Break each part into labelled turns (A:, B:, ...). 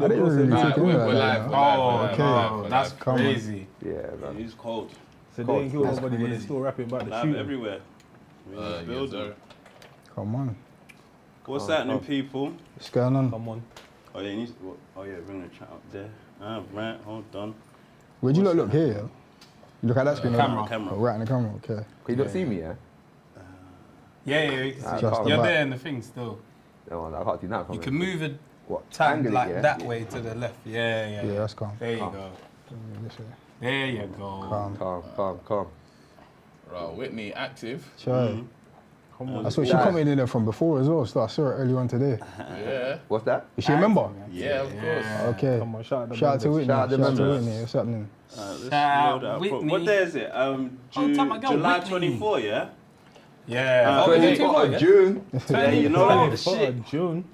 A: I didn't really take it in
B: We're
A: like
B: live.
A: that.
C: Oh, okay.
B: Live.
C: That's crazy.
D: Yeah, man.
E: He's cold.
F: So they ain't killed nobody, but they're still rapping about the
E: Live
F: shooting.
E: everywhere. Building.
A: Come on.
E: What's happening, people?
A: What's going on?
F: Come on.
E: Oh yeah, bring the chat up there. Right, hold on.
A: Where'd you look here? Yeah? You look at that screen.
E: Camera.
A: Oh, right in the camera, okay.
D: Can you not see me, yeah?
C: Yeah.
A: Just
C: You're
A: about.
C: there in the thing still.
D: No, I can't see that.
C: You can move it
D: What?
C: tag
D: Angle it,
C: like
D: yeah?
C: that way to the left. Yeah.
A: Yeah, that's calm.
C: There you go. There you go.
D: Calm.
B: Right, Whitney, active.
A: Sure. I saw she commented in there from before as well, so I saw it earlier on today.
B: Yeah.
D: What's that?
A: Is she a member?
B: Yeah, of course.
A: Okay.
F: Come on, shout
A: Shout out to Whitney.
D: Shout out to members.
A: Whitney. What's happening?
E: Let's
C: Shout
E: load it up.
C: Whitney.
E: What day is it?
C: tap my girl,
E: July
C: Whitney.
E: 24, yeah?
C: Yeah.
E: Oh,
D: 24th of June.
E: Yeah, you know that shit.
F: June.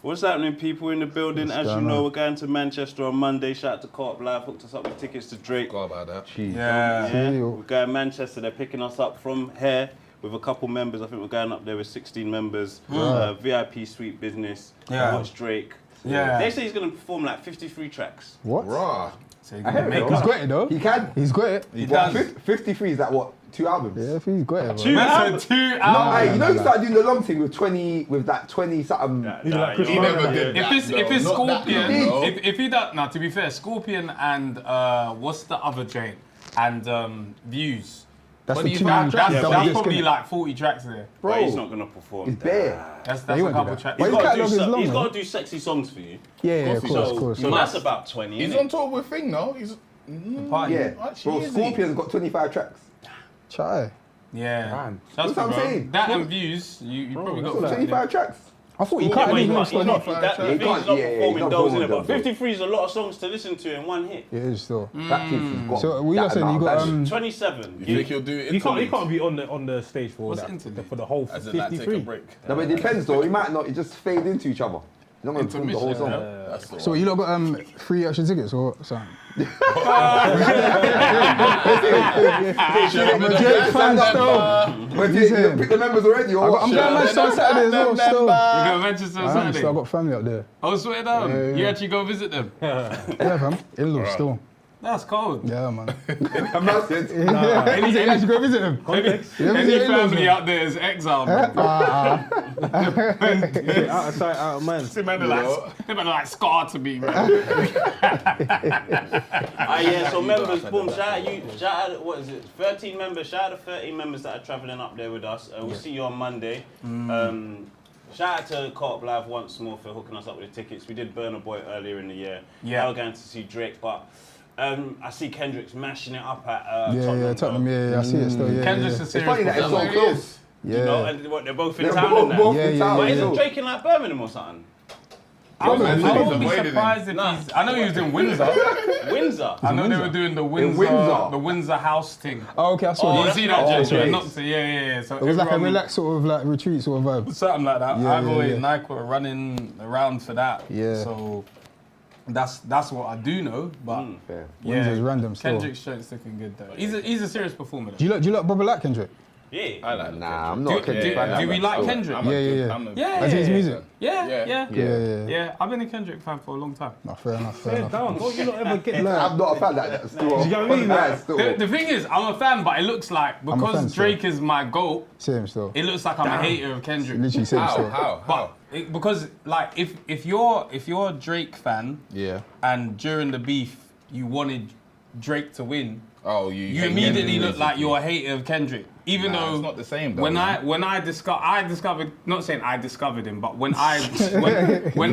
E: What's happening, people in the building? As you know, we're going to Manchester on Monday. Shout out to Co-op Live, hooked us up with tickets to Drake.
B: Forgot about that.
D: Jeez.
C: Yeah.
E: We're going to Manchester. They're picking us up from here with a couple members. I think we're going up there with 16 members. VIP suite business.
C: Yeah.
E: Watch Drake.
C: Yeah.
E: They say he's going to perform like 53 tracks.
A: What?
B: Raw.
C: So you're gonna make
A: He's
C: up.
A: got it though.
D: He can.
A: He's got it.
C: He
D: What,
C: does.
D: 53 is that what? 2 albums?
A: Yeah, if he's got it, bro.
E: Two
C: Man
E: albums.
C: said 2
D: No,
C: hours.
D: hey, you know you started doing the long thing with 20, with that 20 something.
F: He's like Chris
B: He
F: Brown.
B: never did that.
C: If it's
B: though. Not that
C: Scorpion,
B: long, though.
C: if he does, now to be fair, Scorpion and what's the other joint? And Views.
A: That's
C: What
A: the
C: do you
A: two
C: think?
A: tracks.
C: That's
A: double disc,
C: probably
A: innit?
C: like 40 tracks there.
E: Bro, he's not going to perform.
D: He's bare.
C: That's
A: he
C: a
A: won't do
C: couple
A: that.
C: tracks.
A: Why
E: He's
A: you
E: got
A: catalogue is
E: to
A: long,
E: he's
A: man.
E: got to do sexy songs for you.
A: Yeah, of
B: course he
A: course,
B: does.
A: of course.
E: So that's about 20.
B: He's
E: innit?
B: on tour with Thing now. He's
C: Party.
D: Yeah.
B: Actually,
D: Bro,
B: is he?
D: Scorpion's got 25 tracks.
A: Try.
C: Yeah.
D: Damn.
C: Trust
D: That's
C: me,
D: what I'm
C: bro.
D: saying.
C: That and Views, you probably got
D: 25 tracks.
A: I thought you
E: Yeah,
A: can't
E: but
A: leave
E: he's
A: him
E: not,
A: still.
E: that, the
D: He
E: thing, he's
D: can't-
E: not
D: yeah, he's
E: performing
D: not
E: those,
D: performing
E: innit? But
D: those.
E: 53 is a lot of songs to listen to in one hit.
A: It is still.
D: That kid's got
A: So we
D: that
A: just saying you
D: amount
A: got
D: of
E: 27.
B: You think he'll do it?
F: He can't be on the stage for
C: What's
F: that,
C: interlude?
F: for the whole
B: As in, like, take a
F: 53.
B: break.
D: No, but it depends though. He might not. He just fade into each other. He's not going to perform the whole song.
B: That's the
A: So
B: one.
A: you lot got 3 extra tickets or something? I'm a Drake fan still.
D: But you picked the members already, or what?
A: I'm going Manchester on Saturday as well still.
C: You go Manchester on
A: I am,
C: Saturday?
A: still. I've got family up there.
C: Oh, swear down.
A: Yeah.
C: You actually go visit them?
A: Yeah, fam. In-laws still.
C: That's cold.
A: Yeah, man.
D: I'm not saying.
A: Any actually go visit them.
C: Any family out there is exile, bro.
F: Out of sight, out of mind.
C: They man are like scar to me, bro.
E: Yeah, so members, boom, shout out, what is it, 13 members, shout out to 13 members that are travelling up there with us. We'll see you on Monday. Shout out to Co-op Live once more for hooking us up with the tickets. We did Burna Boy earlier in the year.
C: Yeah.
E: Now we're going to see Drake, but I see Kendrick mashing it up at
A: Tottenham, yeah, I see it still, yeah.
C: Kendrick's a
D: It's
C: serious
D: funny that it's so
C: performer.
D: close.
A: Yeah.
E: You know, and what, they're both in
D: They're
E: town and that.
D: both
A: Yeah,
D: in
A: yeah,
D: town.
E: But
A: yeah.
E: isn't Drake in like Birmingham or something?
C: I wouldn't
B: avoided
C: be
B: him.
C: surprised if he's... I know he was in Windsor.
E: Windsor.
C: I know they were doing the
D: Windsor?
C: the Windsor house thing.
A: Oh, okay, I saw
C: You
A: that.
C: see that,
D: Oh,
C: Jess?
D: okay.
C: Not to, yeah. So
A: It was like a
C: everyone-
A: relaxed sort of like retreat sort of vibe.
C: Something like that.
A: Yeah,
C: I've
A: yeah,
C: always
A: yeah.
C: Nike were running around for that.
A: Yeah.
C: So that's what I do know. But
D: Fair.
A: Windsor's random still.
C: Kendrick's show's looking good though. He's a serious performer. Though.
A: Do you like Bobby like Kendrick?
E: Yeah.
B: I like
D: Nah, I'm
C: Do-
D: not a Kendrick
C: do-
D: fan.
C: do we like Kendrick?
A: Yeah.
C: Yeah.
A: As in his music?
C: Yeah.
A: Yeah.
C: I've been a Kendrick fan for a long time.
A: No, fair enough, fair
F: Sit
A: enough.
F: down, don't you not ever get
D: I'm not a fan like that. Still,
F: You get what I mean?
D: Yeah, still.
C: The thing is, I'm a fan, but it looks like
A: a fan
C: because
A: still.
C: Drake is my GOAT,
A: Same still.
C: it looks like I'm a hater of Kendrick.
A: Literally same still.
B: How?
C: Because like if you're a Drake fan
A: Yeah.
C: and during the beef you wanted Drake to win,
B: Oh,
C: you immediately look like you're a hater of Kendrick. Even though
B: it's not the same though.
C: when I discovered, not saying I discovered him, but when I was listening,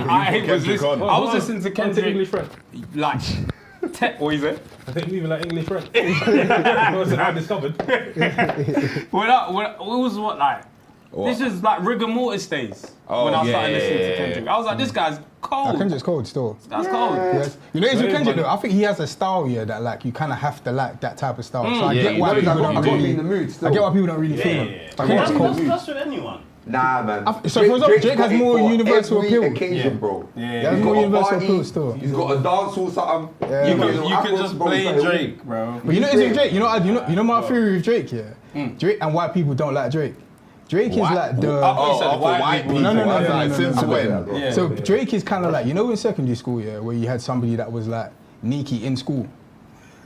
C: I was listening to
F: Kendrick English
C: Kendrick
F: friend.
C: like what is it?
F: I think moving like English friend. That's what I discovered.
C: When it was what like. This is like rigor mortis days when I started listening to Kendrick. I was like, this guy's cold.
A: Kendrick's cold still.
C: That's cold.
A: Yes. You know, it's with Kendrick though. I think he has a style here that like you kind of have to like that type of style. So I get why people don't
D: I've got to be
A: really.
D: in the mood still.
A: I get why people don't really feel it. But Kendrick's cold.
E: That's with anyone.
D: Nah, man.
A: So for example, Drake has more universal appeal.
D: Occasion, bro.
A: He has more universal appeal still.
D: He's got a dance hall, something.
A: Yeah,
C: You
A: man.
C: can just play Drake, bro.
A: But you know, it's with Drake. You know my theory with Drake. Yeah, Drake and white people don't like Drake. Drake is like the.
B: For white people.
A: No.
B: Since when?
C: Yeah.
A: So Drake is kind of like, you know, in secondary school, yeah, where you had somebody that was like sneaky in school.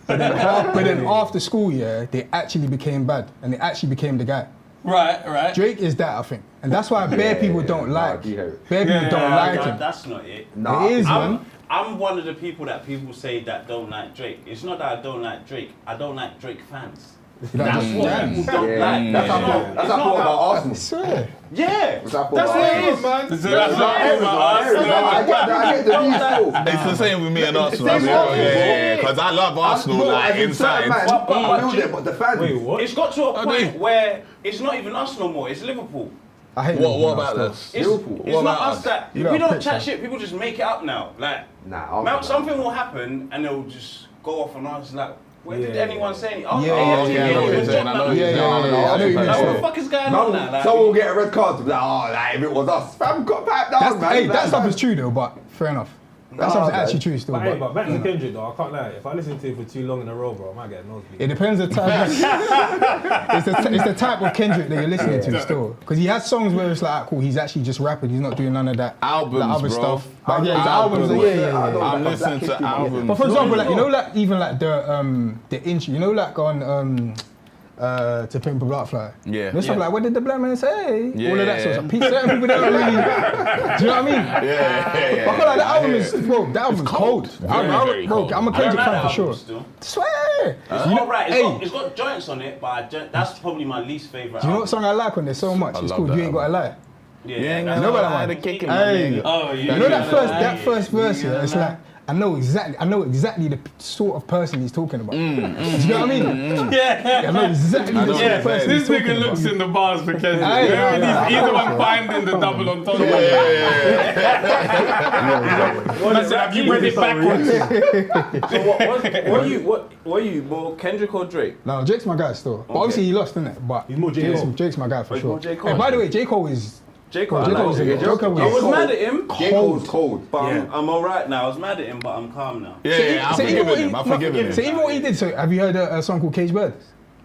A: But then after school, yeah, they actually became bad and they actually became the guy.
C: Right.
A: Drake is that, I think. And that's why bare people don't like. Bare people don't like him.
E: That's not it.
D: Nah.
A: It is, man.
E: I'm one of the people that people say that don't like Drake. It's not that I don't like Drake. I don't like Drake fans. That's what people don't like.
D: That's how I thought about Arsenal.
A: I swear.
E: Yeah.
D: That's what
E: it is,
C: man.
D: I get the view still.
B: It's the same with me and Arsenal. Yeah, because I love Arsenal like inside.
D: But the fans.
F: Wait, what?
E: It's got to a point where it's not even us no more. It's Liverpool.
A: I hate
B: What
A: Liverpool
B: about
A: now
B: this?
E: It's,
D: Liverpool.
E: it's
B: What
E: not
B: about
E: us
B: us?
E: that
A: You
E: we
A: got a
E: don't chat
A: picture.
E: shit. People just make it up now. Like something will happen and they'll just go off on us. Like, where did anyone say anything? Oh,
A: Yeah, I know what you're saying.
B: I know what you're saying.
A: I know what you mean.
E: Like, what the fuck is going on now? Like,
D: Someone will get a red card to be like, if it was us, fam, got piped down, man.
A: Hey, that stuff is true though, but fair enough. That stuff is actually true still.
F: But hey,
A: But
F: but back to Kendrick though, I can't lie. If I listen to it for too long in a row, bro, I might get a nosebleed.
A: it depends the type. It's the type of Kendrick that you're listening to still, because he has songs where it's like, cool, he's actually just rapping. He's not doing none of that
B: Albums,
A: like other
B: bro.
A: stuff. But yeah, his albums. Yeah.
B: I'm listening to albums.
A: But for example, like you know, like even like the intro, you know, like on To Pimp a Butterfly.
B: Yeah.
A: There's stuff like, what did the black man say?
B: Yeah.
A: All of that sort of stuff. Certain people don't really. Do you know what I mean?
B: Yeah.
A: I feel like the album is, bro, that album's cold.
B: Very
A: Bro,
B: cold.
A: I'm a
E: I
A: Kendrick
E: like
A: fan
E: that
A: for sure.
E: album still.
A: Swear.
E: It's
A: You know-
E: alright.
A: hey,
E: It's got joints on it, but that's probably my least favorite.
A: do you know what song I like on there so much? It's
B: love
A: called
B: that
A: You Ain't Gotta Lie.
E: Yeah,
B: You
A: know about that one?
B: Kicking
A: Hey.
E: Oh,
A: You know that first verse, yeah? It's like, I know exactly the sort of person he's talking about. Do you know what I mean?
C: Yeah.
A: I know exactly the sort of person
C: This
A: he's
C: nigga
A: talking
C: looks
A: about.
C: in the bars for Kendrick.
A: Aye,
C: Yeah, he's the one finding the double entendre. I said, have you read it backwards?
G: So what are you more Kendrick or Drake?
A: No, Drake's my guy still. But obviously he lost, innit? But
F: He's more J. Cole.
A: Drake's my guy for
G: he's
A: sure.
G: more J. Cole.
A: Hey, by the way, J. Cole is...
G: J. Cole.
A: J. Cole's
G: I was mad at him,
D: J. Cole's cold.
E: But I'm alright now. I was mad at him, but I'm calm now.
B: Yeah, I'm
A: So even what
B: forgiving him. I'm forgiving
A: So
B: him.
A: even what he did, so have you heard a song called Cage Bird?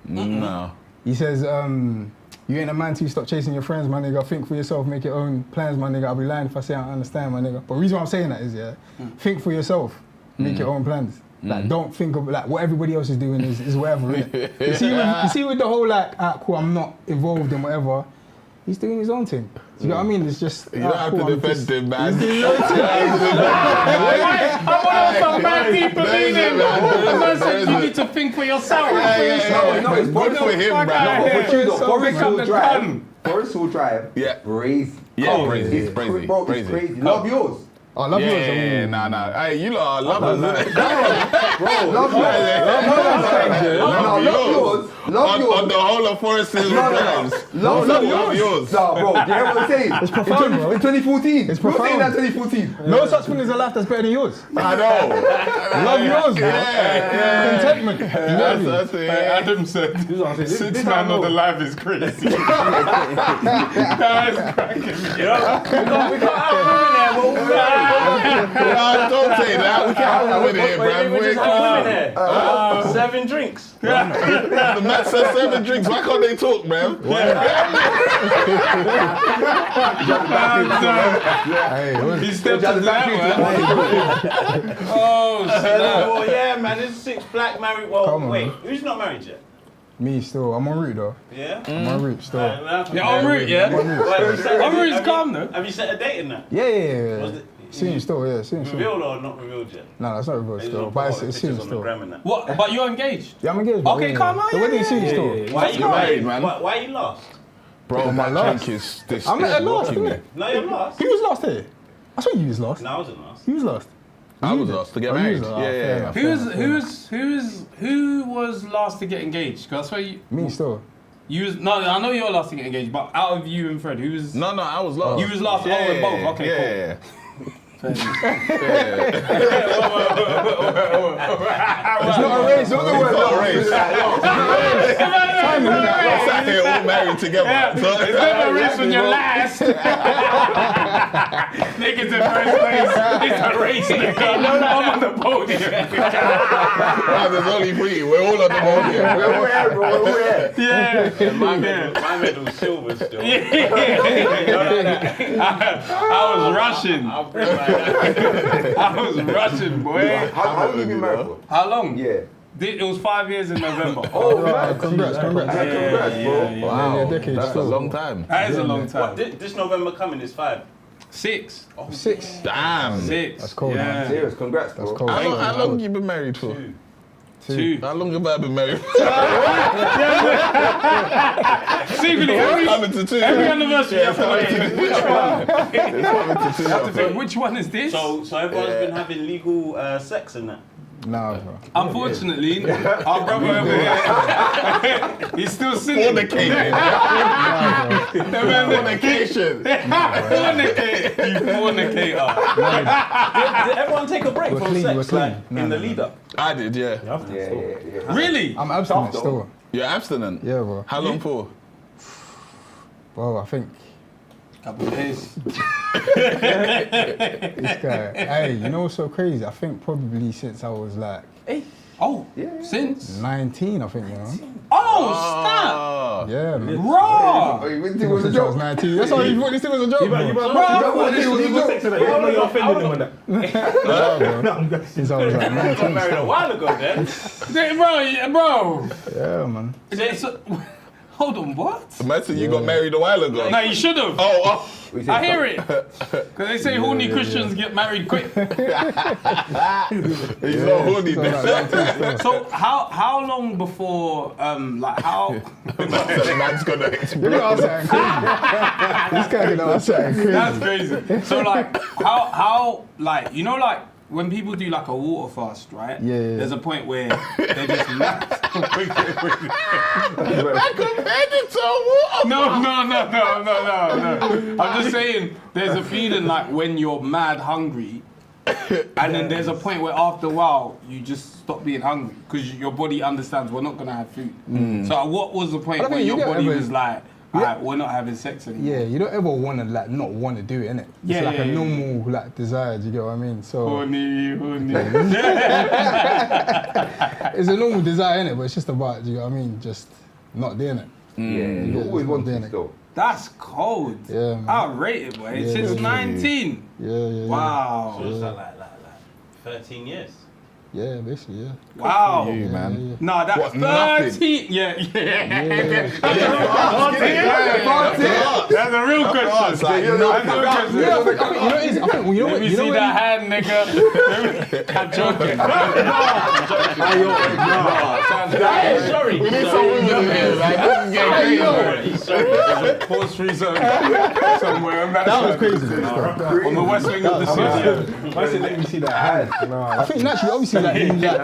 B: No.
A: He says, you ain't a man till you stop chasing your friends, my nigga. Think for yourself, make your own plans, my nigga. I'll be lying if I say I don't understand, my nigga. But the reason why I'm saying that is, yeah, think for yourself, make your own plans. Like, don't think of like what everybody else is doing is whatever, innit? You see with the whole like, cool, I'm not involved in whatever. He's doing his own thing. Do you know what I mean? It's just
B: You don't have to defend him, man.
A: He's doing his own thing.
C: I'm on some bad people meaning. The man said you need to think for yourself.
D: No, it's
B: Good for him,
C: Fuck out
B: bro.
C: here.
D: But you know,
C: So
D: Forest
C: pick up
D: Hill
C: the
D: Drive.
C: gun.
D: Forest Hill Drive.
B: Yeah.
D: Crazy.
B: Yeah,
D: Cold.
B: crazy,
D: It's
B: crazy,
D: Bro,
B: crazy.
D: it's crazy. Love yours.
A: I love yours.
B: Yeah, nah. Hey, you lot are lovers, innit?
D: Love yours.
B: Love
D: yours. Love yours.
B: On the whole of Forest Hill Drives.
D: Love yours. No, bro, you hear what I'm saying? It's
A: profound, bro.
D: In 2014.
A: It's
D: You're saying that
A: profound.
D: 2014.
A: No such thing as a life that's better than yours.
B: I know.
A: Love yours, bro.
B: Yeah.
A: Contentment. You know what I mean?
B: That's it.
C: Adam said,
F: This is what I'm saying. This
C: 6
F: is
C: man
F: how I
C: of the
F: know.
C: life is crazy. That is cracking me up.
E: We can't have women there, but
B: No, don't say that. We can't have it here,
E: we
B: bruv.
E: just have women there. 7 drinks.
B: The man said 7 drinks. Why can't they talk, man?
C: He stepped to that one. Oh, snap.
E: Oh yeah, man. There's 6 black married. Well,
A: Come on,
E: wait.
A: man.
E: Who's not married yet?
A: Me still. I'm en route though.
E: Yeah.
A: I'm en route still.
C: Yeah, en route, yeah? En route's calm, though.
E: Have you set a date in that?
A: Yeah.
E: Was it
A: Soon still, yeah. Soon.
E: revealed or not revealed yet?
A: No, that's not revealed
E: There's
A: still.
E: no
A: But
E: photo
A: it's
E: pictures
A: soon
E: on the
A: still.
E: gram and that.
C: What? But you're engaged?
A: Yeah, I'm engaged. bro.
C: Okay,
A: Yeah.
C: come on,
A: The wedding
C: yeah,
A: soon
F: yeah,
A: still.
F: yeah.
E: Why you
B: married, man?
E: Why you lost?
B: Bro,
A: Am I
B: that
A: lost?
B: drink is this.
A: I'm at last,
B: rocking me.
A: innit?
E: No, you're lost.
A: Who was last here? I swear you was last.
E: No, I wasn't lost.
A: Who was last?
B: I was lost to get
A: Oh, you
B: married.
A: was lost.
B: Yeah,
A: Fair
B: yeah.
A: enough.
C: Who was last to get engaged? Because I swear
A: Me still.
C: you was, no, I know you're last to get engaged, but out of you and Fred, who was?
B: No, I was lost.
C: You was last. Oh, in both. Okay,
B: yeah.
A: It's not a race. Not the word.
B: Not a race. We're sat here all married together. So
C: It's never a race when you're last. Niggas in first place. It's a race. Nigga. I'm on the the podium.
B: Wow, there's only 3. We're all on the podium.
D: We're all here, bro. We're all here.
C: Yeah.
E: My medal's silver still.
C: I was rushing.
E: I'll bring my that.
C: I was rushing, boy.
D: How long have you been married for?
C: How long?
D: Yeah.
C: It was 5 years in November.
D: Oh, man.
A: Congrats.
D: Congrats, bro.
B: Wow,
A: decade
B: that's a
A: still.
B: long time.
C: That is a long time.
E: This November coming is 5.
C: 6.
A: 6.
B: Damn.
C: 6.
A: That's cold,
C: Yeah.
A: man.
D: Serious, congrats, bro.
A: That's cold.
B: How long have you been married for?
C: 2.
B: How long have I been married?
C: Secretly,
B: Coming to 2.
C: every anniversary you have to wait.
B: Which one? It's coming to 2.
C: You have to think, which one is this?
E: So everyone's been having legal sex and that.
A: Nah, bro.
C: Unfortunately, our brother over here, he's still sinning.
B: Fornicating. Fornication.
C: Fornicate, you fornicator.
E: Did everyone take a break
A: We're
E: from
A: clean,
E: sex
A: we're clean.
E: like
A: No,
E: in the
A: no,
E: lead up?
B: I did, yeah.
D: Yeah.
C: Really?
A: I'm abstinent still.
B: You're abstinent?
A: Yeah, bro.
B: How long for?
A: Bro, I think
C: Couple of days.
A: this guy. Hey, you know what's so crazy? I think probably since I was like
C: Oh, since?
A: 19, I think, you know.
C: Oh, snap!
A: Yeah, man.
C: Raw!
D: Oh, you went to
A: Since I was 19. That's why you thought this thing was a joke, bro.
F: Legal sex and that. You don't know you're offending them on that.
A: Yeah, bro. Since I was like
E: I got
A: 19.
E: married a while ago then.
C: Bro.
A: Yeah, man.
C: Hold on, what?
B: Man said you got married a while ago.
C: No, you should have.
B: Oh,
C: I hear it. Because they say horny Christians get married quick.
B: he's not horny.
A: So, like, 19 still.
C: So how long before, like how...
B: Man's gonna
A: You're
B: explode.
A: gonna ask something crazy. This guy gonna ask something crazy.
C: That's crazy. So like, how, like, you know, like, when people do like a water fast, right?
A: Yeah.
C: There's a point where they just max. No. I'm just saying, there's a feeling like when you're mad hungry, and then there's a point where after a while you just stop being hungry because your body understands we're not gonna have food. So what was the point
A: I don't
C: where
A: think
C: your
A: you
C: body
A: get
C: was like, alright, we're not having sex anymore?
A: Yeah, you don't ever want to like not want to do it, innit? It's
C: Yeah,
A: like a
C: yeah.
A: normal like desire. Do you get what I mean? So
C: Horny.
A: it's a normal desire, innit? But it's just about, do you get what I mean? Just not doing it.
D: Yeah, you always want to still.
C: That's cold.
A: Yeah, man.
C: I rate it, boy.
A: Yeah,
C: Since
A: yeah.
C: 19.
A: Yeah.
C: Wow.
E: So it's like 13 years.
A: Yeah, basically, yeah.
C: Wow.
B: You, man.
C: No, that's
B: What, nothing?
C: 13. Yeah.
A: Yeah.
C: That's a real question.
B: It's like,
A: Yeah, I think you know what it is. I think you know
C: Let
A: what
C: me
A: you know
C: see
A: what
C: that hand, nigga. I'm joking.
E: Sorry.
B: We need some women in here, like, this is getting crazy.
C: Pause free zone somewhere on that
A: that was
C: side.
A: crazy.
C: On the west wing of the city.
F: I said, let me see that hand.
A: I think naturally, obviously, like, you like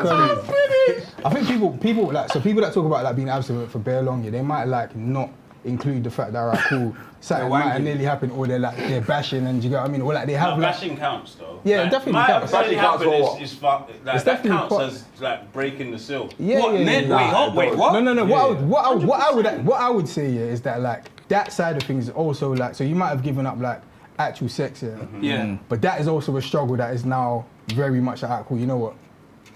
A: I think people like people that talk about like being abstinent for bare long, yeah, they might like not include the fact that alright, cool, something might have nearly happened, or they're bashing, and you get what I mean, or like they have
E: No,
A: like.
E: bashing counts though.
A: Yeah,
E: Like,
A: definitely
E: might
A: counts.
E: have really
D: Bashing counts
E: happened
D: for what?
E: is fuck. Like,
A: It's
E: that
A: definitely
E: counts
A: part-
E: as like breaking the seal.
A: Yeah,
C: What,
A: yeah,
C: Ned?
A: yeah.
C: Wait, what?
A: No. What I would say, yeah, is that like that side of things is also like, so you might have given up like actual sex, yeah,
C: Yeah.
A: but that is also a struggle that is now very much like, cool, you know what,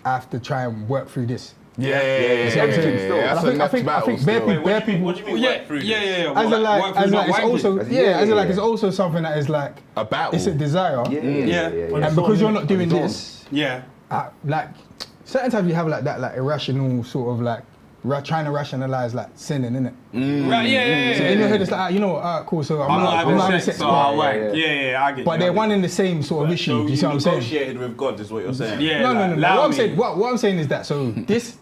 A: I have to try and work through this.
B: Yeah.
A: See what I'm saying?
B: That's a next
A: I
B: battle
A: think
B: still.
A: bare people.
E: What do you mean work through this?
C: Yeah.
A: As in like, it's also, it's
D: Yeah.
A: also something that is like,
B: A battle.
A: it's a desire,
C: Yeah.
A: and because you're not doing this,
C: Yeah.
A: like certain times you have like that like irrational sort of like trying to rationalize like sinning, innit?
C: Right, yeah.
A: So in your head it's like, you know, alright, cool, so
C: I'm not having sex, so I'll
A: but
C: wank. Yeah, I get
A: but
C: you.
A: they're one in the same sort of issue.
E: So
A: Do you see what I'm saying?
E: negotiated with God is what you're saying.
C: Yeah.
A: No.
C: like,
A: What
C: allow
A: I'm
C: me.
A: saying, what I'm saying is that so this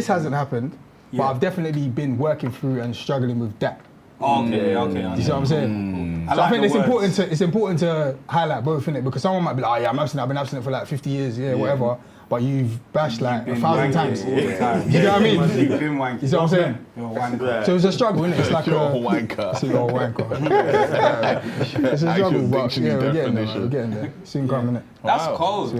A: hasn't happened, but I've definitely been working through and struggling with that.
C: Okay.
A: Do you see what I'm saying?
C: I
A: So I
C: like
A: think
C: the words.
A: it's important to highlight both, innit? Because someone might be like, oh yeah, I've been abstinent for like 50 years, whatever. But you've bashed like
C: Been
A: 1,000
C: wanking
A: times.
C: all the time.
A: You know what I mean?
C: You've been wanking.
A: You see what I'm saying?
C: You're a wanker.
A: So it's a struggle, innit? It's like
B: You're a
A: a
B: wanker.
A: So you're a wanker. It's a struggle, but
B: dictionary
A: yeah, we're getting there.
B: definition.
A: We're getting there. Soon come, innit?
C: That's
B: Wow.
C: cold.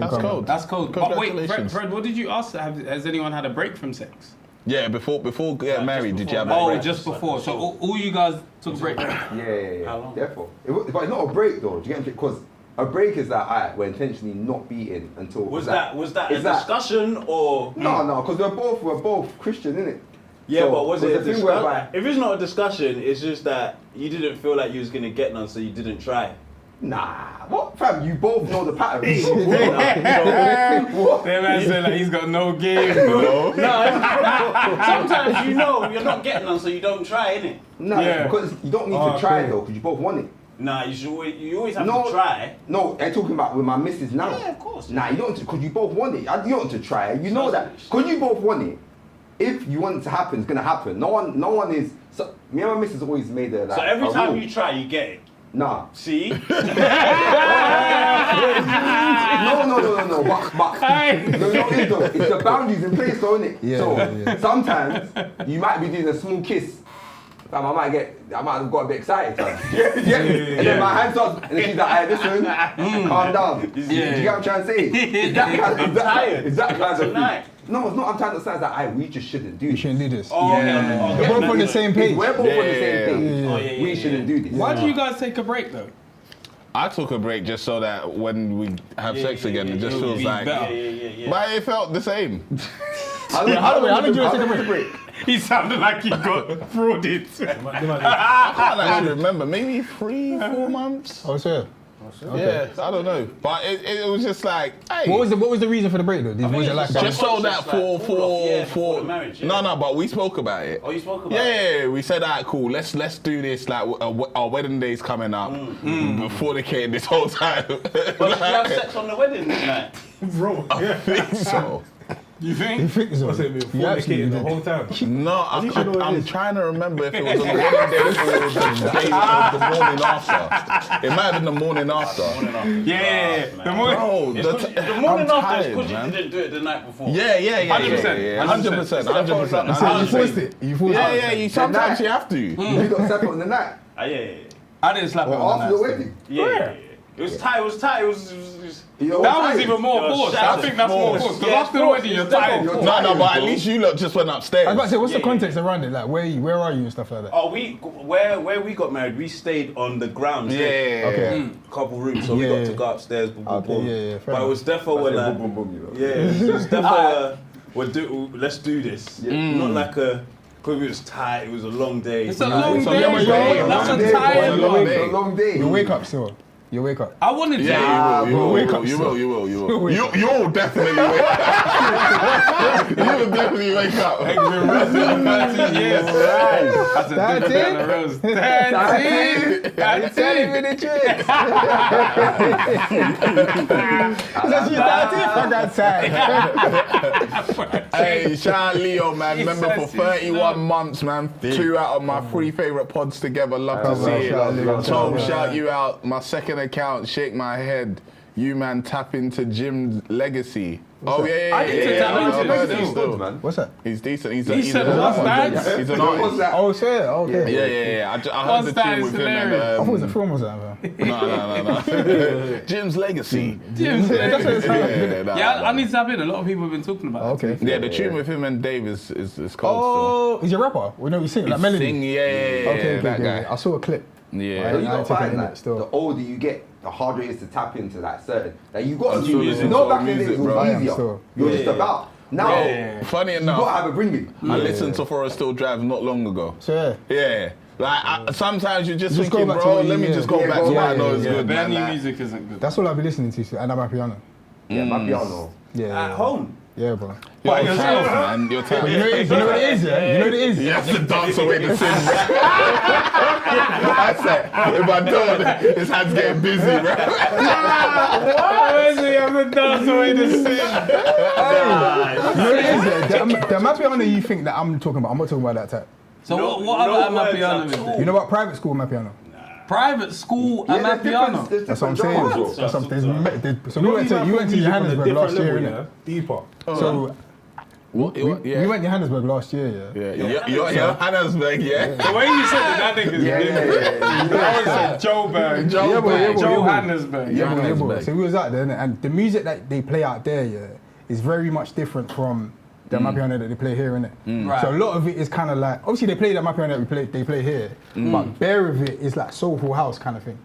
C: That's cold. But wait,
B: Congratulations.
C: Fred, what did you ask? Has anyone had a break from sex?
B: Yeah, before getting married, did you have a
C: Oh,
B: break?
C: just before. So all you guys took a break.
D: Yeah.
E: How long?
D: Therefore, but it's not a break though. Do you get it? Because A break is that we're intentionally not beating until.
E: Was that a discussion or?
D: No, because we're both Christian, innit?
E: Yeah,
D: so,
E: but was it a
D: thing
E: discussion?
D: whereby?
E: If it's not a discussion, it's just that you didn't feel like you was gonna get none, so you didn't try.
D: Nah, what fam? You both know the patterns.
C: That man said like he's got no game, bro.
E: Sometimes you know you're not getting none, so you don't try, innit?
D: Nah, because you don't need to try though, because you both want it.
E: Nah, you always have to try.
D: No, I'm talking about with my missus now.
E: Yeah, of course.
D: Nah, you don't, because you both want it. You don't want to try it. You know that. Because you both want it. If you want it to happen, it's gonna happen. No one is. So, me and my missus always made it. Like,
E: so every time you try, you get it.
D: Nah.
E: See?
D: No. But it's the boundaries in place, though, innit?
A: Yeah,
D: so
A: yeah.
D: sometimes you might be doing a small kiss. Fam, I might have got a bit excited. And then my hand starts, and then she's like, hey, listen, calm down. Do you get what I'm trying to say? Is that kind of
E: Tonight.
D: No, it's not. I'm trying to say that we just shouldn't do
A: We
D: this.
A: shouldn't do this.
E: Oh, yeah.
A: We're both on the same page.
D: We're both on the same page.
A: Yeah.
D: We shouldn't do this.
C: Why do you guys take a break though?
B: I took a break just so that when we have sex again, it just feels like.
C: better.
B: But it felt the same.
A: How did you take a break?
C: He sounded like he got frauded.
B: I can't actually remember. Maybe 3-4 months.
A: Oh, sure.
B: Yeah, I don't know. But it was just like, hey.
A: What was the reason for the break though? Was it like
B: Just so that for
E: the marriage.
B: No, but we spoke about it.
E: Oh, you spoke about it?
B: Yeah, we said, alright, cool. Let's do this. Like our wedding day's coming up. Before they came this whole time.
E: But did you have sex on the wedding night?
F: Bro,
B: I think so.
C: You think?
A: You think so?
F: what's it been
A: You actually
F: fornicating the
A: did.
F: whole time?
B: No, I'm trying to remember if it was on the wedding day or the morning after. It might have been the morning after.
C: Yeah. The morning.
B: Bro,
E: The morning after is because you didn't do it the night before.
B: Yeah.
C: 100%.
B: 100%.
A: You forced it. You forced it.
B: Yeah. You sometimes you have to.
D: You got separate on the night.
E: Yeah.
C: I didn't slap it
D: Or
C: on
D: after the
C: the night.
D: wedding.
E: Yeah. It was tight.
C: That was even more forced. I think that's more forced. Because after the wedding, you're tired.
B: No, but at least you lot just went upstairs.
A: I was about to say, what's the context around it? Like, where are you and stuff like that?
E: Oh, where we got married, we stayed on the ground.
B: Yeah.
A: Okay.
E: Couple rooms, so we got to go upstairs. Boom, boom, boom.
A: Yeah.
E: But it was definitely like,
D: Boom, boom, you know.
E: yeah, it was definitely let's do this. Not like because it was tight. It was a long day.
C: It's a long
B: So
C: day,
B: yeah,
C: bro. That's a tired
B: long
C: one.
B: day.
D: It's a long day.
A: You wake up still. You wake up.
C: I wanted to.
B: Yeah, you will.
A: wake up
B: You
A: soon.
B: will. You'll definitely wake up. You'll definitely wake up.
C: It's been resting for 13 years. That's a
A: That's
C: different
A: it?
C: kind of rose. 13.
A: minute trick. That's you 30 for that time.
B: Hey, shout out Leo, man. Member for
C: says
B: 31 months, man. 2 out of my 3 favourite pods together. Love to see
A: shout out Leo.
B: it. Tom, shout you out. My second account, shake my head. You, man, tap into Jim's legacy. Oh, yeah.
C: I need to tap into
B: I've heard
C: this
B: it
C: too.
B: still.
D: man.
A: What's that?
B: He's decent. He's
C: said
B: an
C: what's
B: artist.
C: that?
B: He's an
D: What's
B: artist.
D: that?
A: Oh, shit. Okay.
B: Yeah. I heard
C: What's
B: the
C: that?
B: tune with
C: It's
B: him
C: hilarious.
A: I thought it was a
B: and
A: film or something.
B: no. Jim's legacy.
C: That's what it sounds like.
B: Yeah,
C: I need to tap in. A lot of people have been talking about it.
A: Okay.
B: Yeah, the tune with him and Dave is cold
A: Oh, he's a rapper. We know he sing
B: still.
A: like melody.
B: Sing,
A: Okay,
B: that guy.
A: I saw a clip.
B: Yeah.
D: So you
A: I
D: got
A: ain't taking
D: find
A: it
D: like
A: still.
D: the older you get, the harder it is to tap into like certain. Like you got to
B: True,
D: do.
B: yeah.
D: You know, back in the days it
B: Music, bro.
D: was
A: I am
D: easier.
A: still.
D: You're just about now.
B: Funny
D: You
B: enough,
D: got to have a bringing.
B: I listened to Forest Still Drive not long ago.
A: So
B: Yeah. Like, sometimes you're just
A: Just go
B: thinking,
A: back to
B: bro,
A: what
B: let
A: you-
B: me just go
D: yeah,
B: back
D: go
B: to what I
D: back,
B: know is
A: yeah.
B: good,
C: Their
B: man.
C: new
B: Like,
C: music isn't good.
A: that's all I've been listening to, and I'm a piano.
D: Yeah, my piano.
A: Yeah.
E: At home.
A: Yeah, bro.
B: You're yourself, man. You're
A: You know what it is, yeah? You know what it is?
B: You have to dance away the sin, bro. That's it. If I don't, his hands getting busy, bro.
C: Why is he having to dance away the sin?
A: You know what it is, yeah? The Amapiano you think that I'm talking about, I'm not talking about that type.
C: So what other Amapiano is there?
A: You know about private school Amapiano?
C: Private school
D: Yeah, there's
C: Amapiano.
D: different
A: That's what I'm saying.
D: genres.
A: That's what I'm saying. So we went to Johannesburg last year, innit?
F: Deeper.
A: So
B: What?
A: we went to Johannesburg last year, yeah.
B: You're Johannesburg, yeah?
C: The way you said it, that nigga's different. I would say Joburg,
A: Yeah, boy.
C: Johannesburg.
A: Yeah, boy. So we was out there, innit? And the music that they play out there, yeah, is very much different from the Amapiano that they play here, innit?
C: Right.
A: So a lot of it is kind of like, obviously they play the Amapiano that they play here, but bare of it is like soulful house kind of thing.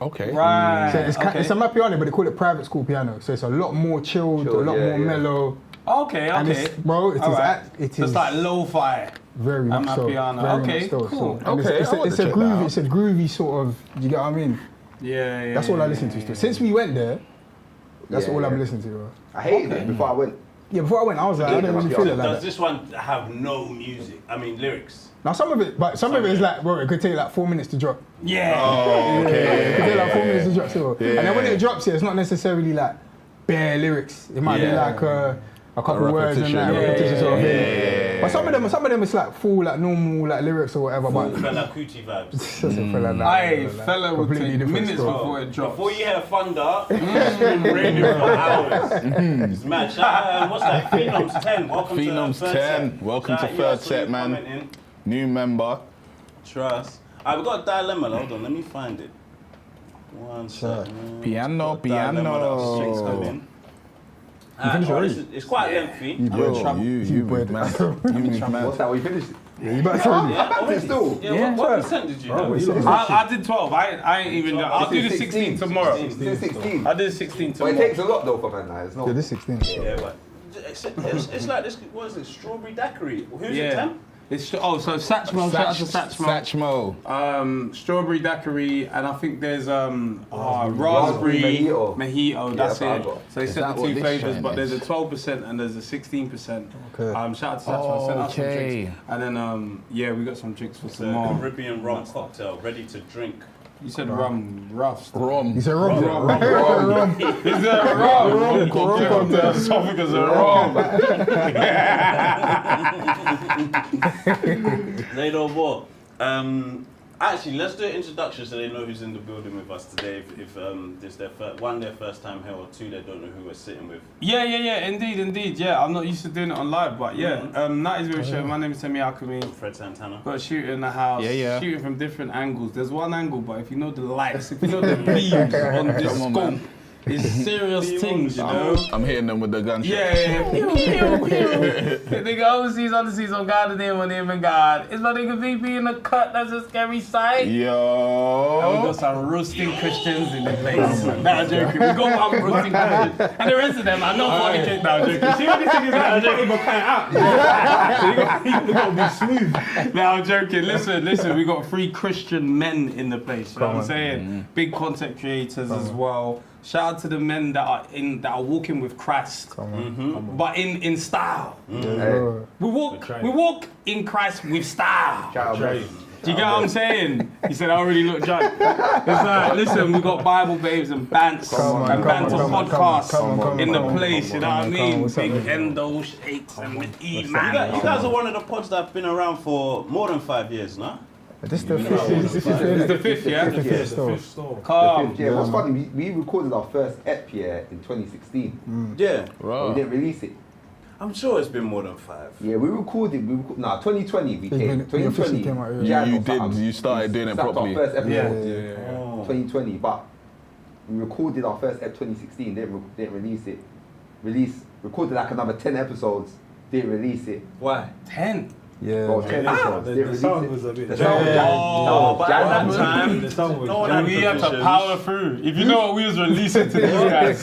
B: Okay.
C: Right.
A: So it's a mad piano, but they call it private school piano. So it's a lot more chilled, a lot more mellow.
C: Okay,
A: And
C: okay.
A: It
C: So it's
A: is
C: like lo-fi.
A: very much so.
C: Piano.
A: Very
C: Okay,
A: much so.
C: cool.
A: And
B: Okay, I want
A: it's
B: to
A: a
B: check that out.
A: groovy, it's a groovy sort of. You get what I mean?
C: Yeah.
A: That's all I listen to still. Since we went there, that's
D: Yeah,
A: all
D: yeah.
A: I'm listening to. Bro.
D: I hated it before I went.
A: Yeah, before I went, I was like, I didn't really feel it like
E: Does
A: that.
E: this one have no music? I mean, lyrics.
A: Now some of it is like, bro, it could take like 4 minutes to drop.
C: Yeah.
B: Oh, okay.
A: It could take like 4 minutes to drop still. And then when it drops, it's not necessarily like bare lyrics. It might be like a couple words and that repetition sort of thing. But some of them it's like full like normal like lyrics or whatever.
E: Full
A: But
E: Fela Kuti vibes.
A: just a fella like
C: Aye,
A: like,
C: fella would
A: completely
C: take
A: different
C: minutes
A: story.
C: before it drops.
E: Before you hear thunder, radio for hours. It's mad. Shout out, what's that? Phenoms 10. Welcome
B: Phenoms
E: to third
B: 10.
E: set.
B: Welcome
E: Shout
B: to
E: out,
B: third
E: I saw
B: set,
E: you
B: man.
E: commenting.
B: New member.
E: Trust. I've got a dilemma. Hold on, let me find it. One second.
B: Piano,
E: Got a dilemma that was
B: piano.
E: straight coming.
A: finished already?
E: It's quite lengthy.
B: Yo, you move mad. You move
D: What's
B: mad.
D: that? We finished it.
A: Yeah, you better tell me.
E: Yeah,
D: Back to still.
E: Yeah, what percent did you have?
C: I did 12. I ain't even. I'll do the 16 tomorrow.
D: It's 16.
C: I'll do the 16
D: But
C: tomorrow.
D: it takes a lot though for man. Like, it's not.
A: Yeah, this 16.
E: Yeah, but it's like this. What is it? Strawberry daiquiri. Who's it?
C: Yeah.
E: Tem?
C: It's so Satchmo. Shout out to Satchmo.
B: Satchmo.
C: Strawberry daiquiri, and I think there's raspberry
D: mojito.
C: mojito. That's
D: Yeah,
C: it.
D: Pablo.
C: So they
B: Is
C: sent
B: that
C: the
B: what
C: two
B: this
C: flavors,
B: joint
C: but there's a
B: is?
C: 12% and there's a 16%.
A: Okay.
C: Shout out to Satchmo. Sent us some
B: Okay.
C: drinks, and then we got some drinks for
E: It's a
C: tomorrow.
E: Caribbean rum cocktail, ready to drink.
C: You said rum, rough.
B: Rum.
A: You said rum.
C: Is there a rum? Cocktail. Esophagus of rum.
E: They know what. Actually, let's do an introduction so they know who's in the building with us today. If this their first time here, or two, they don't know who we're sitting with.
C: Yeah, indeed. Yeah, I'm not used to doing it on live, but yeah. 90s Real Show. My name is Temi Alchemy.
E: Fred Santana.
C: Got a shooter in the house.
B: Yeah.
C: Shooting from different angles. There's one angle, but if you know the lights, if you know the beams on this
B: Come on,
C: scope,
B: man.
C: it's serious things, you know.
B: I'm hitting them with the gunshot.
C: Yeah. Pew, pew, pew. Nigga overseas, on God and name and God. It's my nigga VP in the cut. That's a scary sight. And we
B: Yo.
C: got some roasting Christians in the place. Nah, I'm joking. We got one roasting Christians. And the rest of them are not funny kids. Nah, I'm joking. See what this thing is like? I'm joking. You gotta be smooth. Nah, I'm joking. Listen. We got 3 Christian men in the place. You know what I'm saying? Big content creators as well. Shout out to the men that are walking with Christ. But in style. We walk in Christ with style. Do you get what I'm saying? He said, I already look drunk. It's like, listen, we got Bible Babes and BANTS and BANTS podcast in the place, you know what I mean? Big Endo, Shakes and
E: You
C: E-Man.
E: guys are one of the pods that have been around for more than 5 years, no?
A: This is the fifth. This is
C: the fifth, yeah?
A: the fifth store.
C: Calm.
D: Yeah, what's funny, we recorded our first ep here in 2016.
E: Yeah.
D: But we didn't release it.
E: I'm sure it's been more than 5.
D: Yeah, we recorded. 2020 we
A: It's
D: came.
A: been- we officially came out,
D: Jan
B: You
D: or
B: did.
D: something.
B: You started doing it
D: Snapped
B: properly.
D: Our first episode.
C: Yeah.
D: 2020, but we recorded our first ep 2016. Didn't release it. Recorded like another 10 episodes. Didn't release it.
E: Why?
C: 10.
A: Yeah.
D: Well, 10 episodes. Didn't
F: The
D: release
F: sound
D: it.
F: was a bit.
D: The sound was
E: Oh, but at that
D: Jan.
E: time,
F: The sound was.
E: no one
C: And
E: had
C: we had to
E: provisions.
C: power through. If you know what we was releasing to these guys.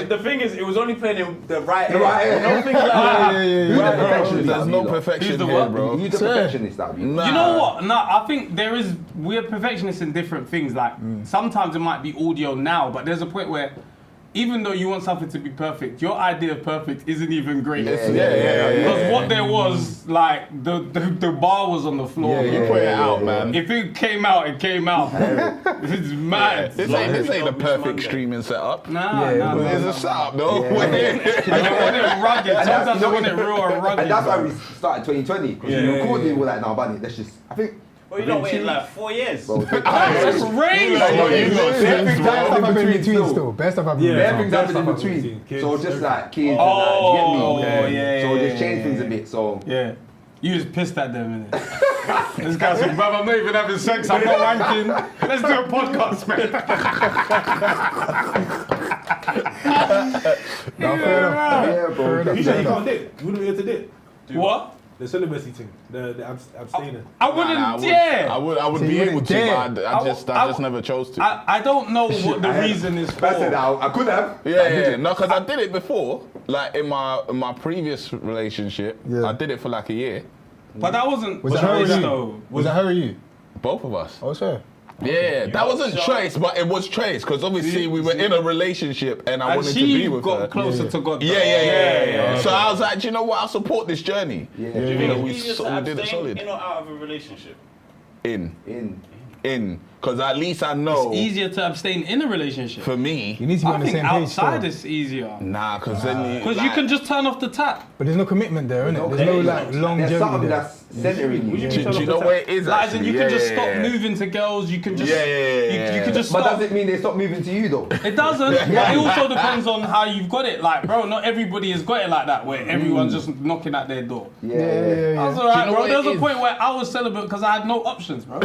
E: The thing is, it was only playing in the right ear.
D: right ear.
E: No things like that.
B: There's no perfection
C: Who's the
B: here,
C: what?
B: bro.
D: You the perfectionist, that be.
B: Nah.
C: You know what? No, I think we're perfectionists in different things. Like sometimes it might be audio now, but there's a point where even though you want something to be perfect, your idea of perfect isn't even great.
B: Yeah.
C: Because what there was, like the bar was on the floor.
B: You put it out, man.
C: If it came out, it came out. It's mad.
B: This ain't a perfect streaming setup.
C: Nah.
B: There's a setup, though.
C: I don't want it rugged. Sometimes I want it real and rugged.
D: And that's why
C: bro.
D: we started 2020, because we recorded all that now, buddy. Let's just, I think.
E: Well, you don't wait like 4 years.
D: Bro,
C: That's crazy.
A: Best stuff happened in between still. Best stuff happened in
D: Bare
A: between.
D: things happened in between. So just like kids and that, you get me?
C: yeah.
D: So just change things a bit, so.
C: Yeah. You just pissed at them, innit? This guy said, bruv, I'm not even having sex, I'm not wanking. Let's do a podcast, man.
A: No, fair enough.
D: Yeah, bro.
F: You said you can't dip. You wouldn't be able to dip.
C: What?
F: The celibacy thing, the abstaining.
C: I wouldn't dare.
B: I would
A: So
B: be
A: you
B: able
A: wouldn't
B: to,
A: dare?
B: but I just never chose to.
C: I don't know what the reason is for.
D: I said I could have.
B: Yeah. No, because I did it before. Like in my previous relationship, I did it for like a year.
C: But that wasn't.
A: Was that her or
C: choice,
A: you?
C: though.
A: Was that her or you?
B: Both of us.
A: Oh, sure.
B: Yeah, that wasn't choice, but it was choice because obviously we were in a relationship and I wanted to be with her.
C: She got closer to God.
B: Yeah. So I was like, do you know what? I'll support this journey.
E: Do you think
B: we
E: it's easier to
B: did it
E: abstain
B: solid.
E: in or out of a relationship?
B: In. Because at least I know.
C: It's easier to abstain in a relationship.
B: For me.
A: You need to be
C: I
A: on the
C: think
A: same page.
C: outside
A: still.
C: it's easier.
B: Nah, because then
C: Because you can just turn off the tap.
A: But there's no commitment there, innit? There's no like
D: There's
A: longevity
D: something
A: there.
D: that's centering you.
B: Do you know where it is
C: Like,
B: actually?
C: you can just stop moving to girls. You can just. You can just
D: But
C: stop.
D: does it mean they stop moving to you though?
C: It doesn't. But it also depends on how you've got it. Like, bro, not everybody has got it like that, where everyone's just knocking at their door.
D: Yeah.
C: That's alright,
B: know
C: bro.
B: what
C: There was
B: it
C: a
B: is?
C: point where I was celibate because I had no options, bro.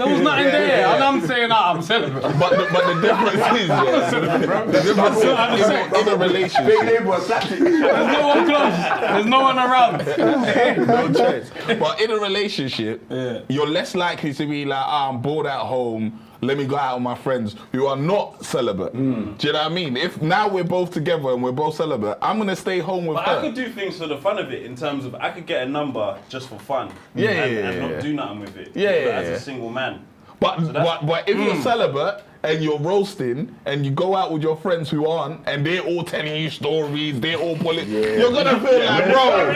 C: There was nothing there, and I'm saying, I'm celibate.
B: But the difference is, the difference is in a relationship.
D: Big neighbor slapped it.
C: There's no one close. There's no one around.
B: No choice. But in a relationship, you're less likely to be like, I'm bored at home, let me go out with my friends who are not celibate. Do you know what I mean? If now we're both together and we're both celibate, I'm going to stay home with
E: But
B: her.
E: I could do things for the fun of it in terms of I could get a number just for fun. And not do nothing with it. As a single man.
B: But if you're celibate and you're roasting and you go out with your friends who aren't and they're all telling you stories, they're all pulling, you're gonna feel like, bro.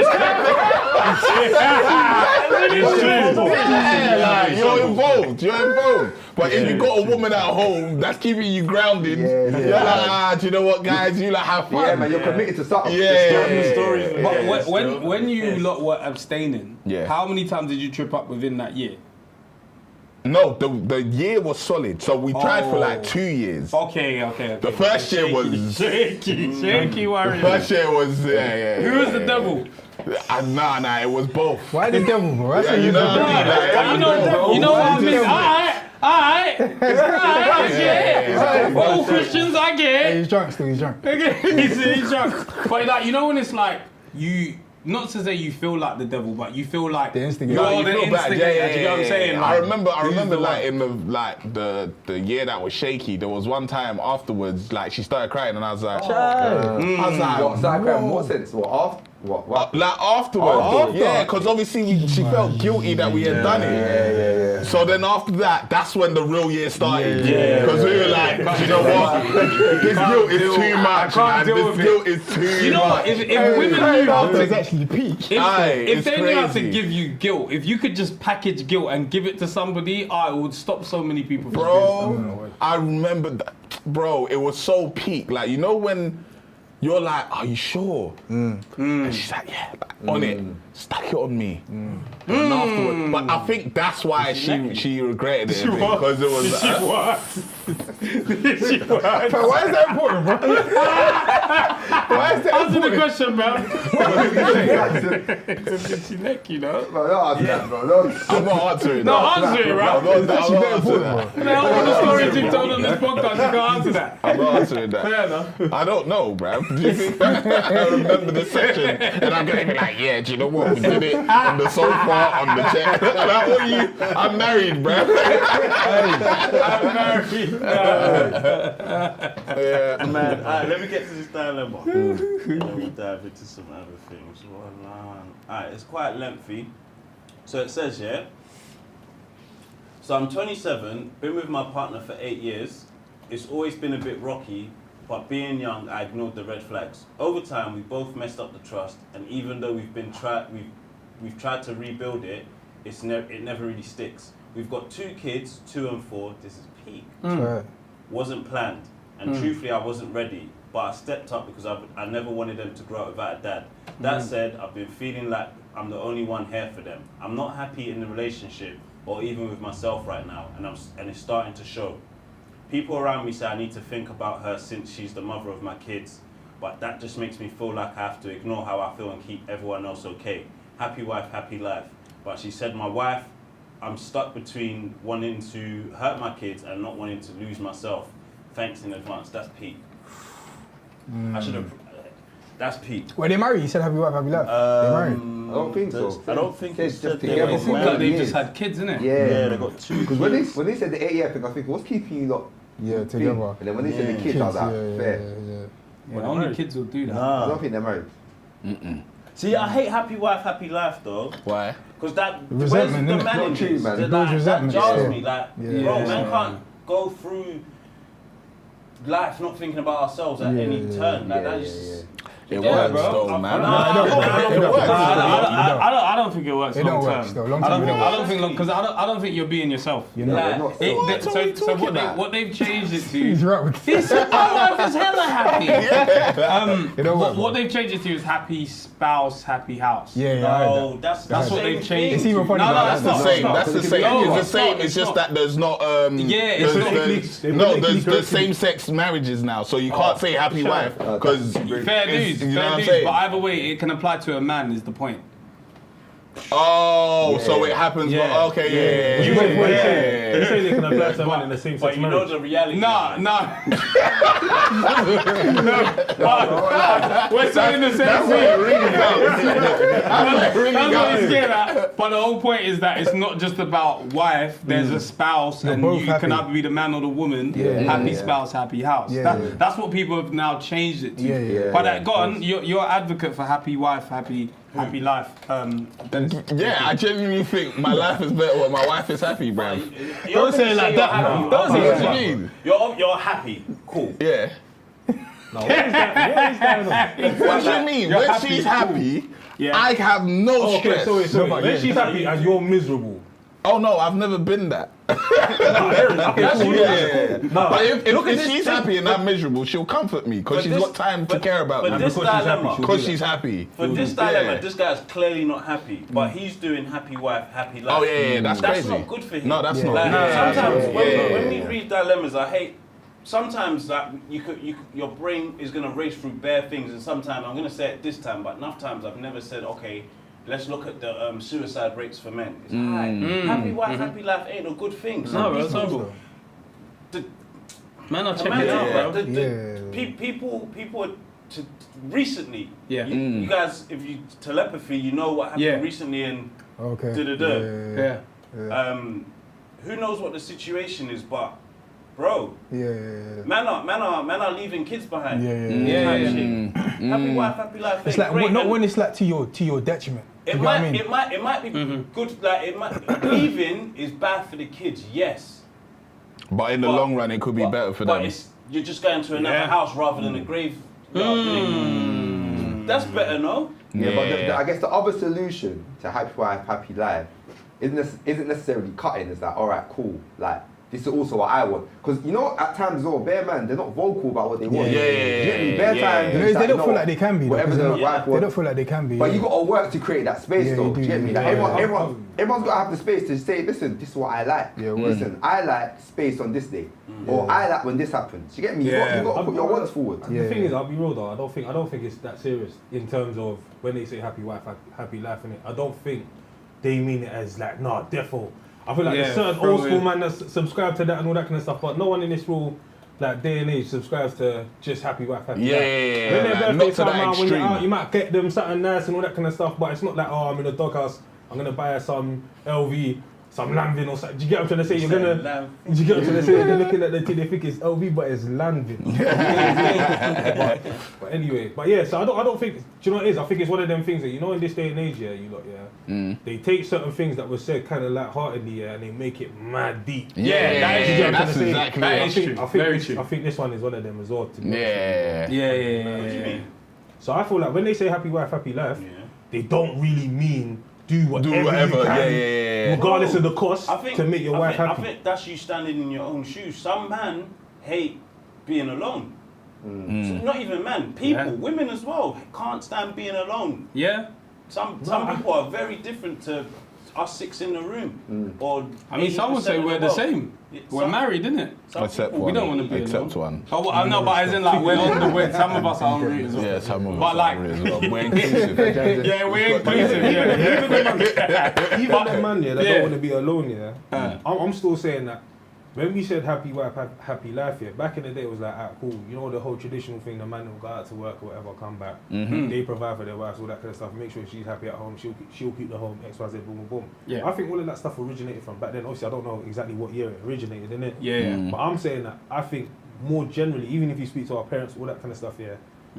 B: You're involved. But if you got a woman at home that's keeping you grounded, you're like, do you know what, guys? You like have fun.
D: Yeah, man, you're committed to something.
C: But when you lot were abstaining, how many times did you trip up within that year?
B: No, the year was solid. So we tried for like 2 years.
C: Okay.
B: The first year was
C: shaky warrior.
B: The first year was
C: Who was the devil?
B: Nah, it was both.
A: Why the devil, bro?
B: You know what I mean?
C: You know what I mean? Alright. All Christians, I get it.
A: He's drunk still, he's drunk.
C: He's drunk. But like, you know when it's like not to say you feel like the devil, but you feel like
A: the instigator.
C: You're the instigator. Do you know what I'm saying?
B: I remember like in the year that was shaky, there was one time afterwards, like she started crying and I was like,
D: What started crying? What sense? What?
B: Like afterwards, yeah, because obviously she felt guilty that we had done it. So then after that, that's when the real year started. Because we were like, you know what? This guilt is too much, man. This guilt is too much.
C: You know what? If women knew how
A: It's
C: to,
A: actually peak.
C: if they knew how to
B: crazy.
C: give you guilt, if you could just package guilt and give it to somebody, it would stop so many people from doing
B: Bro, I remember that. Bro, it was so peak. Like, you know when you're like, are you sure? And she's like, yeah, like, on it. Stack it on me. And afterwards, but I think that's why she regretted it. Because it was
A: But why is that important, bro? Why is that
C: Answer the
A: important?
C: question, man. She neck, you know?
D: Bro, don't answer that, bro.
B: I'm not answering
C: No,
B: that.
C: answer it, bro.
B: I'm not answering that.
C: Now, all the stories you've told on this podcast, you can't answer that.
B: I'm not answering that.
C: Fair enough.
B: I don't know, bruv. Do you think I remember the session and I'm gonna be like, yeah, do you know what? We did it on the sofa, on the chair. Like, what you? I'm married, bruv.
C: I'm married.
B: Yeah.
E: Man, alright, let me get to this dilemma. Let me dive into some other things. Alright, it's quite lengthy. So it says here, so I'm 27, been with my partner for 8 years. It's always been a bit rocky, but being young, I ignored the red flags. Over time, we both messed up the trust, and even though we've tried to rebuild it, it never really sticks. We've got 2 kids, 2 and 4. This is peak. Wasn't planned, and truthfully, I wasn't ready. But I stepped up because I never wanted them to grow up without a dad. That said, I've been feeling like I'm the only one here for them. I'm not happy in the relationship or even with myself right now, and it's starting to show. People around me say I need to think about her since she's the mother of my kids, but that just makes me feel like I have to ignore how I feel and keep everyone else okay. Happy wife, happy life. But she said, my wife, I'm stuck between wanting to hurt my kids and not wanting to lose myself. Thanks in advance. That's peak. I should have. That's peak.
A: Well, they married. You said happy wife, happy life. They married.
D: I don't think so.
E: I don't think
D: It's
E: it's
D: just
E: just
D: together
C: It
D: for
C: seems like
D: many
C: they've
D: years.
C: just had kids, innit?
D: Yeah,
E: they got 2
D: Because when they said the 8 year thing, I was thinking, what's keeping you lot
A: Yeah,
D: thing?
A: together.
D: And then when they said the
A: Kids,
D: kids, I was like,
A: yeah,
D: fair.
C: Yeah, only kids will do that.
D: I don't think they're married.
E: See, I hate happy wife, happy life though.
B: Why?
E: Because that
A: Resentment,
E: where's
A: innit?
E: the man
D: Not
E: in
D: true,
E: this?
D: man.
E: That,
A: It builds
E: that
A: resentment,
E: jars
A: yeah.
E: me. Like,
A: Yeah.
E: bro,
C: Yeah.
E: man can't go through life not thinking about ourselves at any turn. Like, that is.
B: It
C: Yeah,
B: works
C: bro.
B: though, man.
C: I don't think it works
A: It
C: long
A: don't
C: term.
A: work still. Long term, it don't
C: I don't think because I don't think you're being yourself.
A: You're not.
E: Like,
D: They're not.
C: So what they've changed it
A: He's
C: to.
A: right with
C: He said my wife is hella happy.
A: It don't work,
C: What
A: bro.
C: they've changed it to is happy spouse, happy house.
A: Yeah, yeah, I heard
E: No,
A: that.
E: that's
C: That's
E: the
C: what
E: same
C: they've changed.
A: It's
E: thing.
A: even funny.
C: No,
A: about
C: that's
A: that.
C: not
B: the same.
C: No,
B: That's the
C: it's
B: same.
C: not.
B: It's the
C: It's
B: same.
C: not.
B: It's just that there's not.
C: Yeah, it's not.
B: There's same-sex marriages now, so you can't say happy wife because
C: Fair dues,
B: you know what
C: fair
B: I'm
C: dues.
B: saying?
C: But either way, it can apply to a man. Is the point?
B: Oh, so it happens.
C: Yeah.
B: But okay, yeah.
F: You
B: yeah,
F: what
B: yeah,
F: he's saying.
B: yeah.
F: He's saying they can apply to a man in the same
E: But
F: sex
E: you know
F: marriage.
E: the reality.
C: No. We're saying the same
B: That's
C: thing.
B: what it really does.
C: That's
B: really
C: what
B: does.
C: he's getting at. But the whole point is that it's not just about wife. There's a spouse,
A: You're
C: and
A: both
C: you
A: happy.
C: can either be the man or the woman.
A: Yeah,
C: happy
A: yeah.
C: spouse, happy house.
A: Yeah,
C: That-
A: yeah.
C: That's what people have now changed it to.
A: Yeah, yeah,
C: But
D: yeah,
C: go on, you're an advocate for happy wife, happy life.
B: Yeah, I genuinely think my life is better when my wife is happy, bruv.
E: Don't
B: say it like that,
E: Happy.
B: Don't say
E: What
B: what you mean.
E: You're happy. Cool.
B: Yeah.
F: No, what is going on?
B: What do you mean?
C: You're
B: When
C: happy,
B: she's
C: cool.
B: happy,
C: Yeah.
B: I have no
F: Okay,
B: stress.
F: sorry.
A: but
F: When
A: yeah,
F: she's happy and you're miserable.
B: Oh no, I've never been that.
F: Okay, cool.
B: Yeah.
F: No,
B: But if
E: this
B: she's
E: thing.
B: happy and I'm miserable, she'll comfort me because
E: But
B: she's
E: this-
B: got time to
E: but-
B: care about
E: but
B: me.
E: this
F: because she's
E: dilemma.
F: happy,
B: Because she's happy.
E: For this
B: Yeah.
E: dilemma, this guy's clearly not happy, but he's doing happy wife, happy life.
B: Oh yeah, that's crazy.
E: not good for him.
B: No, that's
A: Yeah.
B: not.
E: Like,
B: good.
E: sometimes
B: Yeah.
E: when we read dilemmas, I hate. Sometimes that your brain is gonna race through bare things, and sometimes I'm gonna say it this time, but enough times I've never said, okay, let's look at the suicide rates for men. It's high. Happy wife, happy life ain't a good thing. Some
C: No, bro, it's
E: people-
C: horrible.
E: the-
C: Man, I'll check it
E: Imagine
C: out,
E: that
C: bro.
E: people recently.
A: Yeah.
E: You guys, if you telepathy, you know what happened recently, and
A: Okay.
E: Da-da-da.
C: Yeah.
E: who knows what the situation is, but bro,
A: Yeah.
E: man are leaving kids behind.
A: Yeah.
E: Type shit. Happy wife, happy life.
A: It's
E: ain't
A: like
E: great,
A: not
E: and
A: when it's like to your detriment.
E: it
A: You know what I
E: might
A: mean?
E: it might be good. Like it might leaving is bad for the kids, yes.
B: But in the
E: But-
B: long run, it could be better for
E: But
B: them.
E: it's, you're just going to another house rather than a grave. That's better, no?
D: Yeah, but I guess the other solution to happy wife, happy life isn't necessarily cutting. It's like, all right, cool. Like, this is also what I want. Because, you know, at times as well, bare man, they're not vocal about what they want.
B: Yeah.
D: Do you get me? Bare times.
A: You know,
D: it's
A: they
D: like,
A: don't
D: no,
A: feel like they can be. though,
D: Whatever
A: 'cause
D: the
A: they're
D: wife
A: not- They
D: wants.
A: don't feel like they can be.
D: But
A: yeah.
D: you got to work to create that space,
A: Yeah,
D: though.
A: you
D: Do you
A: do,
D: get me?
A: yeah.
D: Like,
A: Yeah.
D: everyone's got to have the space to say, listen, this is what I like.
A: Yeah, word.
D: Listen, I like space on this day. Or I like when this happens. Do you get me? You got to put your wants forward.
A: Yeah.
F: The thing is, I'll be real though. I don't think it's that serious in terms of when they say happy wife, happy life. In it, I don't think they mean it as like defo. I feel like there's certain
C: throw
F: old school
C: in.
F: man that subscribe to that and all that kind of stuff, but no one in this real like day and age subscribes to just happy wife, happy life. When their
B: like,
F: birthday
B: not to
F: time
B: that
F: out, when you're out,
B: extreme.
F: you might get them something nice and all that kind of stuff, but it's not like, oh, I'm in a doghouse, I'm gonna buy her some LV, some Lanvin or something. Do you get what I'm trying to say? You're gonna. Do you get what I'm trying to say? They're looking at the thing, they think it's LV, but it's Lanvin. but anyway, so I don't think. Do you know what it is? I think it's one of them things that in this day and age, they take certain things that were said kind of light-heartedly, and they make it mad deep.
B: That's exactly
C: That
B: it.
C: is true. Very true.
F: I think this one is one of them as well. To be
B: Yeah.
F: honest.
E: What do you mean?
F: So I feel like when they say happy wife, happy life, they don't really mean do whatever
B: whatever,
F: you can,
B: yeah.
F: regardless of the cost,
E: I think,
F: to make your wife
E: I
F: happy.
E: think that's you standing in your own shoes. Some men hate being alone. So not even men, people, women as well, can't stand being alone.
C: Yeah.
E: Some people are very different to us six in the room. Or
C: I mean, some would
E: 80%
C: say
E: of
C: we're the
E: world.
C: same.
E: Yeah,
C: We're
E: some-
C: married, innit?
E: some
B: Except
E: people-
B: one.
C: We don't want to be
B: Except
C: alone.
B: one.
C: Oh, well, no, but as in like we're on the way. Some of us are on route as well.
B: Yeah, some of us
C: But like,
B: are as well. We're inclusive.
C: yeah, we're inclusive. Yeah.
F: Even the man that
C: Yeah.
F: don't want to be alone, I'm still saying that when we said happy wife, happy life, yeah, back in the day it was like, ah, cool, you know the whole traditional thing, the man will go out to work or whatever, come back, they provide for their wives, all that kind of stuff, make sure she's happy at home, she'll keep the home, XYZ, boom, boom, boom.
C: Yeah.
F: I think all of that stuff originated from back then. Obviously, I don't know exactly what year it originated, innit?
C: Yeah.
F: But I'm saying that I think more generally, even if you speak to our parents, all that kind of stuff, yeah,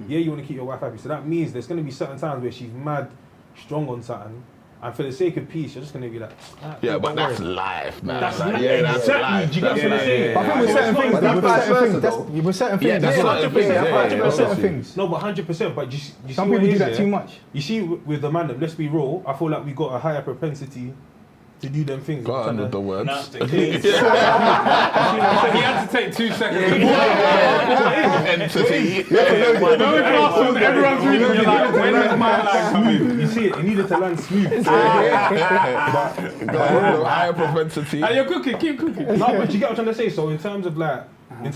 F: you want to keep your wife happy. So that means there's going to be certain times where she's mad, strong on something, and for the sake of peace, you're just going to be like,
B: yeah, but that's life, man.
F: That's
B: like,
F: life.
B: yeah, that's
F: Exactly.
B: life.
F: Do you get what I'm saying?
A: I think with certain things, with certain things,
B: that's certain things, yeah,
A: certain things.
F: No, but 100%. But you see
A: Some
F: what
A: people
F: it
A: do
F: is,
A: that
F: yeah?
A: too much.
F: You see, with the man, let's be real. I feel like we got a higher propensity to do them things.
B: Go on with the words.
E: Nasty.
C: He had to take 2 seconds.
B: Entity.
C: Everyone's reading. You're like, when is my line coming?
F: You see it. It needed to land smooth.
B: Higher propensity.
C: And you're cooking. Keep cooking.
F: No, but you get what I'm trying to say. So in terms of like the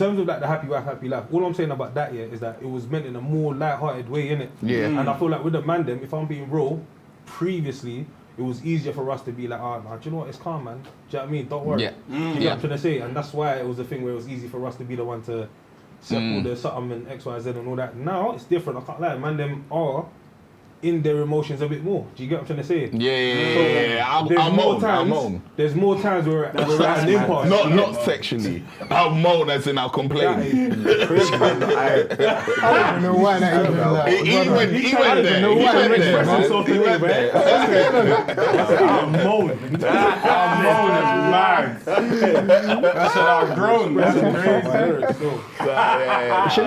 F: happy wife, happy life, all I'm saying about that is that it was meant in a more light-hearted way, innit?
B: Yeah.
F: And I feel like with the man them, if I'm being real, previously it was easier for us to be like, oh, nah, do you know what? It's calm, man. Do you know what I mean? Don't worry.
B: Yeah.
F: You know what I'm trying to say? And that's why it was a thing where it was easy for us to be the one to settle the something and X, Y, Z and all that. Now it's different. I can't lie. Man, them are in their emotions a bit more. Do you get what I'm trying to say?
B: Yeah. I'll moan.
F: There's more times where we're at an impasse.
B: Not sexually. I'll moan as in I'll complain.
F: That is crazy.
A: I don't even know why that even like.
B: He went there.
F: I'm moaning.
C: That's what I've grown. That's crazy.
A: It should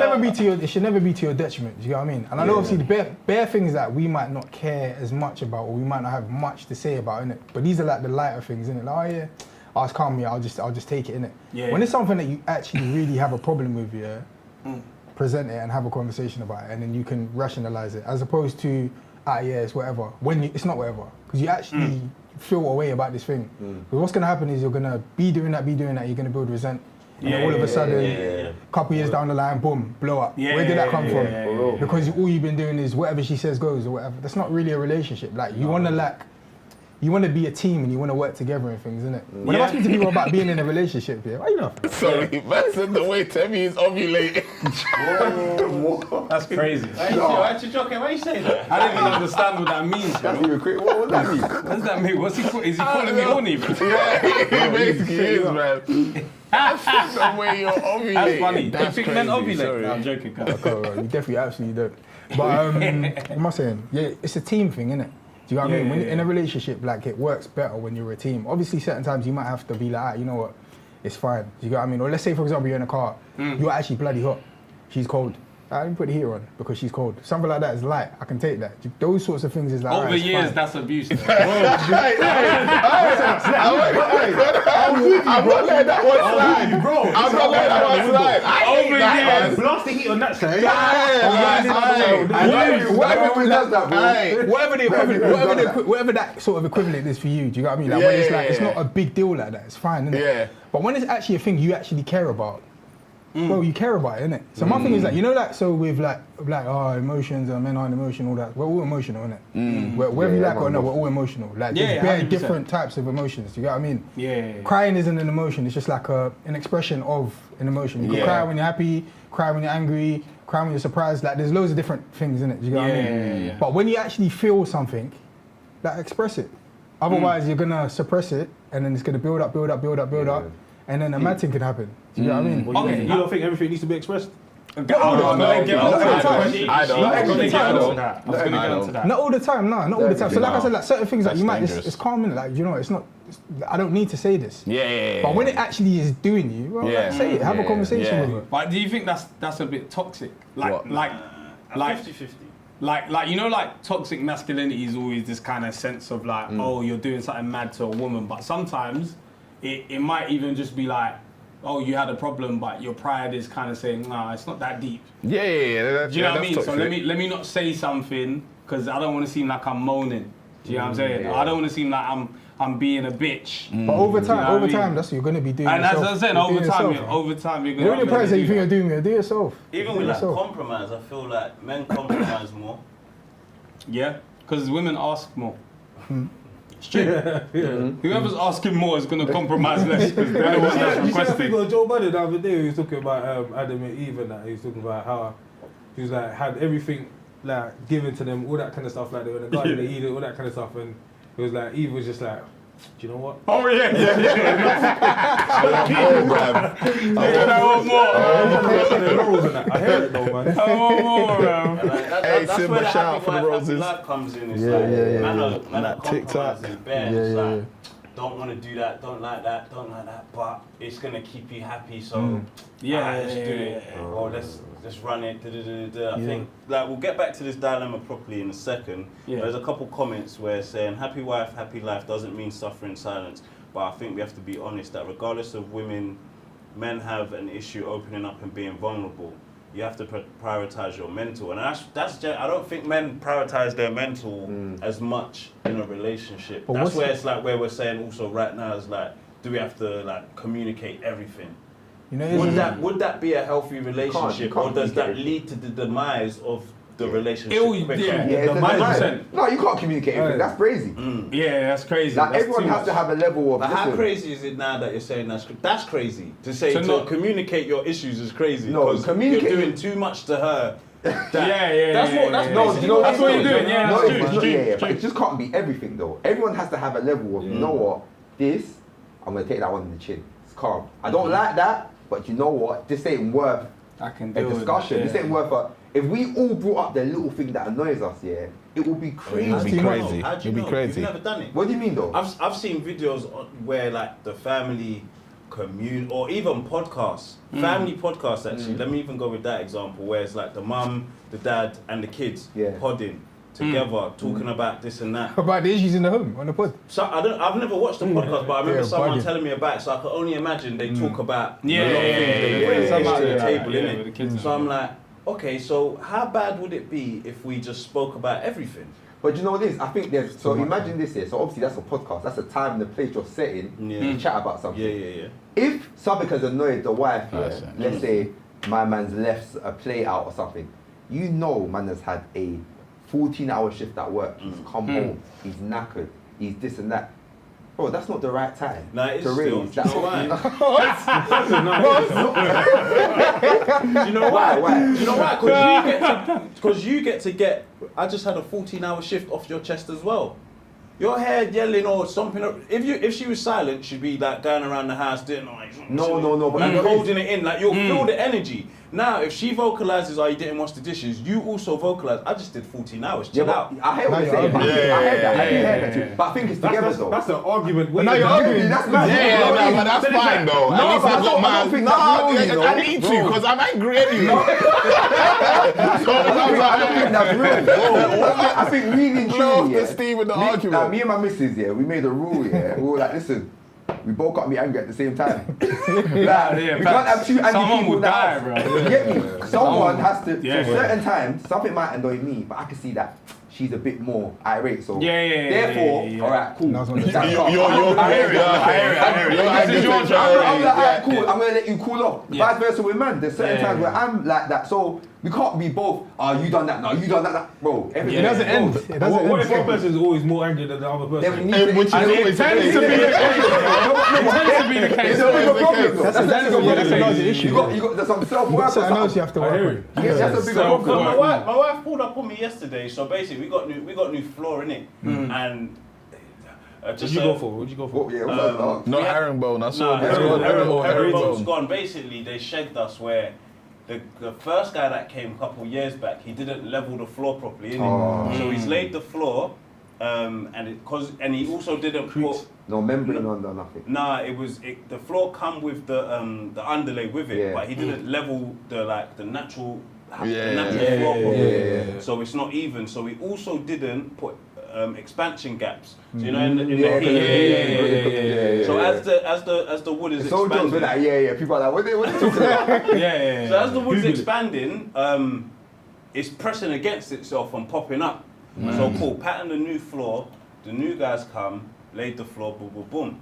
A: never be to your detriment. Do you know what I mean? And I know obviously the bare things that we might not care as much about, or we might not have much to say about, innit? But these are like the lighter things, innit? Like, oh yeah, it's calm, yeah, I'll just take it, innit?
C: Yeah.
A: When it's something that you actually really have a problem with, yeah, present it and have a conversation about it, and then you can rationalize it, as opposed to, yeah, it's whatever. When it's not whatever, because you actually feel a way about this thing. But what's gonna happen is you're gonna be doing that, you're gonna build resent. And then all of a sudden, couple years down the line, boom, blow up. Where did that come from? Because all you've been doing is whatever she says goes or whatever. That's not really a relationship. Like you want to be a team and you want to work together and things, innit? When I speak to people about being in a relationship, yeah, why you laughing?
B: Sorry, man said the way Temmie is ovulating.
C: That's crazy.
E: Why you joking? Why you saying that?
C: I don't even understand what that means.
D: That's even crazy. What does that mean?
C: What does that mean? Is he calling me horny?
B: Yeah, he basically is, man. That's the way you're ovulating.
C: That's funny.
B: That's
C: Think men
B: crazy,
C: ovulate?
B: sorry.
C: No, I'm joking.
A: You definitely absolutely don't. But what am I saying? Yeah, it's a team thing, innit? Do you know what I mean? When in a relationship, like it works better when you're a team. Obviously, certain times you might have to be like, you know what, it's fine. Do you get what I mean? Or let's say, for example, you're in a car, you're actually bloody hot, she's cold. I didn't put the heater on because she's cold. Something like that is light. I can take that. Those sorts of things is like.
C: Over
A: right,
C: years,
A: fine.
C: that's abuse.
B: I'm not letting that one slide. I'm not letting that one slide.
C: Over years.
F: Blast the heat on that side.
A: Whatever that sort of equivalent is for you, do you know what I mean? Like when it's like it's not a big deal like that. It's fine, isn't it?
B: Yeah.
A: But when it's actually a thing you actually care about, well, you care about it, innit? So my thing is like, you know, like so with like emotions and men aren't emotional, all that. We're all emotional, innit? Whether you like it or not, we're all emotional. Like there's very
C: 100%.
A: different types of emotions. Do you get what I mean?
C: Yeah.
A: Crying isn't an emotion. It's just like an expression of an emotion. You can cry when you're happy, cry when you're angry, cry when you're surprised. Like there's loads of different things in it. Do you get what I mean?
C: Yeah.
A: But when you actually feel something, like express it. Otherwise, you're gonna suppress it, and then it's gonna build up, and then a mad thing can happen. Do you know what I mean?
C: Okay.
F: You don't think everything needs to be expressed?
A: Not all the time, no, not all the time. So like I said, like certain things that you might, it's calm, innit? Like, you know, it's not, I don't need to say this.
B: Yeah.
A: But when it actually is doing you, well, like, say it, have a conversation with it.
C: But do you think that's a bit toxic? Like
E: 50-50.
C: Like you know, like toxic masculinity is always this kind of sense of like, oh, you're doing something mad to a woman, but sometimes it might even just be like, oh, you had a problem, but your pride is kind of saying, nah, it's not that deep.
B: Yeah.
C: Do you know what I mean? So let me not say something because I don't want to seem like I'm moaning. Do you know what I'm saying?
F: Yeah.
C: I don't want to seem like I'm being a bitch.
A: But over time,
C: You know what I mean?
A: that's what you're going to be doing
C: And
A: yourself.
C: as I said, over time, you're
A: You're
C: going
A: in the price that you think you're doing it, do yourself.
E: Even
A: Do
E: with like
A: yourself.
E: compromise, I feel like men compromise more.
C: Yeah, because women ask more. Whoever's asking more is going to compromise less because they're the ones that's
F: You said I think
C: requesting.
F: of Joe Budden the other day. He was talking about Adam and Eve and that. He was talking about how he was like had everything like given to them, all that kind of stuff. Like they were in the garden, they eat it, all that kind of stuff. And it was like Eve was just like, do you know what?
C: Oh yeah.
B: I want more, bruv.
F: I hear it though, man.
C: I want more, man.
B: Hey,
E: That's
B: Simba,
E: where the
B: shout out
E: happy
B: for the
E: wife, happy
B: roses.
E: life comes in. It's
A: Yeah,
E: like,
A: yeah, yeah,
E: man,
A: yeah.
E: man,
B: That
E: compromise
B: TikTok.
E: is bare.
A: Yeah,
E: It's
A: yeah,
E: like,
A: yeah.
E: don't want to do that, don't like that, but it's gonna keep you happy. So let's do it. Or let's run it. I think like we'll get back to this dilemma properly in a second.
C: Yeah.
E: There's a couple comments where saying happy wife, happy life doesn't mean suffer in silence. But I think we have to be honest that regardless of men have an issue opening up and being vulnerable. You have to prioritize your mental, and that's. I don't think men prioritize their mental as much in a relationship.
A: But
E: That's where it's like where we're saying also right now is like, do we have to like communicate everything?
A: You know,
E: Would that be a healthy relationship,
D: can't
E: or does that
D: communicate.
E: lead to the demise of the relationship? quickly?
D: Yeah, it's a
C: 100%.
D: No, you can't communicate everything. That's crazy.
C: Yeah, that's crazy.
D: Like
C: That's
D: everyone
C: too
D: has
C: much.
D: to have a level of.
E: But how
D: listen,
E: crazy is it now that you're saying that's crazy to say
C: To
E: to
C: not-
E: communicate your issues is crazy?
D: No,
E: because
D: communicate-
E: you're doing too much to her.
C: Yeah.
E: That's what. That's
D: No,
E: basically
D: you know
C: That's what you're doing, yeah,
D: No,
C: that's
D: it's
C: true,
D: not,
C: true,
D: but
C: true.
D: it just can't be everything though. Everyone has to have a level of, you know what, this, I'm gonna take that one in the chin. It's calm. I don't like that, but you know what, this ain't worth
C: I can
D: a
C: deal with
D: discussion.
C: that,
D: This ain't worth a. If we all brought up the little thing that annoys us, yeah, it will be
B: It'd
D: crazy.
B: be crazy.
E: How do you
B: It'd be
E: know?
B: crazy.
E: You've never done it.
D: What do you mean though?
E: I've seen videos where like the family commune or even podcasts, family podcasts actually. Let me even go with that example where it's like the mum, the dad, and the kids
D: Yeah.
E: podding together, talking about this and that.
A: about the issues in the home on the pod.
E: So I've never watched the podcast, but I remember
A: Yeah,
E: someone
A: bugging.
E: telling me about it. So I can only imagine they talk about
C: Yeah,
E: a lot of
C: yeah,
E: things that
C: yeah,
E: they bring
C: yeah,
E: to the
C: yeah,
E: table,
C: yeah,
E: innit?
C: with the kids
E: So
C: and
E: I'm like, okay, so how bad would it be if we just spoke about everything?
D: But you know this, I think there's, so imagine this here, so obviously that's a podcast, that's a time and a place you're setting to chat about something.
E: Yeah.
D: If something has annoyed the wife, yeah,
B: That's it.
D: let's say my man's left a plate out or something, you know man has had a 14-hour shift at work, he's come home, he's knackered, he's this and that. Bro, that's not the right time
E: Nah, it is
D: to
E: still.
D: raise.
E: Do you know why?
D: Do you know why? Why?
E: Do you know why? Because you get to get. I just had a 14-hour shift off your chest as well. Your hair yelling or stomping. If she was silent, she'd be like going around the house doing like.
D: No, but
E: and
D: you know
E: holding it in, like you'll feel the energy. Now, if she vocalizes, "Oh, you didn't wash the dishes," you also vocalize. I just did 14 hours.
D: Yeah,
E: Chill out.
D: but I hear what you're saying. I heard that. I heard that too. But I think it's together though.
F: That's an argument.
A: Now you're arguing.
D: That's mad.
B: But that's fine though. At least
D: but
B: I
D: I
B: got
D: don't
B: my.
D: think
B: No,
D: that's real, you
B: I
D: know.
B: need to because I'm angry anyway.
D: I don't think that's real. I think really and
B: Blow off
D: truly,
B: the
D: yeah,
B: steam with the
D: me
B: argument.
D: and my missus, yeah, we made a rule, yeah. We were like, listen, we both got to be angry at the same time. Like, we can't have two angry
C: Someone
D: people
C: will
D: in the
C: die,
D: house.
C: bro.
D: You get me? Someone has to.
C: Yeah,
D: so certain times, something might annoy me, but I can see that she's a bit more irate. So therefore, all right, cool.
A: That's what I'm
D: That's
A: saying.
D: calm.
C: I hear it.
B: This is your
D: I'm like, alright, cool. I'm gonna let you cool off.
C: Yeah.
D: Vice versa with man. There's certain times where I'm like that. So we can't be both. Oh, you done that? No, you done that? Bro, everything.
A: It doesn't end. It doesn't end.
F: What if one person is always more angry than the other person?
D: Then we need to.
B: Which is always
C: tends to be the case. It tends to be the case.
D: It's a bigger problem.
A: That's a larger issue.
D: You got there's some self-work or
A: Certain notes you
D: something.
A: have to
F: I hear
A: work
F: it.
A: on.
D: Yes, that's a bigger
C: Self-work.
D: problem.
E: My wife pulled up on me yesterday. So basically, we got new floor in it, and
F: What'd you go for? What'd you go for?
D: Oh, yeah, what's that?
B: Not herringbone. I saw
E: No,
B: herringbone.
E: herringbone's gone. Basically, they shagged us where the first guy that came a couple years back, he didn't level the floor properly, innit? So he's laid the floor, and he also didn't put.
D: No membrane under nothing.
E: Nah, the floor come with the underlay with it,
D: Yeah.
E: but he didn't level the natural floor
B: Yeah.
E: properly.
D: Yeah.
E: So it's not even. So he also didn't put expansion gaps. So you know in the heat. So as the wood is
D: It's so jokes with
E: expanding.
D: that. Yeah. People are like, what they talking about?
E: So as the wood's expanding, it's pressing against itself and popping up. So cool, pattern the new floor, the new guys come, laid the floor, boom, boom, boom.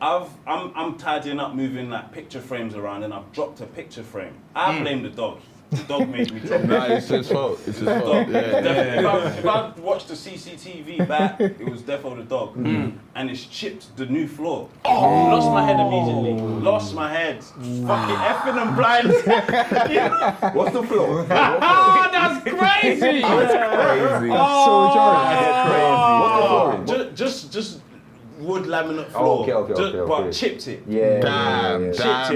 E: I'm tidying up, moving like picture frames around, and I've dropped a picture frame. I blame the dog. The dog made me drop it.
B: Nah, it's his fault. It's his fault.
E: If I watched the CCTV back, it was definitely the dog. And it's chipped the new floor. Lost my head immediately. Lost my head. Fucking effing and blind.
D: What's the floor?
C: Oh, that's crazy!
B: Crazy.
D: What's the floor?
E: Just wood laminate floor.
D: Okay.
E: But chipped it.
D: Yeah.
E: Damn.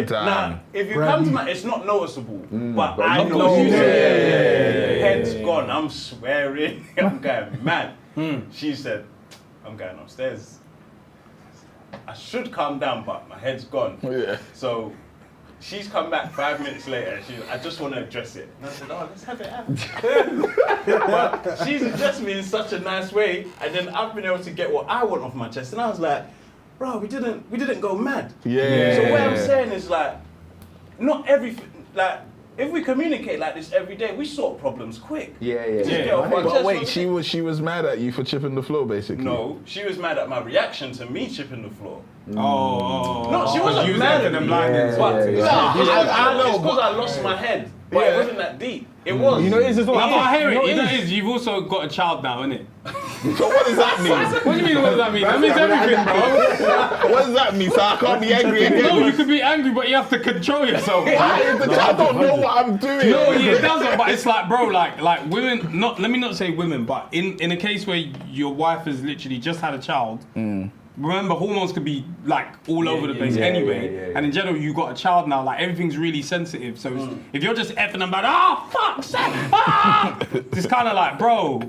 E: Now, if you come to my, it's not noticeable, but I
D: you
E: know.
D: know.
E: Head's gone. I'm swearing. I'm going mad. She said, "I'm going upstairs. I should calm down, but my head's gone."
B: Yeah.
E: So she's come back 5 minutes later. I just want to address it. And I said, "Oh, let's have it out." But she's addressed me in such a nice way, and then I've been able to get what I want off my chest. And I was like, "Bro, we didn't go mad."
B: Yeah.
E: So what I'm saying is like, not everything. Like, if we communicate like this every day, we sort problems quick.
D: Yeah.
E: Just get off my
B: But
E: chest.
B: wait, she was mad at you for chipping the floor, basically.
E: No, she was mad at my reaction to me chipping the floor.
C: Oh.
E: No, she wasn't mad at me. But I know, it's because I lost my head. But it wasn't that deep. It was.
A: You know, it's just
C: No,
A: what
C: but I hear it. You know, it is. You've also got a child now, innit?
B: So what does that mean?
C: What do you mean? What does that mean? That means everything, bro.
B: What does that mean? So I can't be angry again?
C: No, you could be angry, but you have to control yourself.
B: The child don't know what I'm doing.
C: No, it doesn't. But it's like, bro, like women. Not let me not say women, but in a case where your wife has literally just had a child. Remember, hormones could be like all over the place anyway. And in general, you got a child now, like everything's really sensitive. So if you're just effing about, it's kind of like, bro,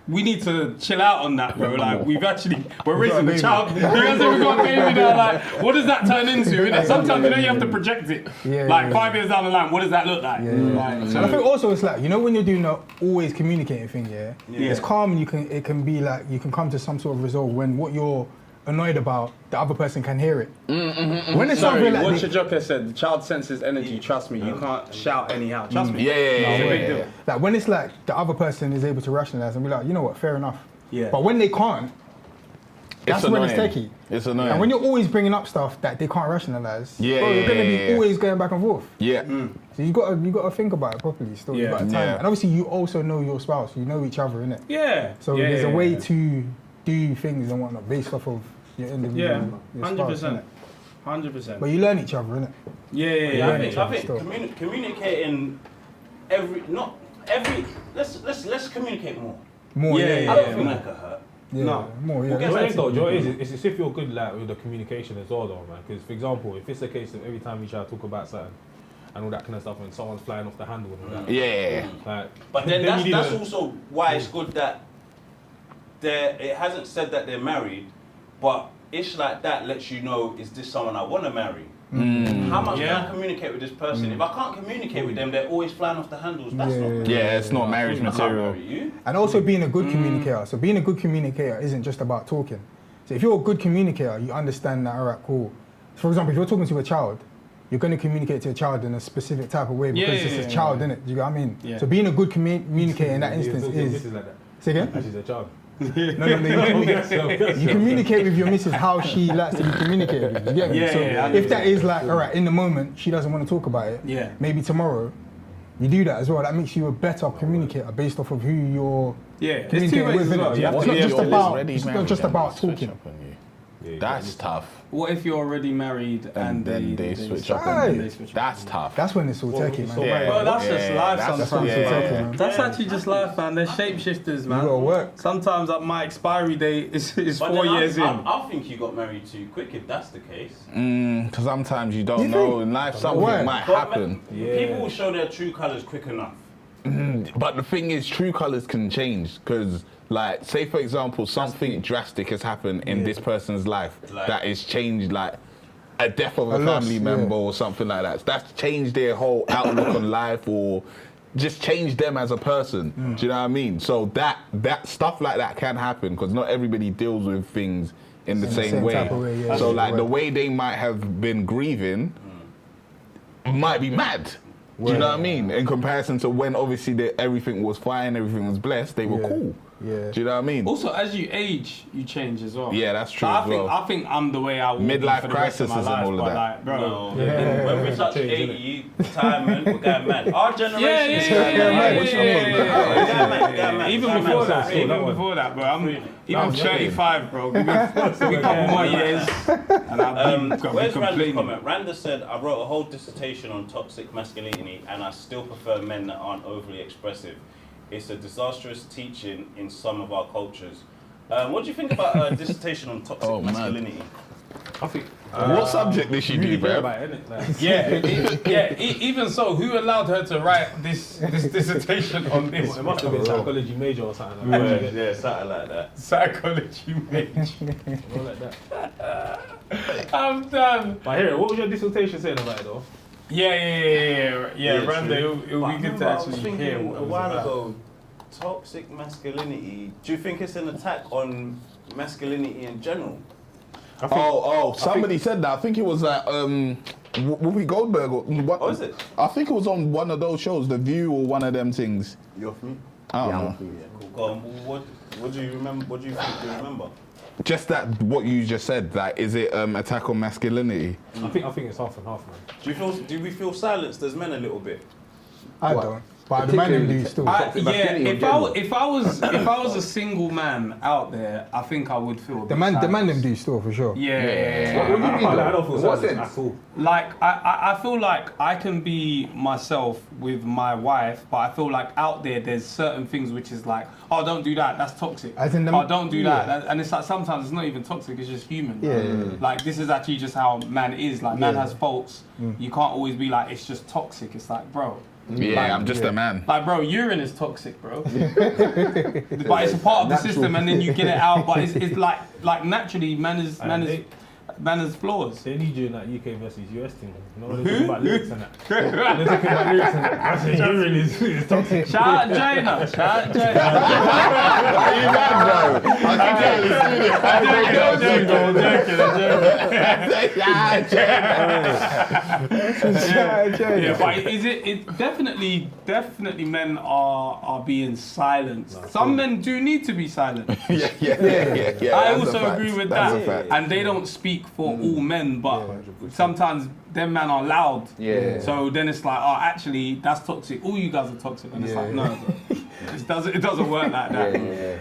C: we need to chill out on that, bro. Like we're raising the child. You guys say we got a baby now. Like, what does that turn into? Innit? Sometimes you have to project it. 5 years down the line, what does that look like?
A: And I think also it's like, you know, when you're doing the always communicating thing, it's calm. And it can be like you can come to some sort of resolve when what you're annoyed about, the other person can hear it. When it's something like
C: what Shajoka said, the child senses energy, trust me, you can't shout anyhow, trust me. It's a big deal.
A: Like when it's like the other person is able to rationalize and be like, you know what, fair enough.
C: Yeah.
A: But when they can't, that's when it's techie.
B: It's annoying.
A: And when you're always bringing up stuff that they can't rationalize,
B: Yeah,
A: bro, you're gonna be
B: yeah.
A: always going back and forth.
B: Yeah.
A: So you got to think about it properly. Still, you got to time.
B: Yeah.
A: And obviously, you also know your spouse. You know each other, innit?
C: Yeah.
A: So there's a way to do things and whatnot based off of your individual.
C: Yeah, 100%. 100%.
A: But you learn each other, innit?
C: Yeah.
E: I think communicating let's communicate more.
A: More,
E: I don't think that could hurt.
C: No.
A: More, yeah.
F: It's as if you're good like with the communication as well, though, man. Because for example, if it's a case of every time we try to talk about something and all that kind of stuff, and someone's flying off the handle and all that.
B: Yeah.
F: Like,
E: But then that's also why it's good that it hasn't said that they're married, but ish like that lets you know, is this someone I want to marry? How much can I communicate with this person? If I can't communicate with them, they're always flying off the handles. That's not.
B: Yeah, it's not marriage
E: I can't
B: material.
E: marry you.
A: And also being a good communicator. So being a good communicator isn't just about talking. So if you're a good communicator, you understand that, all right, cool. For example, if you're talking to a child, you're going to communicate to a child in a specific type of way because it's a child, innit? Do you know what I mean? Yeah. So being a good communicator in that instance is...
F: like that.
A: Say again?
F: She's a child.
A: No, you communicate with your missus how she likes to be communicated with. You get me? So if that is like, all right, in the moment, she doesn't want to talk about it, maybe tomorrow, you do that as well. That makes you a better communicator based off of who you're communicating with. It's not just about talking.
B: That's tough.
C: What if you're already married and
B: then they switch up? That's tough.
A: That's when it's all techie, man.
C: Well, that's just life
A: sometimes.
C: That's actually just life, man. They're shapeshifters, man.
A: You gotta work.
C: Sometimes my expiry date is 4 years in.
E: I think you got married too quick if that's the case.
B: Because sometimes you don't know in life, something might happen.
E: People will show their true colours quick enough.
B: But the thing is, true colours can change because, like, say for example, something drastic has happened in this person's life that has changed, like a death of a family member or something like that. That's changed their whole outlook on life or just changed them as a person. Do you know what I mean? So that stuff like that can happen because not everybody deals with things in the same way. So like the way they might have been grieving might be mad. Do you know what I mean? In comparison to when obviously everything was fine, everything was blessed, they were cool.
A: Yeah.
B: Do you know what I mean?
C: Also, as you age, you change as well.
B: Yeah, that's true
C: So
B: as well.
C: I think I'm the way I will be
B: Midlife
C: for the rest of my
B: crises and
C: life,
B: all of
C: but
B: that.
C: like, bro.
E: No,
F: Yeah.
E: when we touch 80, retirement, we're going mad. Our generation
C: Yeah,
E: is
C: yeah,
E: going
C: yeah,
E: mad.
C: yeah,
E: We're
C: yeah,
E: going
C: yeah,
E: mad.
C: yeah. Even
E: Going
C: before
E: mad.
C: that,
F: that
C: even
F: one.
C: before that, bro. I'm
F: was
C: 35, bro. Give me a couple more years, and I'll be
E: Where's Randa's
C: complaining.
E: comment? Randa said, I wrote a whole dissertation on toxic masculinity and I still prefer men that aren't overly expressive. It's a disastrous teaching in some of our cultures. What do you think about a dissertation on toxic masculinity?
F: I think.
B: What subject did she do, bro?
C: Even so, who allowed her to write this dissertation on this?
F: It must have been psychology major or something like that.
E: Yeah, something like that.
C: Psychology major.
F: Something like that.
C: I'm done.
F: But here, what was your dissertation saying about it though?
C: Yeah, Randa, it'll
E: But
C: be
E: I
C: good
E: remember
C: to
E: I was
C: actually
E: thinking
C: hear what
E: a
C: it was
E: while
C: about.
E: ago, toxic masculinity. Do you think it's an attack on masculinity in general?
B: Somebody said that. I think it was like Whoopi Goldberg. Or what?
E: Oh, is it?
B: I think it was on one of those shows, The View or one of them things.
D: You off me?
B: I don't
D: Yeah, I'm
B: know.
D: off me, yeah.
E: Cool. Go on. What do you remember? What do you think you remember?
B: Just that, what you just said. Like, is it attack on masculinity?
F: I think it's half and half, man.
E: Do we feel silenced as men a little bit?
A: I
D: What?
A: don't. But the man them do still.
C: If I was a single man out there, I think I would feel.
A: The man them do still for sure.
C: Yeah.
D: What do you mean?
F: I don't feel
D: In what
F: silenced
D: sense?
F: at all.
C: Like I feel like I can be myself with my wife, but I feel like out there's certain things which is like, oh, don't do that, that's toxic.
A: As in the-
C: oh, don't do
A: yeah.
C: that. And it's like sometimes it's not even toxic, it's just human.
A: Yeah.
C: Like this is actually just how man is. Like man
A: Yeah.
C: has faults. You can't always be like it's just toxic. It's like, bro.
B: Yeah,
C: Like,
B: I'm just a man.
C: Like, bro, urine is toxic, bro. But it's a part of the system, and then you get it out. But it's like naturally, man is flaws.
F: They need you in that UK versus US thing. You know, they're talking about lyrics and that. They're talking about lyrics and that. I said, urine is toxic.
C: Shout out Jaina. Shout out Jaina.
B: Are you mad, bro?
C: Yeah, but it definitely men are being silenced. Some men do need to be silenced.
B: Yeah.
C: I
B: That's a
C: also
B: fact.
C: agree with
B: That's
C: that.
B: a fact.
C: And they don't speak for all men, but sometimes them men are loud.
D: Yeah.
C: So then it's like, oh, actually, that's toxic. All you guys are toxic. And it's like, no, bro. It doesn't work like that.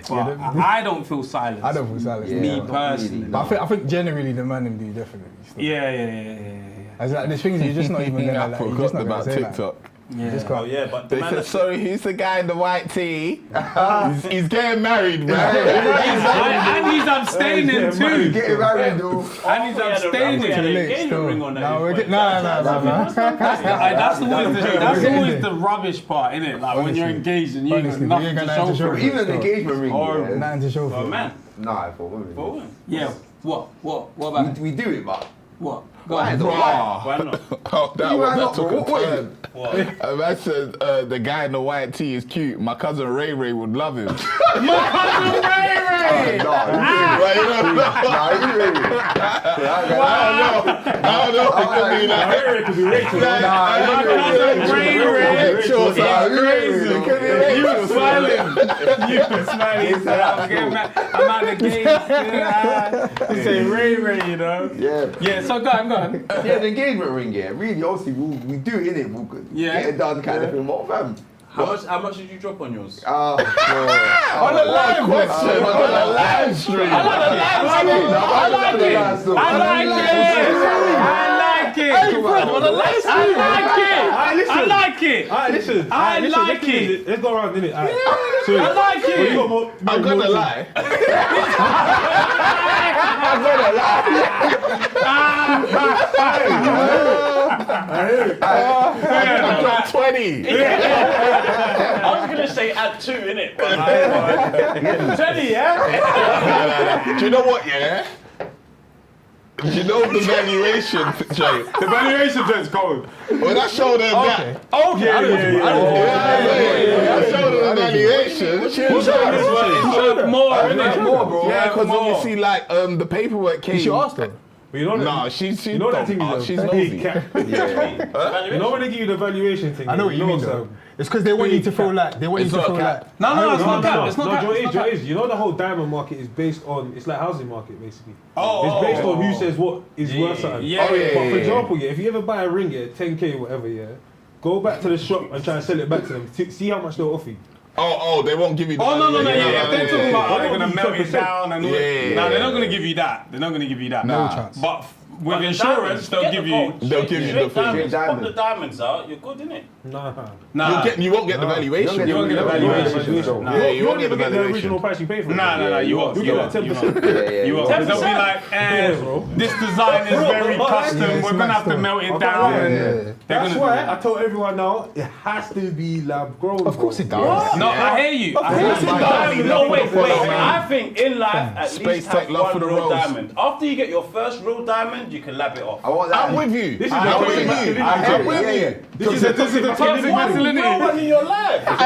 C: But I don't feel silenced.
A: I don't feel silenced.
C: Me
A: Yeah.
C: personally.
A: But I think generally the man them do definitely. Still.
C: Yeah.
A: As like, there's things you're just not even gonna
B: I
A: like. You're
B: forgot
A: just not
B: about
A: gonna say
B: TikTok.
A: You just can't.
E: Oh yeah, but the
B: They
E: man
B: said,
E: that-
B: sorry, who's the guy in the white tee? he's getting married, bro.
C: And he's abstaining too.
D: Get married, dude.
C: And he's abstaining.
E: had an
A: Late
E: engagement
A: still.
E: ring on that.
A: No, we're getting. No.
C: That's always the rubbish part, innit? Like when you're
A: Honestly.
C: engaged and you ain't got
A: Honestly,
C: nothing
A: you ain't
C: to
A: got
C: show
A: nothing to
C: for
A: show
C: it.
A: for it.
D: Even an engagement ring.
C: Horrible.
D: Yeah.
A: Nothing to show
E: For a
A: for.
E: man.
D: Nah, for women.
E: For a woman.
C: Yeah. What about it?
D: We do it, but
C: What? Go
D: why?
C: on.
D: Though? Why?
E: Why not?
B: Oh, that
D: You
B: one
D: ran
B: that
D: up,
B: took
D: bro.
B: a
D: What is
B: turn.
E: What?
B: I said the guy in the white tee is cute. My cousin Ray would love him.
D: Nah, you really.
B: I don't know. It could be like,
F: It could be Rachel.
B: Rachel, crazy. It could be Rachel.
C: You were smiling. I'm at the game. You say Ray, you know?
D: Yeah.
C: Yeah, so go on.
D: Yeah, the engagement ring, yeah. Really, obviously, we do it, innit? We'll
C: Yeah.
D: get it done kind of thing. What, fam?
E: How much did you drop on yours?
B: on a live question, on a live stream.
C: I like it.
F: Let's go around, innit?
C: I like it.
B: I'm gonna lie. I dropped 20.
E: I was gonna say add 2 in it. 20, yeah?
B: Do you know what, yeah? Do you know the valuation, Jay?
C: The valuation is cold.
B: When I showed them that,
C: Okay.
B: I showed them the valuation.
C: More, innit?
D: More, bro.
B: Yeah, because obviously, like, the paperwork came.
A: You should ask them.
F: But you know that,
B: Nah, she's
F: you know that thing is
B: she's
F: a
B: nosy.
F: Yeah. You know when they give you the valuation thing.
A: I know what you mean though. It's because they want you to feel like,
B: It's not a cap.
C: No, it's not that. It's not that.
F: No,
C: It's not that.
F: you know the whole diamond market is based on, it's like housing market basically.
C: Oh,
F: it's based on who says what is worth something.
C: Yeah.
F: But for example, if you ever buy a ring, 10k whatever, go back to the shop and try and sell it back to them. See how much they'll offer you.
B: Oh, they won't give you.
C: Oh, no,
B: yeah.
C: They're talking about how they're
F: Yeah.
C: gonna melt it down and all that. No, they're not gonna give you that. They're not gonna give you that.
A: No chance.
C: But with insurance, they'll give you.
B: They'll give you the thing.
E: diamonds. Pop the diamonds out, you're good, innit?
C: Nah.
B: You won't get the valuation.
C: You won't get the valuation.
B: Yeah, you won't get the
F: The original
B: valuation.
F: price you pay for it.
C: Nah, you won't.
F: You
C: You
F: get
C: won't.
F: like 10%.
C: You won't. Because they'll be like, this design is very custom.
A: it's
C: We're gonna have to
A: maxed
C: melt it
F: out.
C: down.
A: Yeah.
C: They're
F: That's
C: gonna
F: why
C: do that.
F: I told everyone now, it has to be lab grown.
A: Of course it does.
C: No, I hear you. I hear
A: course
C: you.
A: it does.
E: No, wait. I think in life, at
B: Space
E: least
B: tech
E: have
B: love
E: one
B: for the
E: real
B: rose.
E: diamond. After you get your first real diamond, you can lab it off.
D: I want that.
B: I'm with you.
F: This is
B: I'm
F: the
B: with
F: toxic
B: you.
F: masculinity.
B: I'm with
D: Yeah.
B: you.
F: This is the
C: toxic masculinity.
E: One in your life.
C: If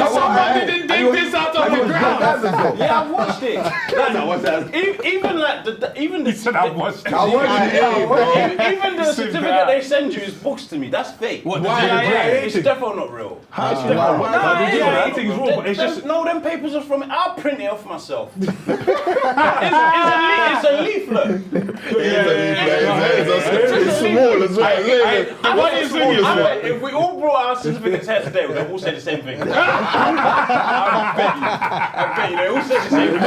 C: someone didn't dig this out of the ground.
E: Yeah, I watched it. Even like even the
C: I watched it.
E: even the certificate they send you is books to me. That's fake.
C: What?
E: It's definitely not real.
F: Yeah, everything's wrong, but it's just.
E: No, them papers are from it. I'll print it off myself. It's a leaflet.
B: It's small as well.
E: What is it? If we all brought our certificates here today, they'll all say the same thing. I bet you, they all say the same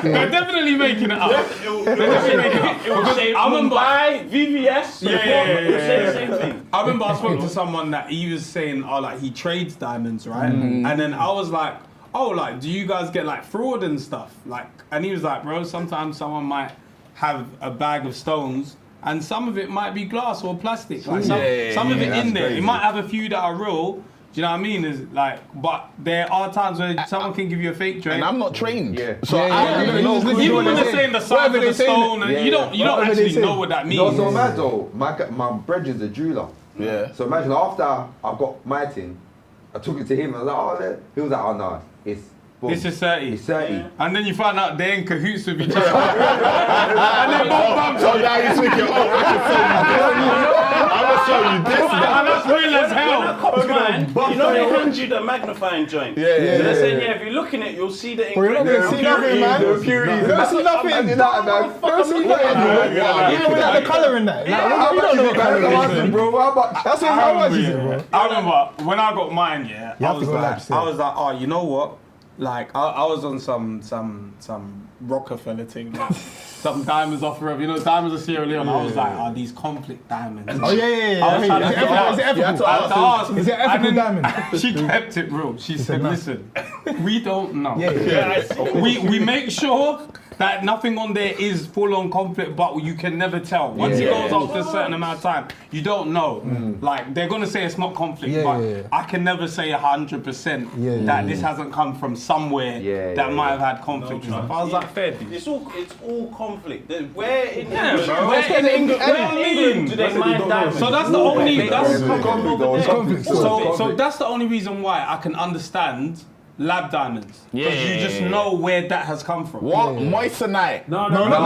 E: thing.
C: They're definitely making it up.
E: It will say Mumbai, VVS, it will say the same thing.
C: I remember I spoke to someone that he was saying, like he trades diamonds, right? And then I was like, like, do you guys get like fraud and stuff? Like, and he was like, bro, sometimes someone might have a bag of stones and some of it might be glass or plastic. Like some of it in there.
B: crazy.
C: It might have a few that are real. Do you know what I mean? Is like, but there are times where someone can give you a fake trade.
B: And I'm not trained.
D: Yeah.
B: So I don't know.
C: Even when they're saying the size of the stone, and you don't
A: Whatever they
C: actually
A: say.
C: know what that
D: You know
C: means.
D: what's so mad though? My brother's a jeweler.
B: Yeah.
D: So imagine after I got my thing, I took it to him. I was like, he was like, oh no, it's. Boom.
C: This is 30.
D: It's 30.
C: And then you find out they're in cahoots with each other. And then both bumps.
B: So now you think you're I'm gonna show you this.
C: And that's real as hell.
E: Cops, man, you know they hand you the magnifying joint.
B: Yeah.
E: So they're saying, if you look in it, you'll see the
A: But you're not going to see nothing, man. You don't see nothing. You don't see nothing. You know without the colour in that. Like, you don't know what colour it is.
D: bro.
A: That's how much is it, bro?
C: I remember when I got mine,
A: You
C: I
A: have
C: was
A: to go
C: like,
A: lab still.
C: oh, you know what? Like, I was on some Rockefeller thing, like, some diamonds off of, diamonds of Sierra Leone. I was like, these conflict diamonds.
A: Oh, yeah.
C: I was trying to figure out-
A: Is it ethical?
C: I had to ask.
A: Is it ethical
C: And then
A: diamond?
C: She kept it real. She said, listen, we don't know.
A: Yeah.
C: We make sure that nothing on there is full on conflict, but you can never tell. Once it goes up to a certain amount of time, you don't know. Like, they're gonna say it's not conflict, but I can never say 100% that this hasn't come from somewhere that might have had conflict. I was like, fair dude.
E: It's all conflict. Where in
C: bro.
E: England do they mine diamonds?
C: So that's the only.
D: Conflict.
C: So that's the only reason why I can understand lab diamonds. Because you just know where that has come from.
B: What? Moissanite.
F: No.
C: You know what?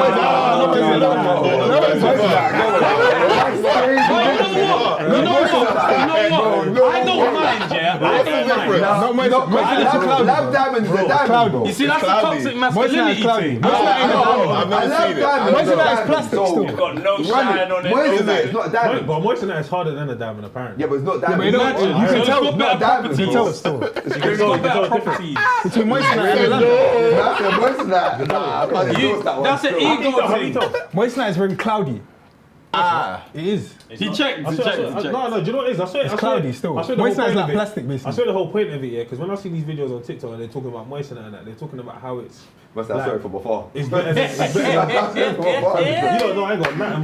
C: I don't mind, yeah. I don't mind.
D: Lab diamonds is a diamond.
C: You see, that's the toxic masculinity thing.
B: I've never seen it.
A: Moissanite is plastic still.
E: You've got no shine on it.
D: Moissanite, it's not a diamond.
F: But Moissanite is harder than a diamond, apparently.
D: Yeah, but it's not diamond.
A: You can tell.
C: It's got better
D: diamonds.
A: You can tell it's still.
C: It's got better properties.
A: Between Moissanite and lab.
D: That's a Moissanite. Nah, I can't endorse that one.
C: That's an
D: still.
C: ego thing.
A: Moissanite is very cloudy. It is.
C: He checked.
F: No, do you know what it is? I swear,
A: It's cloudy still.
F: I swear the whole
A: Moissanite is
F: point
A: like
F: of it-
A: plastic,
F: I
A: basically.
F: swear the whole point of it, yeah, because when I see these videos on TikTok and they're talking about moissanite and that, they're talking about how it's.
D: What's that? Sorry for before.
F: It's better. You don't know, I ain't got nothing.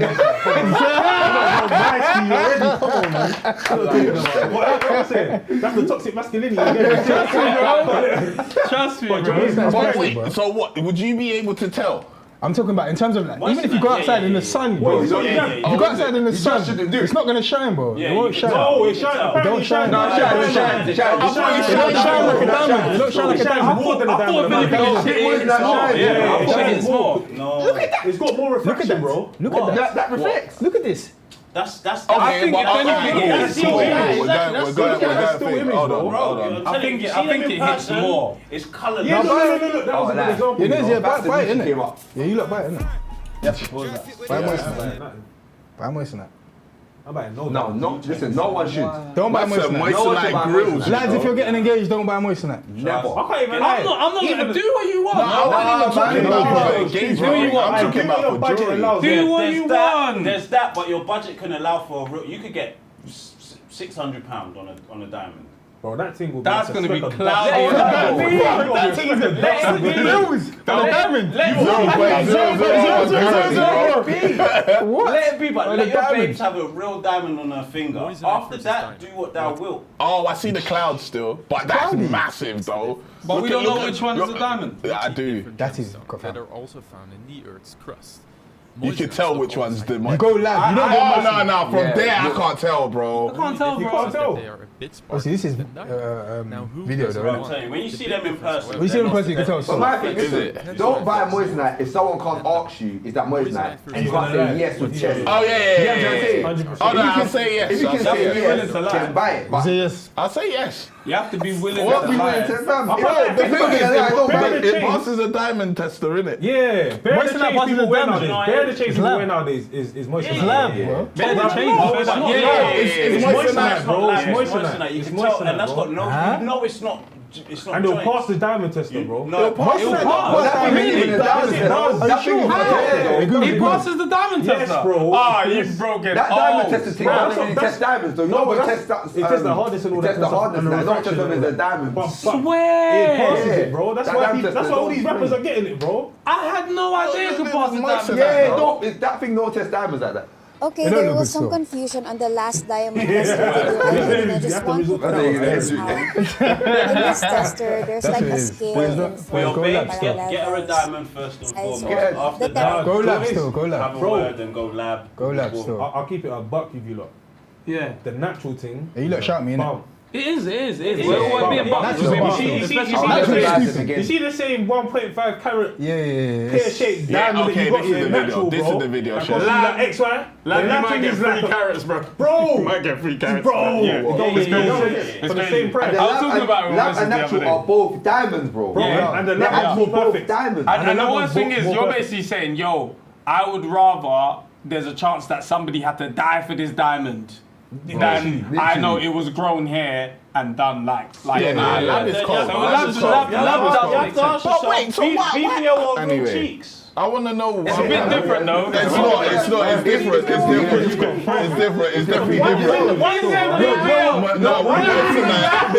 F: What I'm saying? That's the toxic masculinity again.
C: Trust me, bro.
B: But wait, so what? Would you be able to tell?
A: I'm talking about in terms of like, even if you
E: Moissanite,
A: go outside in the
E: yeah.
A: sun, bro.
D: Well,
A: If you go outside in the sun,
D: shouldn't do it.
A: it's not gonna shine, bro.
E: Yeah,
A: It won't
E: you
A: shine.
E: can
F: No,
E: tell.
F: it shine. Apparently
A: Don't shine.
D: No, shine.
A: It don't shine like a diamond. It don't shine like a diamond.
F: More than a diamond.
C: Moissanite shine.
F: Yeah,
C: It shines more.
E: No.
F: it's got more reflection, bro.
A: Look at that.
D: That reflects.
A: Look at this.
E: That's
B: Okay,
C: think
B: but
C: if anything,
E: that's
C: it's
E: cool.
C: more.
E: Yeah,
B: We're
E: exactly,
B: going
E: that's
B: to
F: still
B: think.
F: image,
B: Hold
F: bro.
B: on, hold on.
E: I think
C: it hits more.
E: It's colour.
F: Yeah, no. That was a good
D: like-
F: example.
A: It is, yeah,
D: That's the
A: buy it,
D: reason
A: innit?
D: came up.
A: Yeah, you look buy it, innit? Buy Moissanite. Buy Moissanite.
F: I'm buying no.
D: No, listen, no one should.
A: Don't buy
B: That's a
A: Moissanite.
B: Moissanite grills.
A: Lads, if you're getting engaged, don't buy Moissanite.
D: Never.
F: I can't even lie.
C: I'm not gonna do what you want.
B: I'm not even talking about
A: no,
B: for engagement.
C: do you want?
B: I'm talking about for
F: budget
B: jewelry.
F: allows.
C: Do what you want.
E: There's that, but your budget can allow for a real. You could get £600 on a diamond.
F: Bro, that thing will be
C: That's
F: like
C: gonna be
F: a speck of
C: cloudy.
F: dust.
C: That thing's a diamond.
E: Let it be, but
A: Oh,
E: let
A: the
E: your
A: diamond.
E: babes have a real diamond on her finger. After that, do what thou wilt.
B: Oh, I see the clouds still, but that's massive though.
C: But we don't know which one is a diamond.
B: Yeah, I do.
A: That is
H: that are also found in the Earth's crust.
B: You can tell which one's the
A: You go live. You don't get
B: Oh
A: Moissanite.
B: no, from
D: Yeah,
B: there I
D: look.
B: can't tell, bro.
C: I can't tell,
F: You
C: bro.
F: can't tell.
H: They are a bit
A: Oh, see, this is
H: sparkler. Now, who
A: video
H: doesn't
A: though,
E: I'm
A: innit?
E: telling you, when you see them in person,
A: When you see them in person, you can tell.
D: But my thing
B: Is
D: is,
B: it?
D: don't buy Moissanite if someone can't ask you, is that Moissanite? And you can't say yes with chest.
B: Oh yeah, yeah, yeah.
D: You know what I'm saying?
F: 100%.
B: Oh no, I'll say yes.
D: If you
B: I'll
D: can
B: say
D: say
B: yes.
D: yes,
C: to lie.
D: then buy it. But
A: Say yes.
B: I'll say yes.
C: You have to be willing
D: what
C: to
D: we
C: lie.
D: willing to fam?
B: No, the thing is,
D: don't buy
B: it
D: it.
B: passes a diamond tester, innit?
F: Yeah, bear the
A: Moissanite
F: chains
A: passes
F: people
A: the
F: wear
A: diamond.
F: nowadays. Bear the chains people
A: lab.
F: wear nowadays is Moissanite.
A: It's lab, bro.
C: Better
F: Lab.
C: change.
F: No,
C: It's not
E: Yeah,
C: lab.
B: It's
F: Moissanite,
B: Moissanite,
F: bro. It's
E: It's
F: Moissanite.
E: You
F: It's
E: can tell,
F: Moissanite,
E: and that's
F: bro.
E: got no.
A: Huh?
E: You know it's not. It's not.
F: And they'll
E: joint.
F: pass the diamond tester, bro.
E: No,
A: Moissanite
D: Well, that thing
A: Really?
D: ain't even a diamond test.
F: Are
D: That
F: you
D: thing is
F: sure?
D: not a test, though.
C: It passes the diamond
F: Yes,
C: tester.
F: bro.
C: Ah,
F: Yes.
C: you broke it.
D: That diamond tester thing
F: bro,
D: doesn't
F: that's-
D: really test diamonds, though. You
F: No,
D: know
F: but
D: what
F: that's-
D: test
F: it tests the hardness and all
D: it
F: that
D: tests the
F: kind of stuff,
D: hardness,
F: and the
D: and not just
F: refraction
D: them
F: and
D: as
F: all
D: a
F: that.
D: diamond.
F: But it
C: Swear.
F: passes it, bro. That's
D: That
F: why
D: diamond
F: that's
D: tester
F: why all
D: don't
F: these rappers
D: swing.
F: are getting it, bro.
C: I had no idea it could pass the diamond
B: Moissanite.
C: tester.
D: Yeah, don't, that thing don't test diamonds like that.
I: Okay,
A: They don't
I: there
A: look
I: was
A: good
I: some
A: still.
I: confusion on the last diamond tester video. And I
F: You
I: just
F: have to
I: want to
F: resort to
I: clarify
D: that.
I: this out. In this tester, there's
A: That's
I: like
A: what
I: a
A: it is.
I: scale
A: But it's
I: in
A: not-
E: For
I: front
E: your
A: Go
E: babes,
A: lab,
E: get her a diamond first and
I: Size
E: foremost.
I: one.
E: After
I: The
E: that,
A: Go lab
F: is-
A: still. Go
E: have
A: lab.
E: a
F: Bro.
E: word and go lab.
A: Go lab still.
F: I'll keep it a buck with you lot.
C: Yeah.
F: The natural thing.
A: Hey, you lot shout me, innit?
F: Bum.
C: It is.
E: is.
C: We're being
A: That's
C: bumped.
A: just
C: We're
A: bumped.
C: being
F: You see-
C: bumped.
F: you see-
A: That's
F: you
A: really
F: see-
A: stupid.
F: You see the same 1.5 carat
A: Yeah.
F: pear-shaped
B: Yeah,
F: diamond that
B: okay,
F: you got
B: this is
F: in
B: the
F: natural,
B: video. This
F: bro.
B: is the video,
F: That
B: shit.
F: costs you like XY.
C: Lad,
F: The
C: you
F: lab
C: might
F: thing
C: get
F: is
C: 3
F: like a-
C: carats, bro.
F: Bro,
C: You might get 3 carats.
F: bro.
C: Yeah.
F: You don't
C: It's
F: get
C: crazy.
F: for the
C: It's
F: same
C: crazy.
F: price.
D: The
C: I was
D: lab
C: talking about it with
D: lab
C: Moses
D: and
C: the other
D: natural
C: day.
D: are both diamonds, bro.
F: Bro,
A: Yeah.
F: and the
D: They're
F: lab
D: actually
F: is
D: both
F: perfect.
D: diamonds.
C: And the
F: lab
C: worst
F: was
C: thing
F: more
C: is, you're
F: perfect.
C: basically saying, yo, I would rather there's a chance that somebody had to die for this diamond than I know it was grown here and done like
B: Yeah, nah,
C: yeah.
B: lab is cold.
C: So
B: Lab is cold.
C: lab does make sense.
B: But wait, so what?
E: BBL or real
B: Anyway.
E: cheeks?
B: I want to know.
C: It's a bit different though.
B: It's not. It's different. It's different. It's definitely different.
C: Why is that real?
B: No, we don't see that.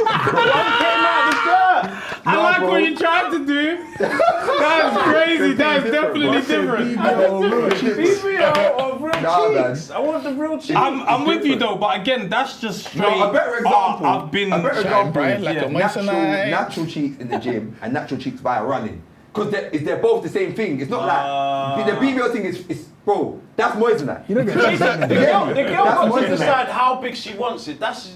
C: I like what you're trying to do. That's crazy. That's definitely different.
F: BBL or real
D: Nah,
F: cheeks. I want the real cheeks.
C: I'm with you though, but again, that's just straight.
D: No, a better example.
C: I've been.
D: A better example
B: Brian,
D: is
B: like a
D: natural,
B: Moissanite.
D: natural cheeks in the gym and natural cheeks via running. Because they're both the same thing. It's not like the BBL thing is bro. That's Moissanite.
A: You don't get
E: The girl
D: That's
E: got to
D: Moissanite.
E: decide how big she wants it. That's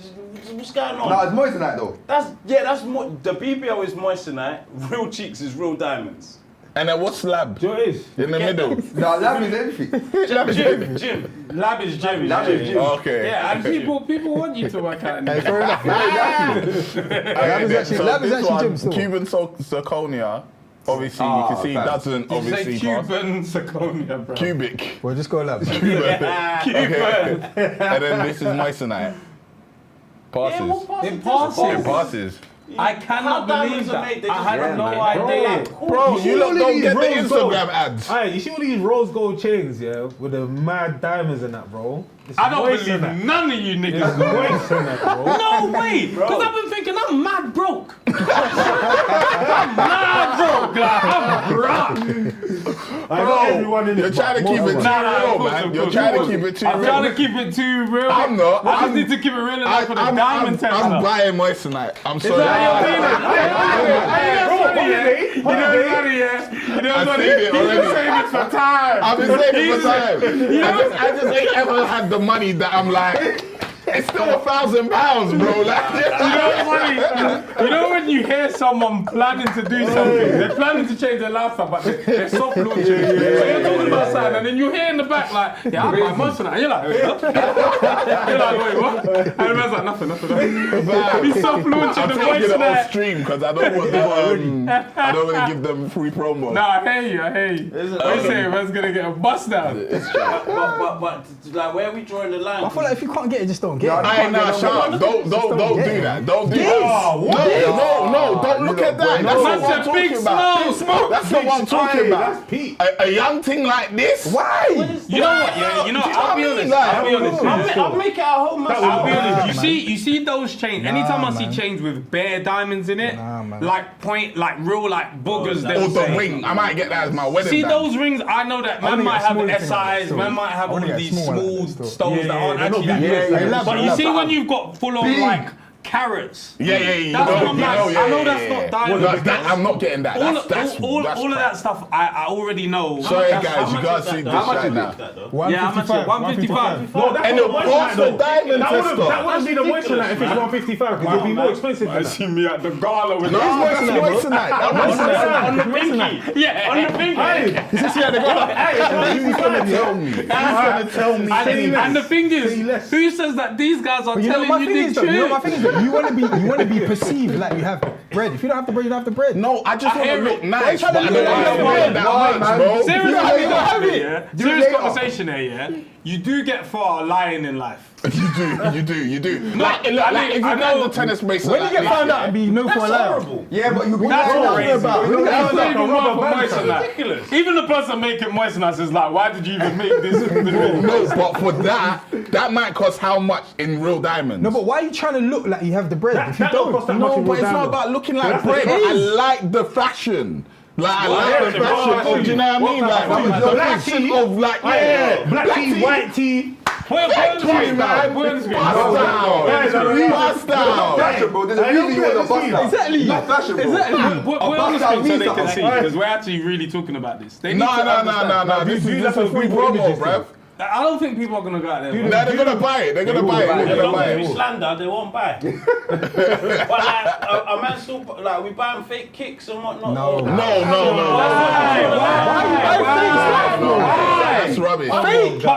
E: what's going on.
D: No, it's Moissanite though.
E: That's the BBL is moissanite. Real cheeks is real diamonds.
B: And then what's lab?
F: Do you know what it is?
B: In the middle.
D: No, lab is everything.
E: Jim.
C: Lab is Jim.
D: Lab is Jim.
B: Okay.
C: Yeah, and people want you to work out.
A: Hey, fair enough. Lab is
B: this
A: actually
B: one,
A: Jim still.
B: Cuban zirconia. Obviously, you can see
D: fam.
B: doesn't
C: Say
B: obviously pass.
C: Cuban zirconia, bro.
B: Cubic.
A: Well, just go lab.
B: Okay. And then this is moissanite. Passes.
C: It passes.
B: It passes.
C: I cannot believe that. I had
D: Yeah,
C: no
D: man.
C: idea.
B: Bro, you lot don't get the
F: rose gold.
B: Instagram ads.
F: Alright, you see all these rose gold chains, yeah, with the mad diamonds in that, bro. It's
C: I don't
F: moist in
C: believe
F: that.
C: none of you
F: It's
C: niggas.
F: moist in that, bro.
C: No way, because I've been thinking I'm mad broke. I'm mad broke, like, I'm broke.
F: I got everyone in it.
B: You're trying to
F: but
B: keep it too
F: most-
B: real, man. You're trying to keep it too real.
C: I'm trying to keep it too real.
B: I'm not.
C: I just
B: I'm-
C: need to keep it real enough for the diamond tester.
B: I'm buying moissanite. I'm sorry.
C: You know what's funny, yeah? You know
B: I've seen it already.
C: Saving for time.
B: I've been saving for time. I just ain't ever had the money that I'm like, it's still £1,000, bro. Like,
C: You know what's funny? You know when you hear someone planning to do something, they're planning to change their lifestyle, but they're soft launching. So you're talking about something, and then you hear in the back like, yeah, I buy Moissanite. And you're like, huh? You're like, wait, what? And the man's like, nothing. He's soft launching
B: I'm
C: the
B: taking it off
C: Moissanite.
B: stream because I don't want I don't want to give them free promo.
C: Nah, I hear you. What you saying? Man's gonna get a bust down.
E: But like, where are we drawing the line?
A: I feel like if you can't get it, just don't get it.
B: Hey, nah, shut up. Don't do that. Don't do that. No, don't look at that. That's not what I'm talking about.
C: Smoke.
B: That's not what I'm talking about.
F: That's peak.
B: A young thing like this?
D: Why?
C: You know what? Yeah, you know. I'll be honest.
E: I'll make it a whole mess.
C: I'll be honest.
A: man.
C: You see those chains. Anytime I see chains with bare diamonds in it,
A: man.
C: like real boogers.
B: Or
C: They
B: the
C: say.
B: ring. I might get that as my wedding
C: See
B: band.
C: those rings? I know that man
A: only
C: might
A: get
C: have
A: small things like
C: SIs,
A: that
C: man might have all
A: only
C: of
A: get
C: these
A: small like
C: small
A: that still.
C: stones that aren't actually that
A: big.
C: But you see when you've got full on like carrots.
B: Yeah.
C: That's what I'm like. I know that's not diamonds.
B: I'm not getting that. That's
C: all of that stuff I already know.
B: Sorry guys, you gotta see this right now.
C: Yeah, how much is it? 155.
F: No, that's
B: And
F: not
B: the
F: Moissanite,
B: cost
F: though.
B: of diamond
F: That
B: tester.
F: wouldn't be the Moissanite if it's 155 because it'd be more expensive than that.
C: see me at the gala with
B: No, that's Moissanite.
C: on the pinky. Yeah, on the pinky.
A: Is this here the guy?
B: Who's gonna tell me? Who's gonna tell me?
C: And the thing is, who says that these guys are
A: You know,
C: telling
A: my
C: you
A: thing
C: the
A: is, though, you know, my
C: truth?
A: thing is, though, you want to be perceived like you have bread. If you don't have the bread, you don't have the bread.
B: No, I just want to
C: hear
B: look
C: it.
B: nice,
A: Why
B: but I
A: you
B: don't
A: trying to
B: want to
A: look
B: wear
A: like
B: that
D: that?
B: much, bro.
C: Serious
D: You
C: conversation
D: have it.
C: here, yeah? Serious conversation here, yeah? You do get far lying in life.
B: You do. Like if you got the tennis bracelet.
A: When you get found out and be known for a liar.
D: Yeah, but you
C: That's crazy.
A: about?
C: That's not even
F: rubber
C: worth
F: band,
C: Moissanite.
E: ridiculous.
C: Even the person making Moissanite is like, why did you even make this?
B: No, but for that might cost how much in real diamonds?
A: No, but why are you trying to look like you have the bread? If you
F: That don't
A: don't,
F: cost that much
B: No,
F: in
B: but
F: real
B: it's not
F: diamond.
B: about looking like
F: that's
B: bread.
F: what it
B: I
F: is.
B: like the fashion. Like I like the
F: Yeah,
B: fashion.
F: yeah,
B: Oh, do you know what I mean? Like the
F: black
B: fashion
F: tea.
B: of like
F: Black tea, white tea.
B: Bust down.
D: Fashion, bro. There's a reason you want to bust down.
A: Exactly.
D: Not fashion, bro.
C: Put on the
D: bust down
C: screen so they
D: means
C: can see,
D: something.
C: because we're actually really talking about this. They need
B: No.
C: to understand.
B: This is
F: that's
B: free
F: a free
B: promo,
F: images
B: bruv.
C: I don't think people are gonna go out there. man.
B: They're gonna buy it. They're gonna buy it. They're gonna buy
E: If we
B: it.
E: slander, they won't buy. But like, a man still like we buying fake kicks and whatnot.
A: No.
B: No. That's rubbish.
C: But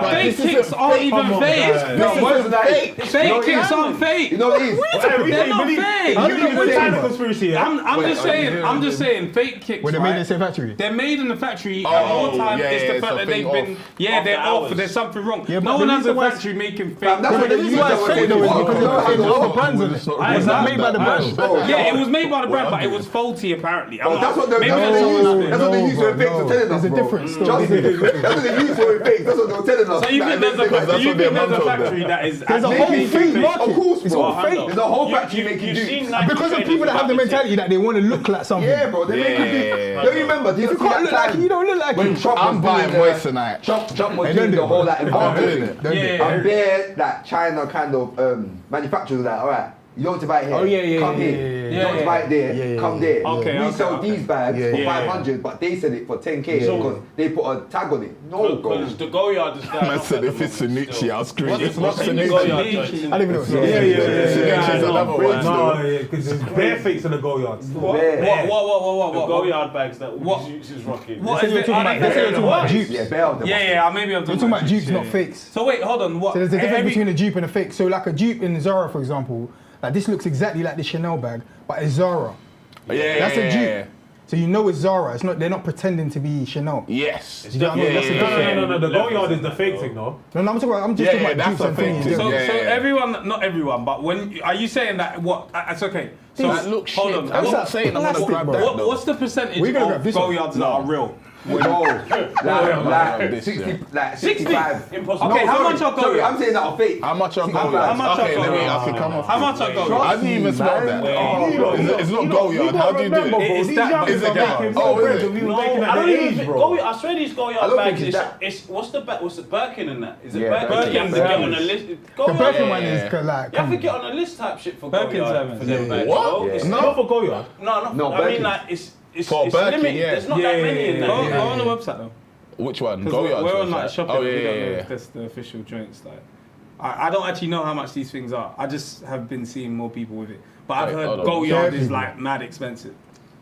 C: fake kicks aren't even fake.
D: No, Moissanite.
C: Fake kicks aren't fake.
D: You know what it is?
C: They're not fake.
F: What China conspiracy?
C: I'm just saying, fake kicks.
A: When they're made in the
C: right?
A: same factory.
C: They're made in the factory,
B: Oh,
C: and all the time
B: yeah,
C: it's the
B: it's
C: fact
B: a
C: that
B: thing
C: they've been,
E: off
C: they're
E: the
C: off,
E: hours.
C: there's something wrong.
A: Yeah,
C: No
A: but
C: one
A: the
C: has a
A: reason why
C: factory making fake.
D: That's what
A: The
D: they use.
A: reason why it's fake though is because there's other brands in it.
B: It's not
A: It's not made by the brand.
C: Yeah, it was made by the brand, but it was faulty apparently. I'm
D: That's
C: not-
D: what
C: maybe
D: they
C: there's someone out there.
D: That's what they use for fakes for telling us,
A: There's a
D: bro.
A: difference still.
D: Trust me. That's what they use for fakes. That's what they were telling us.
C: So you think there's a
B: their
C: factory that is
A: There's a
C: actually
A: whole
C: making
A: fake
C: fake?
A: market.
D: Of course,
A: It's
D: bro.
A: all fake.
D: There's a whole factory making
E: You've seen
D: dupes.
E: Nike
A: Because of
E: trainers
A: people that have the
E: about
A: mentality that they want to look like something.
D: Yeah, bro. They make you do. Don't you remember?
A: If you can't look like it, you don't look like
D: When
A: it.
D: Trump
B: I'm
D: was
B: buying
D: doing
B: Moissanite.
D: Trump was
A: Hey,
D: doing
A: don't do
D: the
A: it.
D: whole like
B: I'm
D: embargo
B: doing
D: thing.
B: it.
A: Don't do it.
D: I'm bare that China kind of manufacturers like, all right, you don't want to buy it here.
A: Oh, yeah,
D: come
A: yeah,
D: here.
A: yeah,
D: You don't want to buy it there.
A: yeah,
D: come
A: yeah,
D: there.
C: Okay,
D: we
C: okay,
D: sell
C: okay.
D: these bags
A: Yeah,
D: for
A: yeah,
D: 500, but they sell it for 10k
E: So-
D: because they put a tag on it. No, bro.
E: Because the Goyard is down.
B: Man said if it's Sanucci, I'll scream. It's not
E: What's the
B: Sanucci.
E: Goyard joints?
A: I don't even know.
B: Sanucci's another one.
F: No, because there's bare fakes in the go yards.
D: Bare.
C: What?
E: The Goyard bags that
C: What?
E: Zooks is rocking.
C: What
A: They
C: is
A: say
C: it?
A: you're talking about dupes.
D: Yeah, bare of them.
C: Yeah, maybe I'm
A: We're
C: talking
A: talking about dupes,
C: yeah,
A: not
C: yeah.
A: fakes.
C: So wait, hold on. What?
A: So there's a difference
C: every-
A: between a dupe and a fake. So like a dupe in Zara, for example, like this looks exactly like the Chanel bag, but it's Zara.
B: Yeah,
A: That's a dupe. So you know it's Zara. It's not. They're not pretending to be Chanel.
B: Yes.
A: You know what I mean? That's a difference.
F: No. The go yard is the fake thing, no?
A: No, I'm talking about. I'm just
B: Yeah,
A: talking about
B: that's
A: dupes
B: a
A: and
B: fake
A: things.
B: thing.
C: So,
B: Yeah,
C: so
B: yeah.
C: everyone, not everyone, but when are you saying that? What? It's okay. So
B: That looks
C: hold
B: shit.
C: on.
B: I'm
C: what-
B: not saying I'm gonna
A: plastic,
B: grab
A: bro.
B: that though.
C: What's the percentage
A: We're gonna
C: of
A: grab this one.
C: Goyards that are real?
D: No, like 60, like 65.
E: Impossible.
C: Okay, how
D: sorry,
C: much are
D: sorry,
C: Goyards?
D: I'm saying that are fake.
B: How much are
C: How
B: Goyards?
C: much are
B: Okay, let me.
C: Goyards?
B: I can come off.
C: How much are Goyards?
B: How do you even spell that? It's not Goyard. How do you do it?
C: It's that-
B: Is it that?
F: Oh,
B: Oh, is it?
F: we
E: No,
F: were making
E: I
F: at
E: don't
F: the
E: even
F: age,
E: think
F: bro.
E: I swear these
D: I
E: Goyard
D: don't
E: bags.
D: think
E: It's what's the Birkin in that? Is it
D: Yeah,
E: Birkin? You have to get on a list.
A: The
E: Goyard,
A: Birkin one
B: yeah.
A: is like.
E: You have to get on a list type shit for
C: Birkin's
E: Goyard
C: having-
E: for them bags.
B: What?
E: bro. It's
F: Not for go yard.
E: no.
D: No,
E: I mean
D: Birkin.
E: like it's it's
B: Birkin,
E: limited.
B: yeah.
E: There's not that many in
C: Go
E: there.
C: on the website though.
B: Which one?
C: Because
B: Go
C: we're on like
B: website.
C: shopping.
B: Oh,
C: We don't know
B: yeah.
C: if that's the official joints. Like, I don't actually know how much these things are. I just have been seeing more people with it. But I've
B: Wait,
C: heard
B: hold on.
C: Go Yard
A: Yeah,
C: is
A: people.
C: like mad expensive.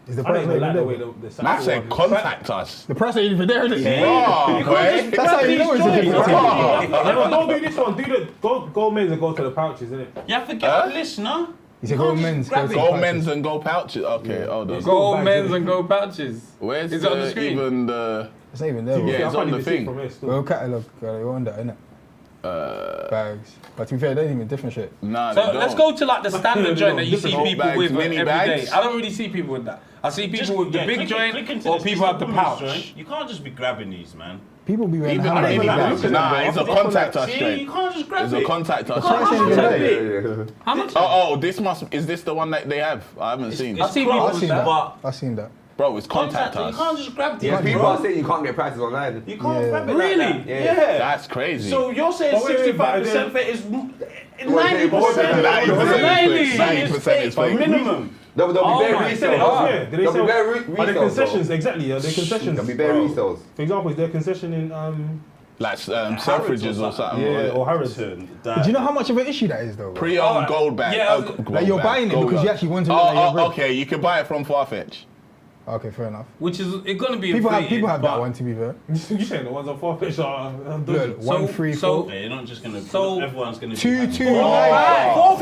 A: Is the
F: I don't
A: price
F: even
A: not
F: like the
A: even
F: way
A: there?
F: the
B: Man said contact us.
A: The price ain't even there, is it?
B: Raw, boy.
A: That's how you know it's a different
B: Raw.
F: Yeah, don't do this one. Do the go men's and go to the pouches, innit?
E: You have to get a listener.
A: He said go men's.
E: grab it.
B: Go men's and go pouches. Okay, hold on.
C: Go men's and go pouches.
B: Where's
C: Is it on the screen?
B: even the...
A: It's not even there.
B: Yeah,
A: bro.
B: it's on the thing.
A: Well, catalogue, you want that, innit? Bags. But to be fair, they don't even differentiate.
B: Nah,
C: So
B: they don't.
C: let's go to like the standard joint that you see
B: Different
C: people
B: bags,
C: with
B: mini
C: every
B: bags.
C: day. I don't really see people with that. I see people with the big joint or people have the pouch.
E: You can't just be grabbing these, man.
A: People be wearing
B: Even
A: handbags.
B: mini
A: with
B: bags.
A: bags.
B: Nah, it's a contact us
E: See,
B: straight.
E: you can't just grab
B: It's
E: it.
B: a contact us
A: Price ain't even
B: straight.
A: there.
C: How much?
B: Oh, is this the one that they have? I haven't seen.
C: I see people
A: I've
C: with
A: seen
C: that.
A: that. I've seen that.
B: Bro, it's contact
E: You
B: us.
E: can't just grab these.
D: Yeah, people
E: bro.
D: are saying you can't get prices online.
E: You can't
A: Yeah.
E: grab it Really? like that.
D: Yeah.
B: That's crazy.
E: So you're saying
F: But wait,
E: 65% fake is 90%.
D: What is it?
B: 90% is fake.
E: Minimum.
D: There'll be
C: Oh
D: bare
C: my
D: resales.
C: God.
F: Yeah, do they
D: There'll be
F: sell?
D: bare
F: Are they
D: resales.
F: concessions? Exactly. Are they concessions?
D: There'll be bare
F: Bro.
D: resales.
F: For example, is there a concession in
B: Like Selfridges or something.
F: yeah, or Harrods?
A: Do you know how much of an issue that is, though? Bro?
B: Pre-owned gold bag.
C: Yeah,
A: Like you're buying it because you actually want to look like you're rich.
B: Okay, you can buy it from Farfetch.
A: Okay, fair enough.
C: Which is it's gonna be
A: People
C: inflated,
A: have that
C: but-
A: one, to be fair.
F: You saying the ones on Farfetch are
A: Look,
F: dodgy?
A: 1, 3, 4.
C: so-
E: Yeah, you're not just gonna.
C: So-
E: Everyone's gonna.
A: 2, 2,
C: Four
A: 9.
C: bags.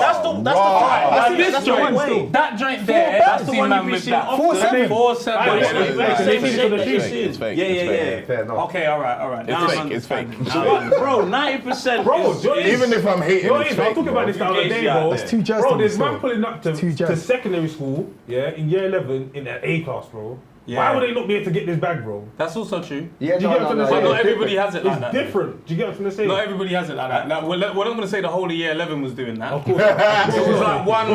E: That's the price.
C: Like this
F: that's the one still.
C: joint, that joint there,
E: That's the
C: seen
E: one
C: man
E: you've been
C: with
E: seeing
C: that.
E: often.
A: 4-7.
C: 4-7.
F: Right,
B: It's
F: yeah,
B: fake,
F: like,
B: it's
F: same
B: fake,
F: thing for the
B: it's
F: shoes.
B: fake, it's fake,
E: Yeah,
B: it's
E: yeah,
B: fake.
E: yeah.
D: Fair enough.
C: Okay, all right. Now
B: It's
C: I'm
B: fake, it's fake.
C: understanding.
E: Bro, 90%.
F: Bro,
E: is-
F: Johnny-
B: Even if I'm hating,
F: Yo,
B: it's
F: I'm
B: fake.
F: talking about this the other day, bro.
E: That's
A: too just
F: Bro,
A: to be
F: there's
A: so.
F: man pulling up
A: Too
F: to
A: just.
F: secondary school, yeah, in year 11 in an A class, bro.
C: Yeah.
F: Why would they not be able to get this bag, bro?
C: That's also true.
D: Yeah,
F: Do you get what I'm
C: But
F: saying?
C: not everybody has it like
F: It's
C: that.
F: different. Do you get what I'm trying to say?
C: Not everybody has it like that. Now, we're not going to say the whole of year 11 was doing that.
F: Of course.
C: It was like one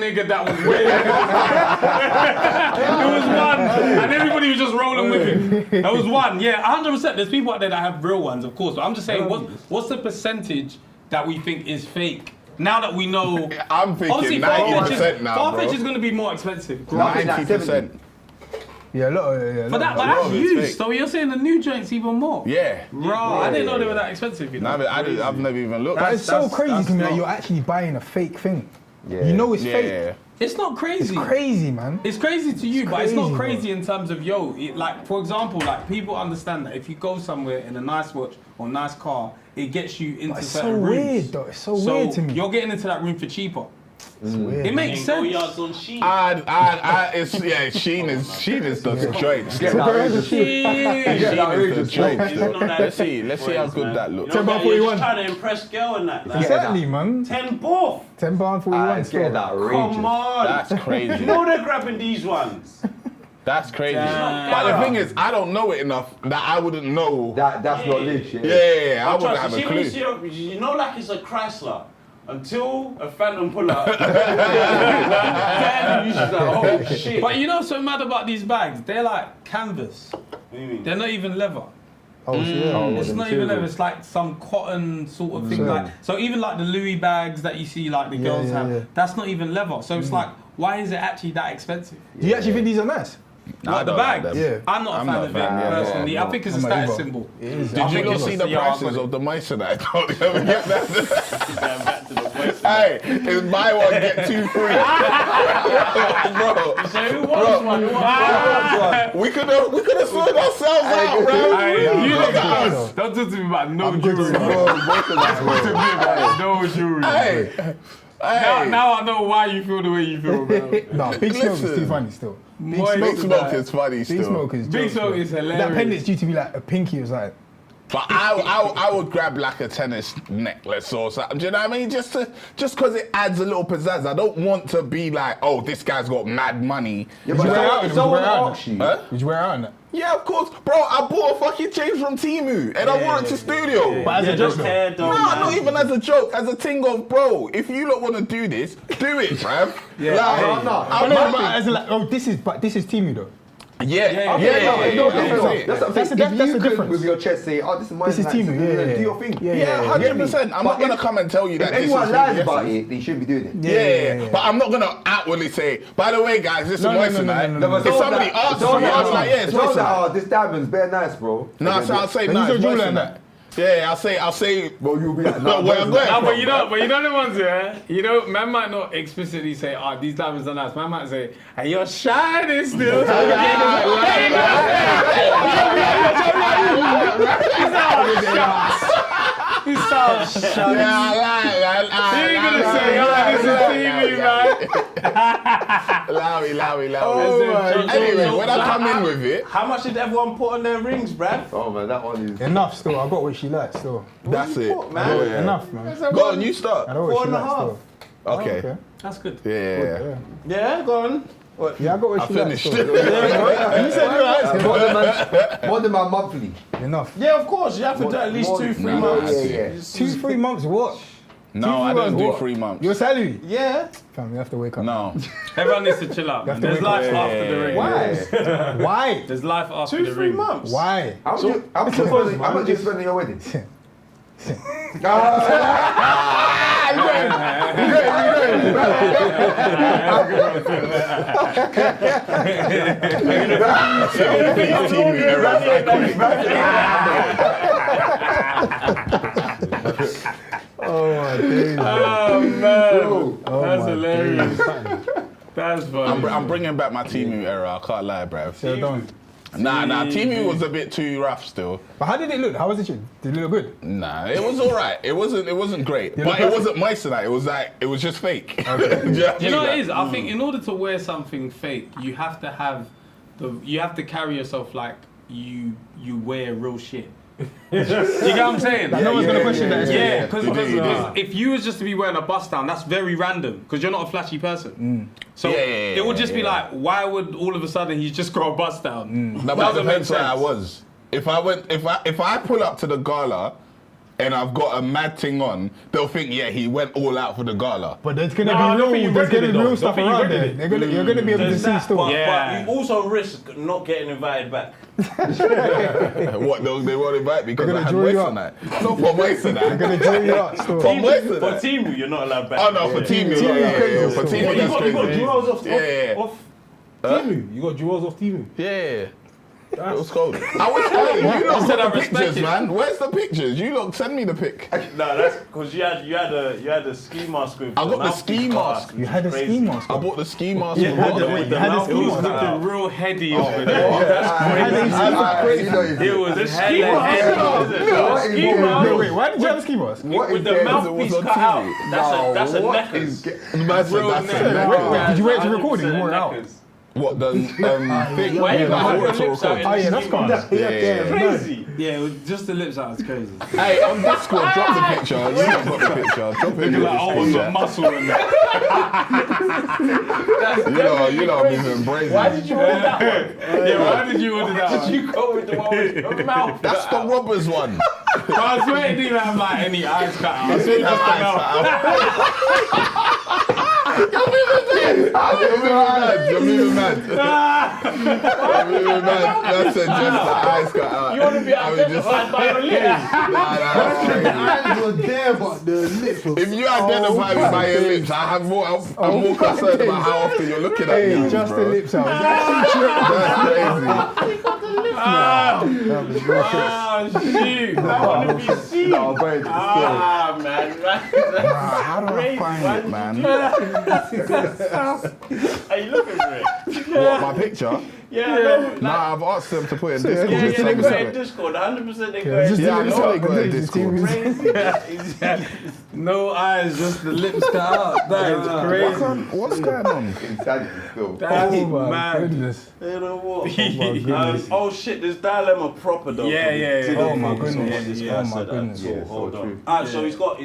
C: nigga that was wearing it. It was one, and everybody was just rolling with him. That was one, yeah, 100%. There's people out there that have real ones, of course. But I'm just saying, what's the percentage that we think is fake? Now that we know,
B: I'm thinking 90% now, bro.
C: Farfetch is going to be more expensive.
B: 90%.
A: Yeah, a lot of
C: But
A: lot
C: that's
A: of-
B: it's
C: used.
B: fake.
C: So you're saying the new joint's even more?
B: Yeah.
C: Bro, I didn't know they were that expensive. You know?
B: I've never even looked.
A: But it's so crazy
C: that's
A: to me that
C: not-
A: you're actually buying a fake thing.
D: Yeah.
A: You know it's
B: Yeah.
A: fake.
C: It's not
A: It's
C: crazy.
A: crazy, man.
C: It's crazy to you, but it's not
A: crazy,
C: crazy in terms of like for example, like people understand that if you go somewhere in a nice watch or nice car, it gets you into
A: But it's
C: certain
A: so
C: rooms.
A: weird, though. It's so weird to me.
C: You're getting into that room for cheaper.
A: It's weird.
C: It makes
E: Go
C: sense.
E: yards on sheet.
B: Sheen is the joint.
D: Get that range of shit.
C: Jeez.
D: Get that range of shit.
B: Let's see how good that looks.
E: You know, you're
A: 41.
E: just trying to impress girl and that. Like,
A: Exactly, man.
E: 10 both.
A: £10.41
D: Get
A: still.
D: that range.
E: Come on.
B: That's crazy.
E: You know they're grabbing these ones.
B: That's crazy.
C: Damn.
B: But the thing is, I don't know it enough that I wouldn't know.
D: That's not legit.
B: Yeah, I
E: Trust,
B: wouldn't have a
E: you see when you
B: clue.
E: see you know, like it's a Chrysler. Until a Phantom pull up, then you should like, oh shit.
C: But you know what's so mad about these bags? They're like canvas.
E: What do you mean?
C: They're not even leather.
A: Oh, yeah.
C: It's not even leather. It's like some cotton sort of thing.
A: Mm.
C: Like so, even like the Louis bags that you see, like the girls
A: yeah,
C: have,
A: yeah.
C: that's not even leather. So it's like, why is it actually that expensive?
A: Do you actually think these are nice?
C: What, the
B: don't like
C: bags?
B: them.
A: Yeah.
C: I'm not a
B: I'm
C: fan
B: not
C: of
B: a
C: it
B: fan, yeah,
C: personally.
B: yeah,
C: I think it's a
A: I'm not
C: status
A: either.
C: symbol.
A: It is.
B: Did you not see the prices of the Moissanite? Don't ever get that.
E: Back to the voice.
B: Hey, it's buy one, get 2 free. Bro,
E: So who wants one? Who wants one?
B: we could have sorted ourselves out, bro.
C: Hey, you
A: Look
C: look
A: at
C: at
A: us.
C: us. Don't talk to me about no
A: I'm good
C: jewelry.
A: to go.
C: No jewelry.
B: Hey,
C: Now I know why you feel the way you feel, bro.
A: Nah, Big Smoke is
B: Listen.
A: too funny still. Big
C: Moist
B: Big
A: Smoke,
B: Smoke is funny
A: Big
B: still.
A: Smoke is
C: Big
A: jokes,
C: Smoke
A: bro.
C: is
A: That
C: hilarious.
A: pendant's due to be like a pinky or something.
B: But I would grab like a tennis necklace or something. Do you know what I mean? Just because it adds a little pizzazz. I don't want to be like, oh, this guy's got mad money.
D: Yeah,
A: Would
D: but
A: you wear it out?
D: if
A: Would you
D: someone
A: wear it out?
D: asks you,
B: Huh?
A: Would you wear it out on that?
B: Yeah, of course. Bro, I bought a fucking chain from Temu and I wore it to studio.
A: But as a joke, though.
E: hair
B: No,
E: done,
B: not
E: man.
B: even as a joke, as a thing of, bro, if you don't want to do this, do it, bruv.
A: Yeah.
B: Like,
D: No, no.
B: I'm
A: But no,
B: happy.
A: but as in like, oh, this is Timu though.
B: Yeah.
D: That's what I'm saying. If you could with your chest say, "Oh, this is my
A: This is Timu,
D: do your thing."
B: Yeah, 100%. I'm not gonna come and tell you that.
D: If anyone lies about it, they shouldn't be doing it.
B: Yeah. But I'm not gonna outwardly say, by the way, guys, this is Moissanite.
D: But
B: If somebody asks me, I'm like, yeah, it's Moissanite.
D: "Oh, this diamond's bare nice, bro."
B: No, so I'll say,
A: When
B: no,
A: you
B: it's
A: say Julian,
B: Moissanite. Yeah, I'll say.
D: Well, you'll be like,
B: No, where I'm going.
C: No, but you know the ones, yeah? You know, man might not explicitly say, these diamonds are nice. Man might say, hey, you're shining still. He sounds shots.
B: Yeah, I like.
C: He ain't gonna say, this is TV, man.
B: Allow me.
E: Anyway,
B: when I come in with it,
E: How much did everyone put on their rings, bruv?
D: Oh man, that one is.
A: Enough still. I got what she likes still.
B: that's it.
E: man?
B: Yeah.
A: Enough, man.
B: Go on, you start.
A: I know what she
E: 4.5.
A: likes still.
B: Okay.
C: That's good.
B: Yeah.
E: Yeah, go on.
A: Yeah, I got what
B: I
A: she likes
B: finished.
A: still.
B: Yeah.
A: You said you liked
D: More than my monthly.
A: Enough.
E: Yeah, of course. You have to do at least 2-3
B: Nah,
E: months.
D: Yeah.
A: 2-3 months, what?
B: No, I don't do
A: What?
B: 3 months.
A: Your salary?
E: Yeah.
A: Fam, you have to wake up.
B: No.
C: Everyone needs to chill out, man. There's life after the ring.
A: Why? Why?
C: There's life after the
E: 2-3
C: ring.
E: months.
A: Why?
D: How much you spend on your wedding?
A: Oh my days.
C: Oh, man.
A: Oh,
C: That's
A: my
C: hilarious.
A: days.
C: That's funny.
B: I'm bringing back my Timu era. I can't lie, bruv.
A: So done.
B: Nah. Timu was a bit too rough still.
A: But how did it look? How was it? Did it look good?
B: Nah, it was alright. It wasn't great. But it wasn't Moissanite. It was just fake. Okay.
C: You know what it is? I think in order to wear something fake, you have to have you have to carry yourself like you wear real shit. You get what I'm saying?
A: No one's gonna question that.
C: Yeah, because if you was just to be wearing a bust down, that's very random because you're not a flashy person. So it would just be like, why would all of a sudden he's just got a bust down?
B: No, but it depends where I was. If I pull up to the gala and I've got a mad thing on, they'll think, yeah, he went all out for the gala.
A: But there's gonna be real stuff around there. You're gonna be able to see still.
E: But you also risk not getting invited back.
B: What, they won't invite me because I had Moissanite? Not for Moissanite.
A: They're gonna draw you out still.
B: For Moissanite.
E: For Timu, you're not allowed back.
B: Oh no, for Timu. Yeah. For Timu, that's
F: You got
B: crazy.
F: jewels off
B: Yeah.
F: Timu. You got jewels off Timu.
B: Yeah. It was cold. I was saying, you lot got the pictures, man. Where's the pictures? You lot send me the pic.
E: No, that's because you had a ski mask with.
B: I got the ski mask.
A: You had a ski mask.
B: I bought the ski mask.
A: You had the
C: It was looking real heady over there.
D: That's crazy.
C: It was
E: The ski mask.
D: Ski mask.
A: Wait, why did you have a ski mask?
E: With the mouthpiece cut out. That's a necklace.
A: Did you wait to record it? You wore it out.
B: What, the thing?
E: Why you got
B: Yeah,
E: your lips out?
A: Oh yeah, that's gone.
E: Crazy.
C: Yeah, it was just the lips out. It's crazy.
B: Hey, on Discord, drop the picture. You not got the picture. Drop it in the
C: Like, oh,
B: Discord.
C: muscle in there.
B: You know, I'm moving brazen.
E: Why did you order that one?
C: Yeah, why did you order that one?
E: Did you go with the one with your mouth?
B: That's the robbers one.
C: But I swear it didn't have like any eyes cut out. I swear just the mouth.
B: You're moving mad. That's just the eyes cut out.
E: You want to be identified by your lips?
B: That's crazy.
H: eyes were there, but the lips were.
B: If you identify me by your lips, I'm more concerned about how often you're looking at me.
A: Hey, just the
B: bro.
A: lips out.
B: That's crazy.
C: Oh, shoot.
E: I want to be seen.
D: No, but
E: Man.
B: How do I find it, man?
E: Are you looking for it?
B: What, my picture?
E: Yeah.
B: Nah, I've asked them to put it in
A: Yeah,
B: Discord.
E: Yeah, they
B: Just
E: go
B: send
E: in
B: it.
E: Discord. 100% they go in.
B: Yeah, I know they go in
A: Just
B: Discord.
C: No eyes, just the lips cut out. That is crazy.
B: What's going on?
D: insanity still.
C: That's
A: Oh my
C: mad.
A: goodness.
E: You know what?
A: goodness.
E: Oh shit, there's dilemma proper though.
C: Yeah.
A: Oh my goodness.
E: Yeah,
A: Oh my goodness.
D: Yeah,
E: Hold
D: so
E: on.
D: true.
E: Alright, so he's got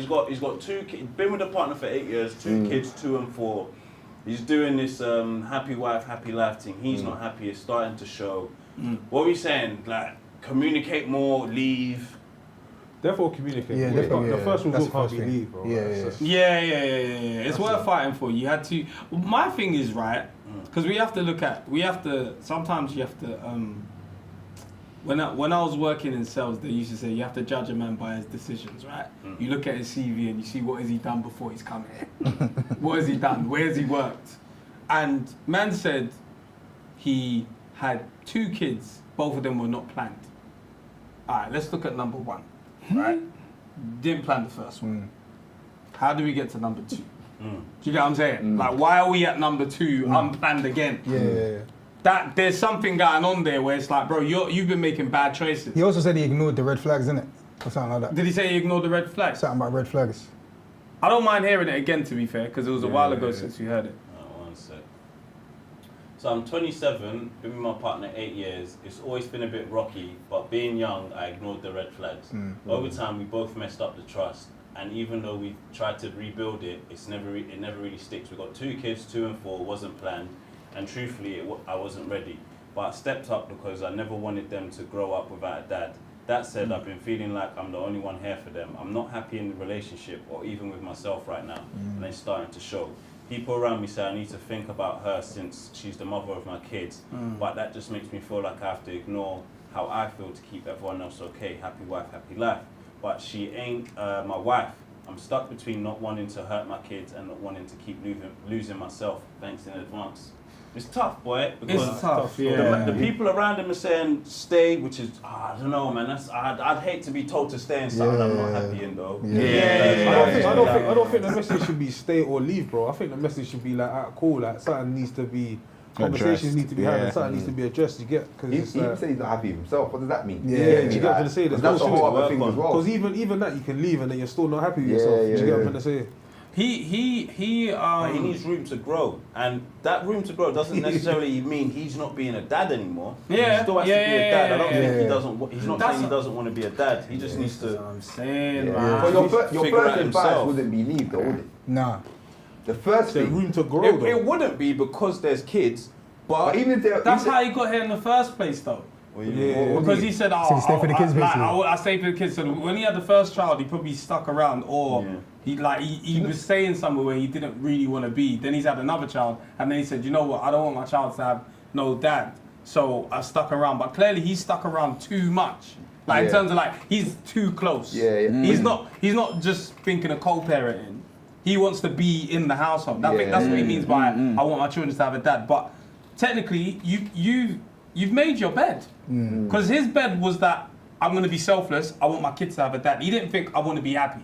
E: 2 kids. Been with a partner for 8 years. 2 kids, 2 and 4. He's doing this happy wife, happy life thing. He's not happy. It's starting to show. What are we saying? Like communicate more, leave.
F: Therefore, communicate.
A: Yeah,
F: The
A: definitely,
F: first
A: yeah.
F: resort
A: That's
F: can't
A: the
F: be
A: first
F: leave, bro.
A: thing. Yeah,
F: That's
A: yeah.
F: just-
C: Yeah. It's worth fighting for. You had to. My thing is right. Because we have to sometimes you have to, when I was working in sales, they used to say you have to judge a man by his decisions, right? You look at his CV and you see what has he done before he's come here. What has he done? Where has he worked? And man said he had 2 kids, both of them were not planned. All right, let's look at number 1, right? Didn't plan the first one. How do we get to number 2? Do you get what I'm saying? Like, why are we at number 2 unplanned again?
A: Yeah.
C: That there's something going on there where it's like, bro, you've been making bad choices.
A: He also said he ignored the red flags, innit? Or something like that.
C: Did he say he ignored the red flags?
A: Something about red flags.
C: I don't mind hearing it again, to be fair, because it was a while ago since we heard it.
E: One sec. So I'm 27, been with my partner 8 years. It's always been a bit rocky, but being young, I ignored the red flags. Over time, we both messed up the trust, and even though we tried to rebuild it, it never really sticks. We got 2 kids, 2 and 4, wasn't planned, and truthfully, I wasn't ready. But I stepped up because I never wanted them to grow up without a dad. That said, I've been feeling like I'm the only one here for them. I'm not happy in the relationship or even with myself right now, and it's starting to show. People around me say I need to think about her since she's the mother of my kids, but that just makes me feel like I have to ignore how I feel to keep everyone else okay. Happy wife, happy life. But she ain't my wife. I'm stuck between not wanting to hurt my kids and not wanting to keep losing myself. Thanks in advance. It's tough, boy. Because
C: It's tough, yeah.
E: The people around him are saying stay, which is, I don't know, man. I'd hate to be told to stay in something I'm not happy in, though.
F: I don't think the message should be stay or leave, bro. I think the message should be like, cool, like something needs to be, conversations need to be had, and something needs to be addressed. You get? Because
D: he said he's not happy with himself. What does that mean?
F: Do you get what I'm saying?
D: That's a whole other thing as well.
F: Because even that you can leave and then you're still not happy with yourself. Do you get what I'm saying?
E: He needs room to grow, and that room to grow doesn't necessarily mean he's not being a dad anymore.
C: Yeah,
E: he still has to be a dad. I don't think
C: he
E: doesn't. He's not saying he doesn't want to be a dad. He just needs to.
C: That's what I'm saying,
D: But your first advice wouldn't be leave, though, would it?
A: Nah.
D: The first thing.
F: Room to grow.
E: It wouldn't be because there's kids,
D: but even if
C: that's how he got here in the first place, though. Because he said,
A: So he stayed for the kids, basically.
C: I stayed for the kids. So when he had the first child, he probably stuck around, or he was staying somewhere where he didn't really want to be. Then he's had another child, and then he said, you know what, I don't want my child to have no dad. So I stuck around. But clearly he's stuck around too much. Like in terms of like, he's too close. He's not just thinking of co-parenting. He wants to be in the household. I think that's what he means by I want my children to have a dad. But technically, you've made your bed. Because his bed was that I'm going to be selfless, I want my kids to have a dad. He didn't think I want to be happy.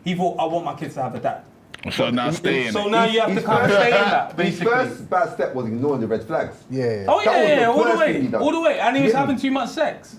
C: He thought I want my kids to have a dad.
B: So now stay in
C: So now you have to kind of stay in that, basically.
D: His first bad step was ignoring the red flags.
C: Oh yeah, all the way. And he was having too much sex.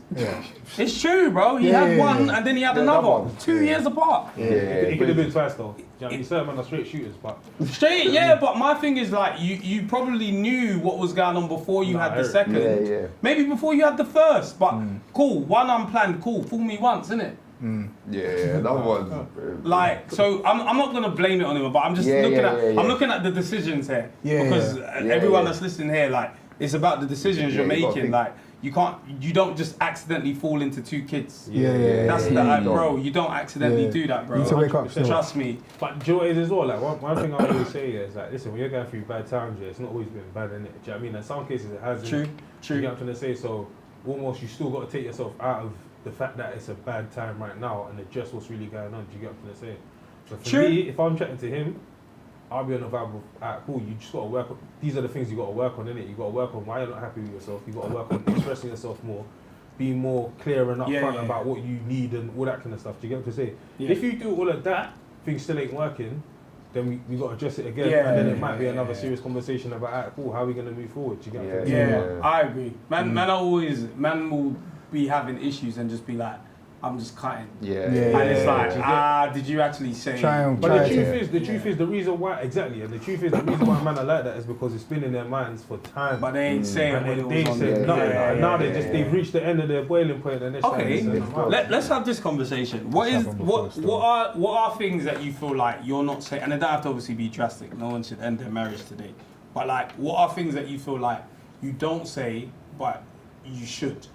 C: It's true, bro. He had one and then he had another one. 2 years apart.
F: It could have been twice, though. You know what I mean? Certain men are straight shooters, but...
C: Straight, but my thing is like, you probably knew what was going on before you had the second. Maybe before you had the first, but cool, one unplanned, cool, fool me once, innit?
D: That was...
C: Like, so I'm not gonna blame it on him, but I'm just looking at the decisions here. Because everyone that's listening here, like, it's about the decisions you're making, like, you don't just accidentally fall into 2 kids. That's bro, you don't accidentally do that, bro.
A: You need to wake up.
C: Trust me.
F: But do you know what it is as well? Like one thing I always say is like, listen, when you're going through bad times, it's not always been bad, innit? Do you know what I mean? In some cases it hasn't.
C: True.
F: You get what I'm trying to say? So almost you still got to take yourself out of the fact that it's a bad time right now and adjust what's really going on. Do you get what I'm trying to say? So for me, if I'm chatting to him, I'll be on the vibe of, cool, you just got to work on, these are the things you got to work on, innit? You got to work on why you're not happy with yourself. You got to work on expressing yourself more, being more clear and upfront about what you need and all that kind of stuff. Do you get what I'm saying? If you do all of that, things still ain't working, then we got to address it again, and then it might be another serious conversation about, cool, how are we going to move forward? Do you get what I'm saying?
C: I agree. Man will be having issues and just be like, I'm just cutting. And it's like, did you actually say?
F: But the truth is, the reason why, and the truth is, the reason why men are like that is because it's been in their minds for time.
C: But they ain't saying
F: and they said nothing. Now they've reached the end of their boiling point, and
C: let's have this conversation. What are things that you feel like you're not saying, and it don't have to obviously be drastic. No one should end their marriage today. But like, what are things that you feel like you don't say, but you should?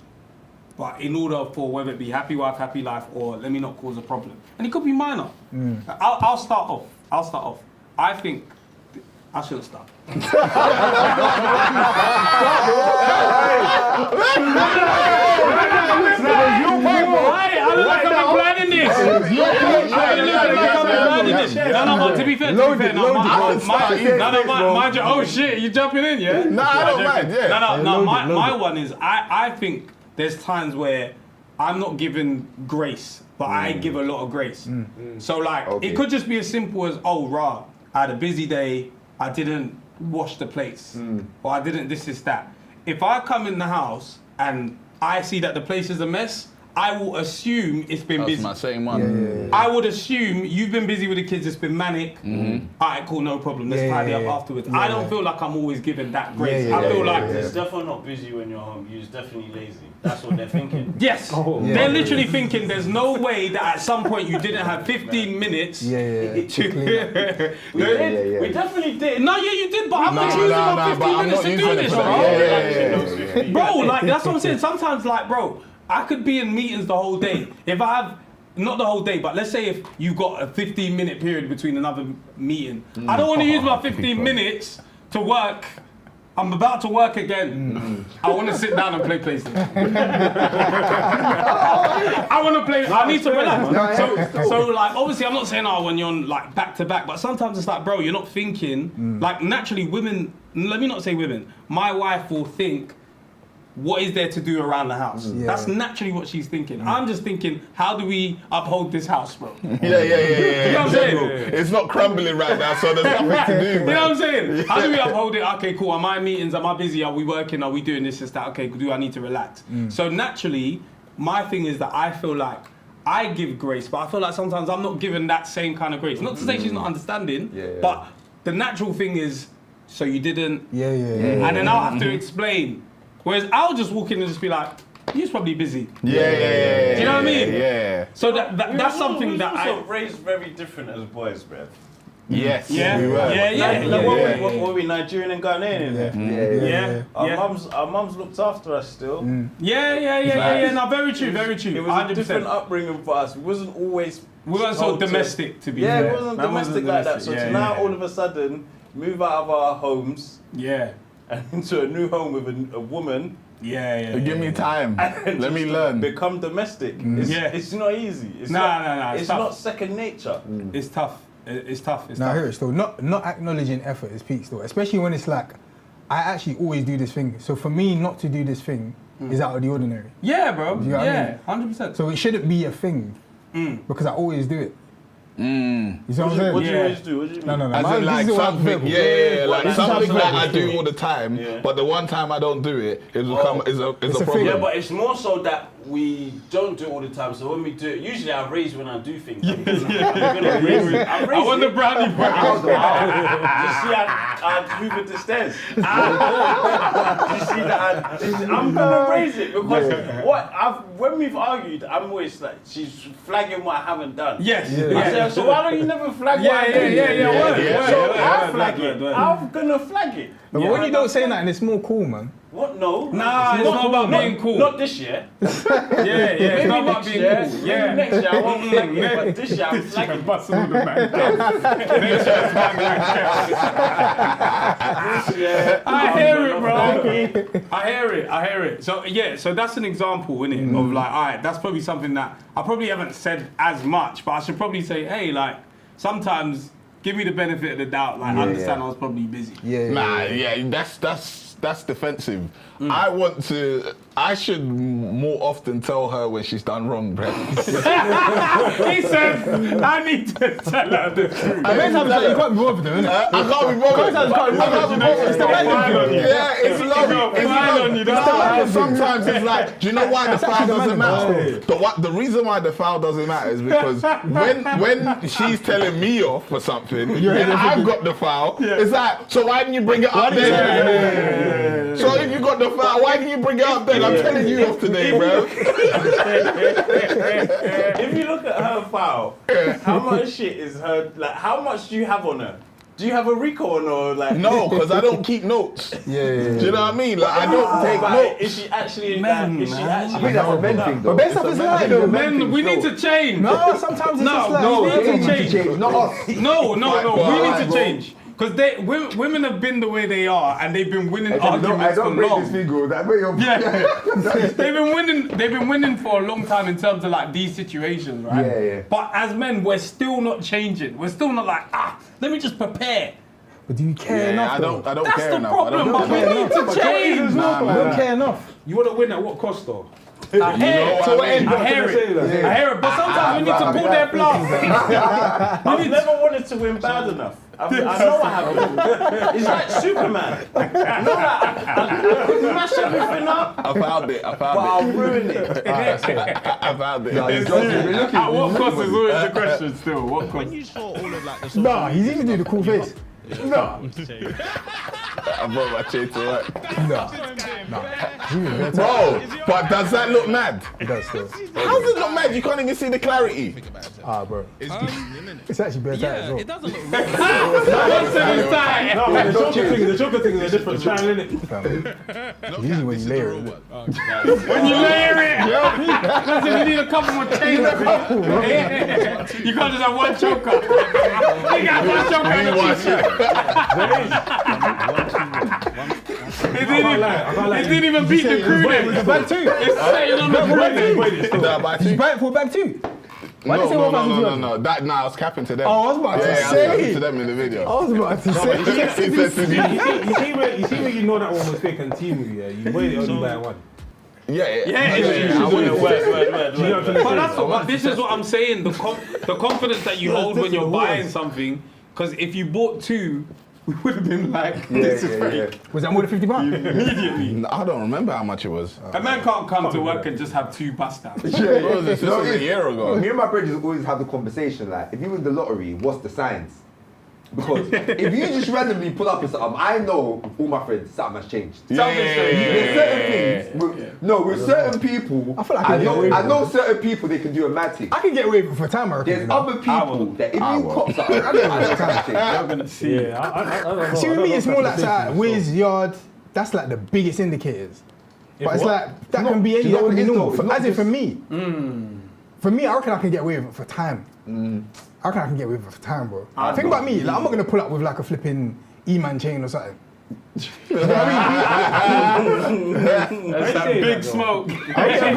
C: But in order for whether it be happy wife, happy life, or let me not cause a problem. And it could be minor. I'll start off. I think I should have stopped. To be fair, mind you, oh shit, you jumping in, yeah?
B: No, I don't mind, yeah.
C: No, my one is, I think there's times where I'm not given grace, but I give a lot of grace. So like, it could just be as simple as, oh, rah, I had a busy day, I didn't wash the plates, or I didn't this, that. If I come in the house and I see that the place is a mess, I will assume it's been busy.
B: That's my same one.
C: I would assume you've been busy with the kids, it's been manic. Alright, cool, no problem. Let's tidy up afterwards. I don't feel like I'm always given that grace. I feel like
E: it's definitely not busy when you're home. You're definitely lazy. That's what they're thinking.
C: Yes, they're literally thinking there's no way that at some point you didn't have 15 minutes to
E: We definitely did.
C: No, yeah, you did, but I'm not using my 15 minutes to do this, bro. Bro, like, that's what I'm saying. Sometimes, like, bro, I could be in meetings the whole day. If I have, not the whole day, but let's say if you've got a 15-minute period between another meeting, I don't want to use my 15 minutes to work. I'm about to work again. I want to sit down and play PlayStation. I want to play, I need to relax. So like, obviously I'm not saying, oh, when you're on like back to back, but sometimes it's like, bro, you're not thinking, like naturally women, let me not say women, my wife will think, what is there to do around the house? That's naturally what she's thinking. I'm just thinking, how do we uphold this house, bro?
B: Yeah.
C: You know what I'm saying?
B: It's not crumbling right now, so there's nothing to do, man.
C: You know what I'm saying? How do we uphold it? Okay, cool. Am I in meetings? Am I busy? Are we working? Are we doing this, that? Okay, do I need to relax? So naturally, my thing is that I feel like I give grace, but I feel like sometimes I'm not given that same kind of grace. Not to say she's not understanding, but the natural thing is, so you didn't, and then I'll have to explain. Whereas I'll just walk in and just be like, you're probably busy.
B: Yeah.
C: Do you know what I mean?
B: Yeah.
C: So that's something that I...
E: raised very different as boys, bruv.
B: Yes.
C: Yeah.
B: We were.
E: Were we Nigerian and Ghanaian in there? Our mums looked after us still.
C: Yeah. No, very true.
E: It was 100%. A different upbringing for us. We wasn't always...
C: We weren't so domestic, to be fair.
E: Yeah, we wasn't domestic like that. So now all of a sudden, move out of our homes.
C: Yeah.
E: And into a new home with a woman.
B: Give me time. Let me learn.
E: Become domestic. It's not easy. It's not second nature.
C: It's tough. It's tough.
A: I hear it still. Not acknowledging effort is peak still, especially when it's like, I actually always do this thing. So for me not to do this thing is out of the ordinary.
C: Yeah, bro.
A: You know what I mean?
C: 100%.
A: So it shouldn't be a thing because I always do it. You see what I'm saying?
E: What do you always do? What do you mean?
A: No.
B: As in like something, like something that I do all the time, but the one time I don't do it, it's a problem.
E: Yeah, but it's more so that we don't do it all the time. So when we do it, usually I raise when I do things. I'm gonna raise it.
C: I want the brownie
E: part. Just see I hoovered the stairs. You see that I'm gonna raise it because when we've argued, I'm always like, she's flagging what I haven't done.
C: Yes.
E: I say, so why don't you never flag what I do? So I'll flag it. I'm gonna flag it.
A: But when you don't say that, it's more cool, man.
E: What? No.
C: Nah, it's not about being cool.
E: Not this year.
C: It's not about being cool.
E: Yeah. Next year I won't flag it, but this year I'm flagging.
C: Busting all the man down. Next year it's I hear it, bro. I hear it. So that's an example, innit, of like, alright, that's probably something that I probably haven't said as much, but I should probably say, hey, like, sometimes give me the benefit of the doubt. Like, understand I was probably busy.
B: That's defensive. I should more often tell her when she's done wrong, bro.
C: He said, I need to tell her the truth.
A: I mean, sometimes you can't be bothered, innit?
B: I can't be bothered. It's the random. Yeah, it's long. Sometimes it's like, do you know why the foul doesn't matter? The reason why the foul doesn't matter is because when she's telling me off for something, and I've got the foul, it's like, so why didn't you bring it up then? So if you got the foul, why didn't you bring it up then? I'm telling you off today, bro.
E: If you look at her file, how much shit is her, like, how much do you have on her? Do you have a Rico on her? Like,
B: no, because I don't keep notes. Do you know what I mean? Like, I don't take notes.
E: Is she actually in that? Is she actually?
D: I think that's a men thing, though.
A: But best stuff is like, though.
C: Men, we need to change.
A: No, sometimes it's just like,
C: we need to change.
D: Not us.
C: No, we need to change. Because women have been the way they are, and they've been winning
D: I
C: arguments for
D: don't break
C: long.
D: this figure. That way you're...
C: They've been winning for a long time in terms of like these situations, right?
D: Yeah.
C: But as men, we're still not changing. We're still not like, let me just prepare.
A: But do you care enough?
B: I don't
C: That's
B: care
C: the
B: enough.
C: problem, but we need to change.
A: I don't care enough.
F: You want to win at what cost though?
C: I hear it.
B: So what end?
C: I hear it. I hear it. But sometimes we need to pull their bluff.
E: I've never wanted to win bad enough. I know I haven't. It's like Superman. I mash everything up.
B: I found it.
E: But I'll ruin it.
B: I found it.
C: At what cost is always the question still? What cost?
J: When you saw all of like the social
A: Nah, he's even doing the cool face. Nah.
B: I brought my chain to work.
A: Nah.
B: Bro, but does that look mad?
A: It does still.
B: How does it look mad? You can't even see the clarity.
A: Ah, bro. It's actually better tight as well.
J: It doesn't look
F: The chocolate thing is a different channel, innit?
A: Usually when you layer it.
C: When you layer it, listen, you need a couple more chains. You can't just have one choker. You got one choker in the It didn't even beat the crew then.
A: It's bag two.
C: It's saying on the crew.
A: Did you buy it for bag two? Why did you say 1,200?
B: No. That, I was capping to them.
A: Oh, I was about to
B: I was
A: say.
B: capping to them in the video.
A: I was about to say.
B: He said to me,
F: You see where you know that one was fake and team with you, yeah? You weighed it only by one.
C: But this is what I'm saying. The confidence that you hold when you're buying something. Because if you bought two, we would have been like, this is fake.
A: Was that more than £50?
C: Immediately.
B: I don't remember how much it was.
C: A man can't come to work and just have two bust downs.
B: This was a year ago.
D: Me and my brothers always have the conversation like, if you win the lottery, what's the signs? Because if you just randomly pull up and something, I know all my friends, something has changed. Something's changed. With certain things, with certain people,
A: I feel like
D: I know certain people they can do a mad thing.
A: I can get away with it for time, I reckon.
D: There's other people that if you cop something, I know something change.
C: You're gonna see.
F: Yeah, I don't know.
A: See, with me, it's more like whiz, yard. That's like the biggest indicators. But it's like, that can be any, that can be normal. As in for me, I reckon I can get away with it for time. I reckon I can get away with it for time, bro. Think about me, like, I'm not gonna pull up with like a flipping E-man chain or something.
C: That's that big smoke.
F: Why you saying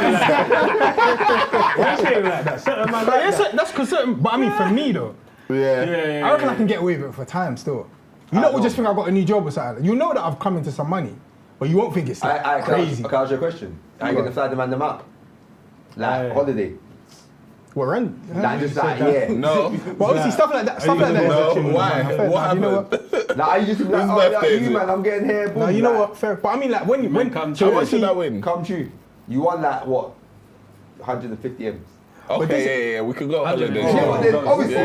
F: like that? Certain man like that.
A: That's because certain, but I mean for me though,
B: Yeah.
A: I reckon I can get away with it for time still. You know, we'll just think I got a new job or something. You know that I've come into some money, but you won't think it's like crazy.
D: Can I ask you a question? Are you going to fly the man them out? Like, holiday?
A: What, rent?
D: Like, just like, yeah.
B: No.
A: But obviously stuff like that, stuff like that.
B: No,
A: is
B: why?
A: fair.
B: What
A: You know
B: happened?
A: what?
D: Like, I used to be like,
B: Whose
D: oh,
B: birthday
D: like,
B: is
D: you
B: it?
D: man, I'm getting here, boom.
A: No, you know
D: like,
A: what? Fair. But I mean, like when
B: How much did I win?
D: Come true. You won like, what? 150 M's.
B: Okay, yeah, we could go holiday.
D: Yeah, but then obviously,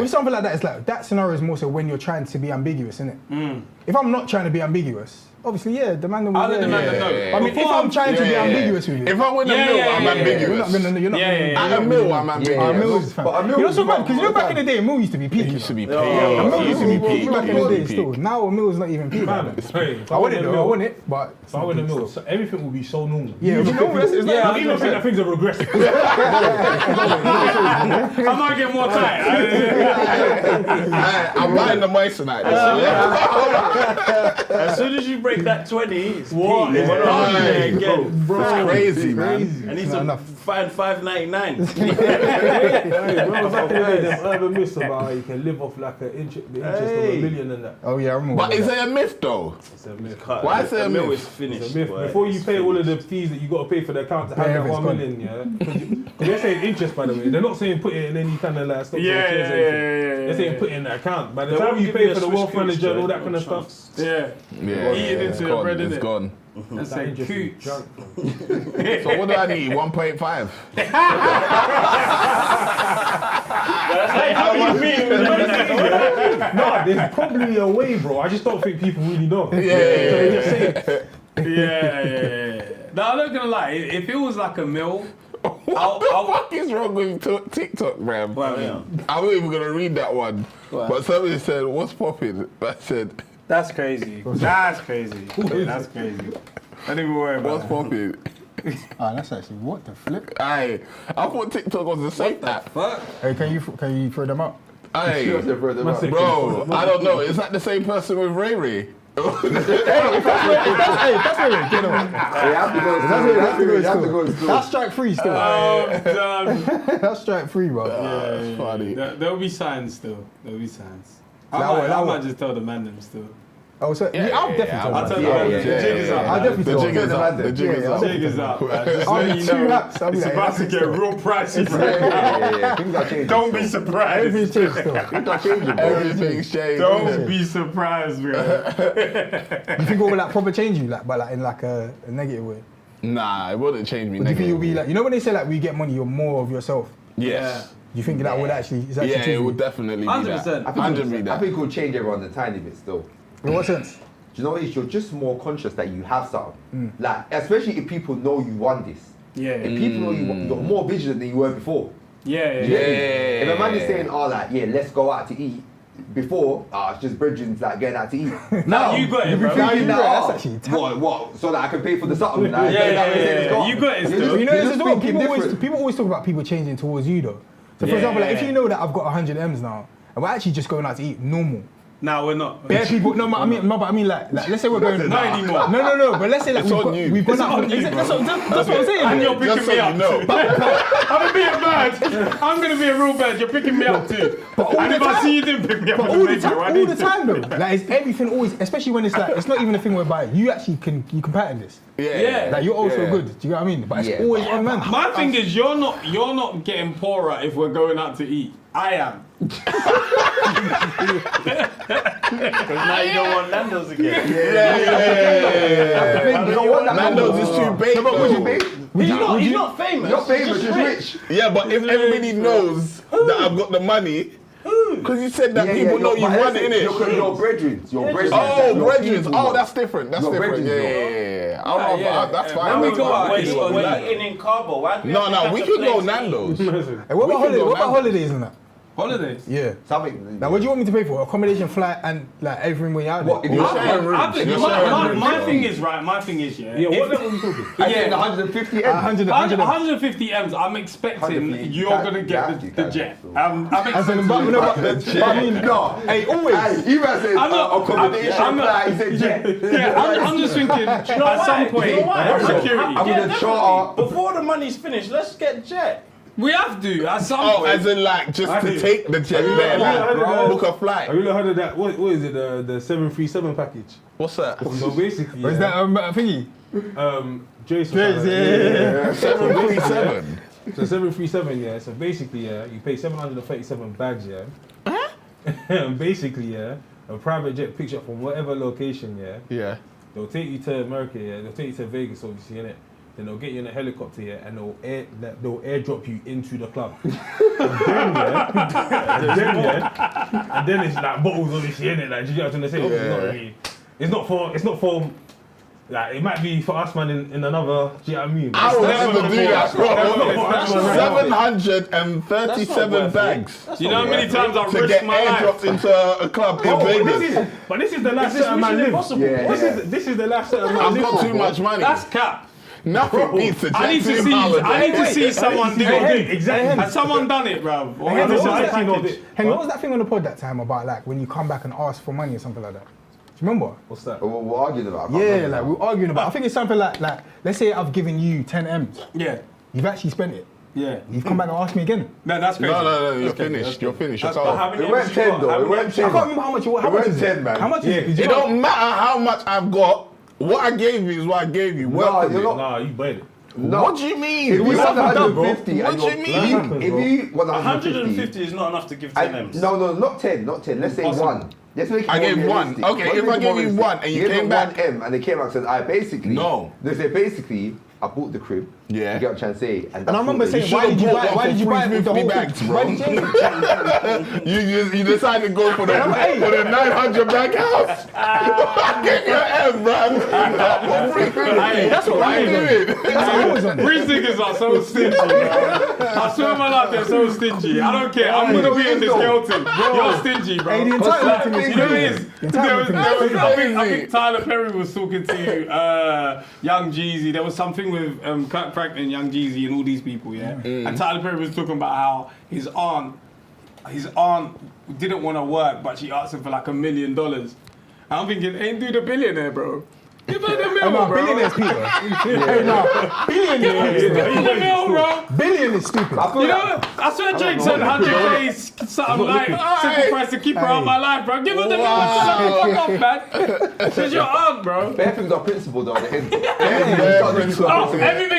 A: with something like that, it's like that scenario is more so when you're trying to be ambiguous, isn't it? If I'm not trying to be ambiguous, obviously, yeah, the man will.
C: I'll let the man know.
A: I mean, if I'm trying to be ambiguous with you,
B: If I win a meal, I'm ambiguous.
A: You're not
B: At a meal, I'm ambiguous.
A: A meal is fine. You know, so bad because you know back in the day, a meal used to be peak.
B: It used to be
A: A meal used to be peak
B: peak.
A: back in the day. Still, now a meal is not even peak. I want it though. I want it, but
F: If I win a meal, so everything will be so normal.
A: yeah, we know it's
F: I
A: like
F: don't even think that things are regressive.
C: I might get more tight.
B: I'm buying the Moissanite.
E: As soon as you break that 20, it's
F: What?
E: peak. Again.
B: It's crazy, man.
E: I need to find $5.99.
F: Remember back in the day, them urban myths about how you can live off like the interest of $1 million and that.
A: Oh yeah, I remember.
B: But is it a myth though?
F: It's a myth.
B: Why is it a
E: meal
B: myth?
E: is finished.
F: It's a myth.
E: boy.
F: Before you pay all of the fees that you got to pay for the account to have that
A: it's
F: 1
A: gone.
F: million, yeah? Because they're saying interest, by the way. They're not saying put it in any kind of like stocks or
C: Yeah,
F: shares or
C: yeah,
F: anything.
C: yeah.
F: They're saying put it in the account. By the
E: They
F: time
E: won't
F: you
E: give
F: pay
E: you
F: for the
E: a
F: wealth
E: Swiss
F: manager and all that
E: no
F: kind of
E: chance.
F: stuff.
C: Yeah.
B: Yeah,
C: Eat it into
B: it's
C: your
B: gone.
C: bread,
B: It's
C: innit?
B: gone.
C: That's
F: That
C: like
F: interest is
C: cooch.
F: junk.
B: So what do I need? 1.5.
F: Nah, there's probably a way, bro. I just don't think people really know. So
B: Yeah.
F: they just say it.
C: Yeah. No, I'm not gonna lie. If it was like a meal,
B: What the fuck is wrong with TikTok, man? I'm not even gonna read that one. But somebody said, "What's popping?" I said,
C: that's crazy. That's crazy. That's crazy. Don't even worry about
B: "What's popping?"
A: Ah, that's actually what the flip.
B: I thought TikTok was the same app.
C: Fuck.
A: Hey, can you throw them up?
B: Hey,
D: She said, bro,
B: bro, I don't know. Is that the same person with Ray Ray?
A: That's where it is. Get on.
D: You have to go.
A: That's strike free still.
C: Oh, damn.
A: That's strike free, bro.
B: That's funny.
C: There'll be signs still. There'll be signs.
A: That
C: I
A: one.
C: might just tell the man them still.
A: Oh, so I'll definitely tell
C: I'll tell
A: you.
C: the man
D: yeah,
C: the jig is up.
A: I'll definitely
B: The
A: tell
B: jig
A: you.
B: is up. The jig is
C: The
B: up.
C: jig is up, man. Just
A: I'll
C: let
A: be
C: you
A: 2
C: know.
A: laps. I'll be
C: It's
A: like,
C: about to get real pricey right now.
D: Things are changing.
C: Don't be surprised.
A: everything's changed still.
D: Things are changing, bro.
B: Everything's changed.
C: Don't be surprised, bro.
A: You think it will like proper change you, like, but like in like a negative way?
B: Nah, it wouldn't change me.
A: Or do you think you'll be like, you know when they say like when you get money, you're more of yourself?
B: Yes.
A: Do you think that would actually is actually
B: Yeah,
A: true
B: it
A: for
B: would
A: you?
B: definitely be that.
C: 100%.
B: 100%
D: I think it will change everyone a tiny bit still.
A: In what sense?
D: Do you know what it is? You're just more conscious that you have something. Like, especially if people know you want this.
C: Yeah.
D: If people know you're more vigilant than you were before.
C: Yeah.
D: If a man is saying, oh, like, yeah, let's go out to eat. Before, it's just brethren like getting out to eat.
C: Now you got it, bro.
A: Now you
D: Now,
A: got it. That's actually tight.
D: what? So that I can pay for the something. Like,
C: Yeah. You got it still.
A: You know,
D: You're
A: this
D: just
A: is what
D: thinking
A: people always talk about people changing towards you though. So for example, like if you know that I've got 100 M's now, and we're actually just going out to eat normal.
C: Nah, we're not.
A: Bare people, but I mean like let's say we're going
C: Not anymore.
A: No, but let's say like
B: It's on you.
A: we've gone
C: It's
A: out.
C: on you,
A: That's
C: bro.
A: what I'm saying.
C: And you're picking
B: Just so
C: me
B: you
C: up.
B: know.
C: I'm gonna be a bird. I'm gonna be a real bird. You're picking me up too. And if I see you didn't pick me up,
A: But all the time though. Like it's everything always, especially when it's like it's not even a thing whereby you actually can pattern this.
C: Yeah.
A: Like you're also
D: Yeah.
A: good. Do you know what I mean? But it's
D: Yeah.
A: always on man.
C: My thing is, you're not getting poorer if we're going out to eat. I am.
E: Because now you don't want Nando's again.
B: Yeah.
D: You don't want that
B: Nando's is too big.
D: Would you be?
E: He's not famous.
D: You're famous,
E: He's
D: you're
E: just
D: rich.
B: Yeah, but if everybody knows that I've got the money, because you said that people know you want it, innit?
D: Your brethren.
B: Oh, brethren. Oh, that's different. That's
D: Your
B: different.
D: brethren,
B: Yeah. That's fine.
C: When we go out,
E: Wait,
C: it's
E: so
C: what we
E: we're
C: like.
E: eating in Cabo. Why do we have to
B: No,
E: catch
B: we
E: a
B: could go
E: plane to eat?
B: Nando's.
A: Hey, what
B: We
A: about
B: can
A: holidays?
B: go
A: What about
B: Nando's.
A: holidays and that?
C: Holidays.
A: Yeah.
D: Something.
A: Now, what do you want me to pay for? Accommodation, flight, and like everything when you're out
D: What?
A: there?
D: If you're
B: sharing
D: sharing
B: rooms.
C: I think
B: You're
C: my
B: sharing rooms.
C: thing is right. My thing is
F: Yeah, what level are we talking?
D: I think 150 M's.
C: 150 M's. I'm expecting
D: 150,
C: you're
D: you
C: gonna
D: can't-
C: get
D: you
C: the
D: can't.
C: jet. I'm
A: As in,
C: expecting.
A: but I mean,
D: No.
A: hey, always.
D: Hey, you man said
C: I'm not-
D: accommodation,
C: I'm not-
D: flight, he said jet.
C: Yeah, I'm just thinking at some point security.
D: I'm gonna
E: definitely.
D: charter.
E: Before the money's finished, let's get jet.
C: We have to at some
B: Oh,
C: point.
B: as in like just to take the jet there,
F: I
B: like
F: know.
B: book a
F: Have
B: flight.
F: you heard of that? What is it? The 737 package.
B: What's that?
F: So basically,
A: Is that thingy?
F: Jason.
A: Yeah.
B: 737.
F: So 737, yeah. So basically, yeah, you pay 737 bags, yeah. And basically, yeah, a private jet picks you up from whatever location, yeah.
B: Yeah.
F: They'll take you to America, yeah. They'll take you to Vegas, obviously, innit? Then they'll get you in a helicopter, yeah, and they'll airdrop you into the club. And then it's like bottles, obviously, innit? Like, do you get what I'm trying to say? Obviously,
B: Yeah.
F: not really. It's not for. Like, it might be for us, man, in another. Do you know what I mean?
B: I would never do that, bro.
F: That's not
B: 737 bags
C: You know how many times I've
B: to
C: risked
B: get
C: my life?
B: airdropped into a club in Vegas.
F: But this is the last
E: Is this
F: certain man
E: Mission
F: live.
E: Impossible?
D: Yeah.
F: This is the last certain man
B: I've
F: live.
B: got too much money.
C: That's cap.
B: Nothing beats a
C: I need to
B: jet
C: see.
B: holiday.
C: I need to see someone do it.
F: Exactly.
C: Has someone done it, bro? Or
A: Hey,
C: is this
A: what was
C: just a
A: that
C: package?
A: Hang on, what was that thing on the pod that time about like when you come back and ask for money or something like that? Do you remember?
F: What's that?
D: We're arguing about. I can't
A: Yeah,
D: remember
A: like
D: now.
A: we're arguing about. I think it's something like let's say I've given you 10 M's.
C: Yeah,
A: You've actually spent it.
C: yeah.
A: You've come back and asked me again.
C: No, that's crazy.
B: No, you're finished. You're finished. You're
E: But
B: told.
E: how many
D: It went
E: M's you
D: 10
E: got?
D: though.
E: How
D: It
E: many
D: went
E: M's
D: 10.
A: I can't remember how much. How
D: It
A: much
D: went
A: is it?
D: 10, man.
A: How much is it?
B: It don't matter how much I've got. What I gave you is what I gave you.
D: No,
B: Work
D: you're
B: with it.
D: not.
F: Nah, you bought it.
D: No.
B: What do you mean?
D: If you
B: We
D: want
B: haven't done, bro.
D: 150,
B: What
D: and
B: do you
D: you're-
B: mean?
D: If you want
E: 150 is not enough to give 10 M's.
D: No, not 10, not 10. Let's say one. Let's make it
B: I
D: more
B: gave one.
D: realistic.
B: Okay,
D: Let's
B: if
D: make
B: I
D: it
B: gave
D: more
B: you
D: realistic.
B: one and you
D: gave
B: came
D: them
B: back-
D: 1 M and they came back and said, I basically.
B: No.
D: They said basically, I bought the crib.
B: Yeah.
D: You get what I'm trying to say?
A: And I remember saying,
B: You
A: why did you
B: should've
A: buy?
B: bought
A: Why
B: one
A: did you
B: for
A: buy it with the
B: 350
A: whole
B: bags, bro.
A: Why did you?
B: You decided to go for the 900 bag house. Get your M, man.
A: That's what
B: What are you doing?
A: That's what I was on.
C: Rich niggas are so stingy, bro. I swear my life, they're so stingy. I don't care. I'm gonna be in the skeleton. You're stingy, bro.
A: Hey, the entitlement thing is
C: You know what it
A: crazy.
C: is?
A: The entitlement thing is crazy.
C: I think Tyler Perry was talking to Young Jeezy. There was something with Kirk Franklin, Young Jeezy, and all these people, yeah? And Tyler Perry was talking about how his aunt his aunt didn't want to work, but she asked him for like $1 million. I'm thinking, ain't do the billionaire, bro. Give her the mill, bro.
A: Billionaires, Peter. Billionaires.
C: Give her the mill, bro.
A: Billion is stupid.
C: You know, I swear Drake said 100K is something like sacrifice to keep her out of my life, bro. Give her the mill. Fuck off, man. She's your aunt, bro.
D: Bare things are principle, though.
C: Everything's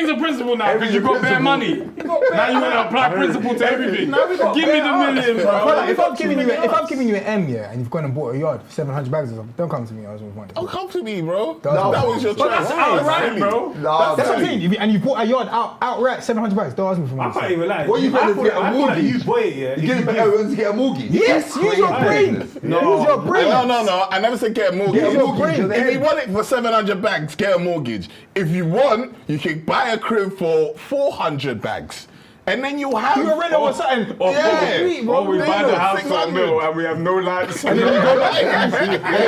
C: a principle now because you got bare money. Now you want to apply principle to everything. Give me the million, bro.
A: If I'm giving you an M, yeah, and you've gone and bought a yard for 700 bags or something, don't come to me. I was with money.
B: Don't come to me, bro.
A: No,
B: that was your choice.
C: That's outright, bro.
A: That's what I'm saying. And you bought a yard outright 700 bags. Don't ask me for money.
F: I can't even lie.
D: What you paying to get a mortgage?
F: You buy it, yeah.
D: You get everyone to get a mortgage?
A: Yes, use your brain. Use your brain.
B: No. I never said get a mortgage.
A: Get your brain.
B: If you want it for 700 bags, get a mortgage. If you want, you can buy a crib for 400 bags. And then you'll have...
A: You rent it or something.
C: Or we buy the house for $1 million and we have no lights.
A: And then you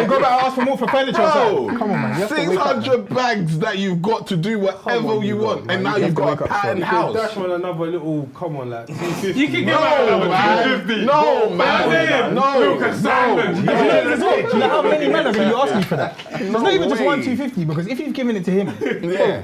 A: go back and ask for more for furniture or something. Come on, man. You have to wake up,
B: 600 bags that you've got to do whatever you want. And now you've got a pattern house.
F: Dash on another little, come on, like 250.
C: You can get another 250.
B: No, man. No.
A: You know how many men are going to be asking for that? It's not even just 250 because if you've given it to him,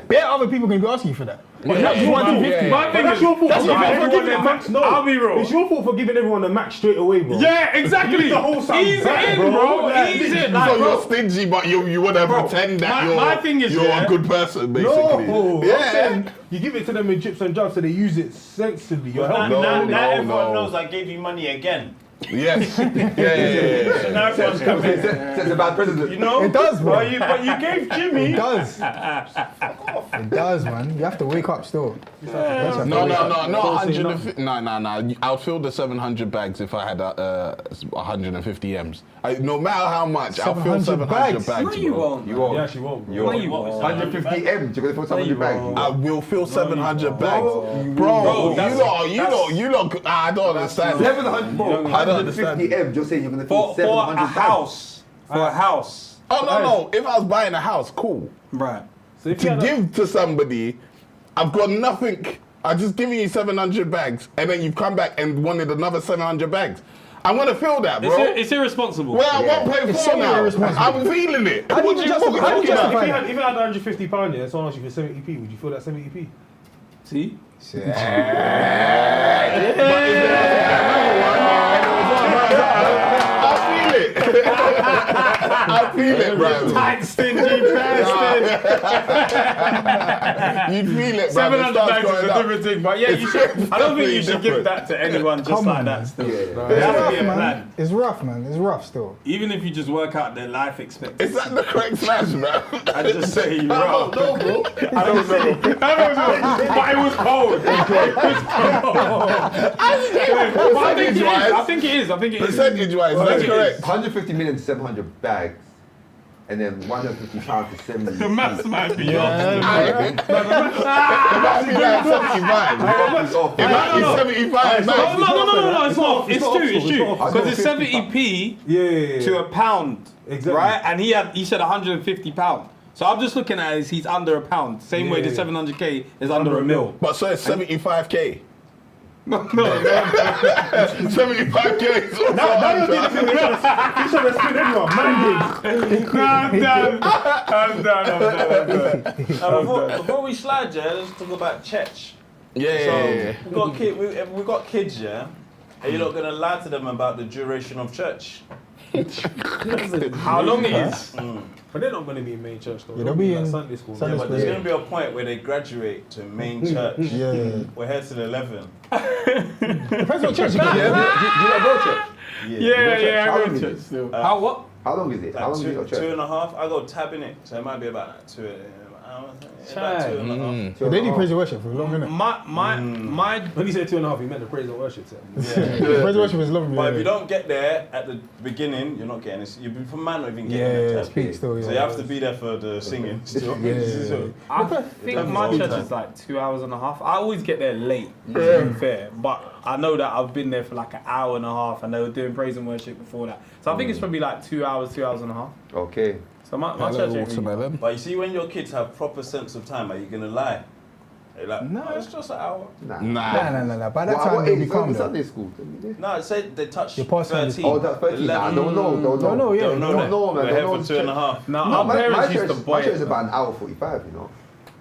A: bare other people can be asking you for that. It's not just 250.
C: My thing
F: That's
C: is,
F: your fault.
C: that's your fault for giving
F: the max. No,
C: I'll be real.
F: It's your fault for giving everyone the max straight away, bro.
C: Yeah, exactly.
F: The whole
C: Ease in, bro. Ease in.
B: So you're stingy, but you want to pretend that
C: my thing is,
B: you're a good person, basically.
F: No, I'm saying you give it to them in chips and jobs so they use it sensibly. You're helping.
E: Now everyone knows I gave you money again.
B: Yes. Yeah.
E: So now everyone's coming.
D: That's a bad president.
E: You know?
A: It does, bro.
E: But you gave Jimmy.
A: It does. It does, man. You have to wake up still.
B: No, 150. No. I'll fill the 700 bags if I had 150 M's. No matter how much, I'll fill 700 bags.
C: No, you won't.
D: You won't.
F: Yeah, she won't.
D: You won't. 150 M's. You're going to fill 700 bags.
B: I will fill 700 bags. Bro, you lot, I don't understand.
D: 150 M's. You're saying you're going to fill 700 bags.
C: For a house.
B: Oh, no. If I was buying a house, cool.
C: Right.
F: So if
B: To give to somebody, I've got nothing. I'm just giving you 700 bags, and then you've come back and wanted another 700 bags. I'm gonna feel that, bro.
C: It's irresponsible.
B: We're at 1.4 now. I'm feeling it.
A: How do you justify
F: If
A: that?
F: you had 150 £, yeah, someone asked you for 70p, would you feel that 70p?
C: See?
B: I feel it, bro.
C: Tight, stingy bastard.
B: You'd feel it, bro.
C: 700 bags is a different thing, but yeah, you should. I don't think you should give that to anyone just
A: Come
C: like
A: on,
C: that.
A: man.
C: Still,
B: Yeah.
C: there has to be a
A: man.
C: plan.
A: It's rough, man. It's rough still.
C: Even if you just work out their life expectancy.
B: Is that the correct smash, bro?
C: I just say you're
B: I
C: wrong.
B: don't know, bro.
C: I don't know. But it was cold. I think it is.
B: Percentage-wise, that's correct.
D: 150 million to 700 bags. And then £150 to 70.
C: The maths might be off.
B: It might be like 75. It might be 75.
C: No, it's not. It's true. Because it's 70p to a pound,
F: Exactly.
C: right? And he said £150. So I'm just looking at it as he's under a pound. Same way the 700k is under a mil.
B: But so it's 75k.
C: No.
B: 75k.
F: Now you're doing the thing. You should have split everyone.
C: I'm done.
E: Before we slide, yeah, let's talk about church.
B: Yeah.
E: We got kids, yeah. Are you not gonna lie to them about the duration of church?
C: How long it is?
F: But they're not going to be in main church though.
A: Yeah, they'll be
F: like
A: in
F: Sunday school.
A: Sunday
E: But there's gonna be a point where they graduate to main church.
A: Yeah.
E: We're here till 11.
A: Depends what church you go
D: Do you not go to church?
C: Yeah,
D: How
C: I
D: long
C: go
D: is
C: to
D: it?
C: church still. How what?
D: How long is it? How long is your church?
E: 2.5. I go tabbing it, so it might be about like 2. About 2.5.
A: They do praise and worship for long, innit?
C: My
F: When he said 2.5, he meant the praise and worship set.
A: Praise and worship is long.
E: But if you don't get there at the beginning, you're not getting it. You'll be from man not even getting
A: Yeah,
E: it.
A: speak still,
E: So you have to be there for the singing still.
C: I think my church is like 2 hours and a half. I always get there late, to be fair. But I know that I've been there for like an hour and a half and they were doing praise and worship before that. So I think it's probably like 2 hours and a half.
D: Okay.
C: So my church ain't really...
E: But you see, when your kids have proper sense of time, are you gonna lie? They're like, no, it's just an hour.
A: Nah. By that time,
D: what
A: they'll
D: age
A: be
D: is
A: calm though.
D: Sunday school?
E: No, it said they touched
A: Your past
E: 13.
D: Oh, that's 13. Nah, I don't know.
A: Don't know, yeah.
E: Don't know that.
D: know, man.
E: We're
D: Don't
E: here
D: know.
E: for 2.5.
C: No,
D: No,
C: our
D: my
C: parents used to
D: church,
C: buy
D: my church is
C: it.
D: about an hour 45, you know.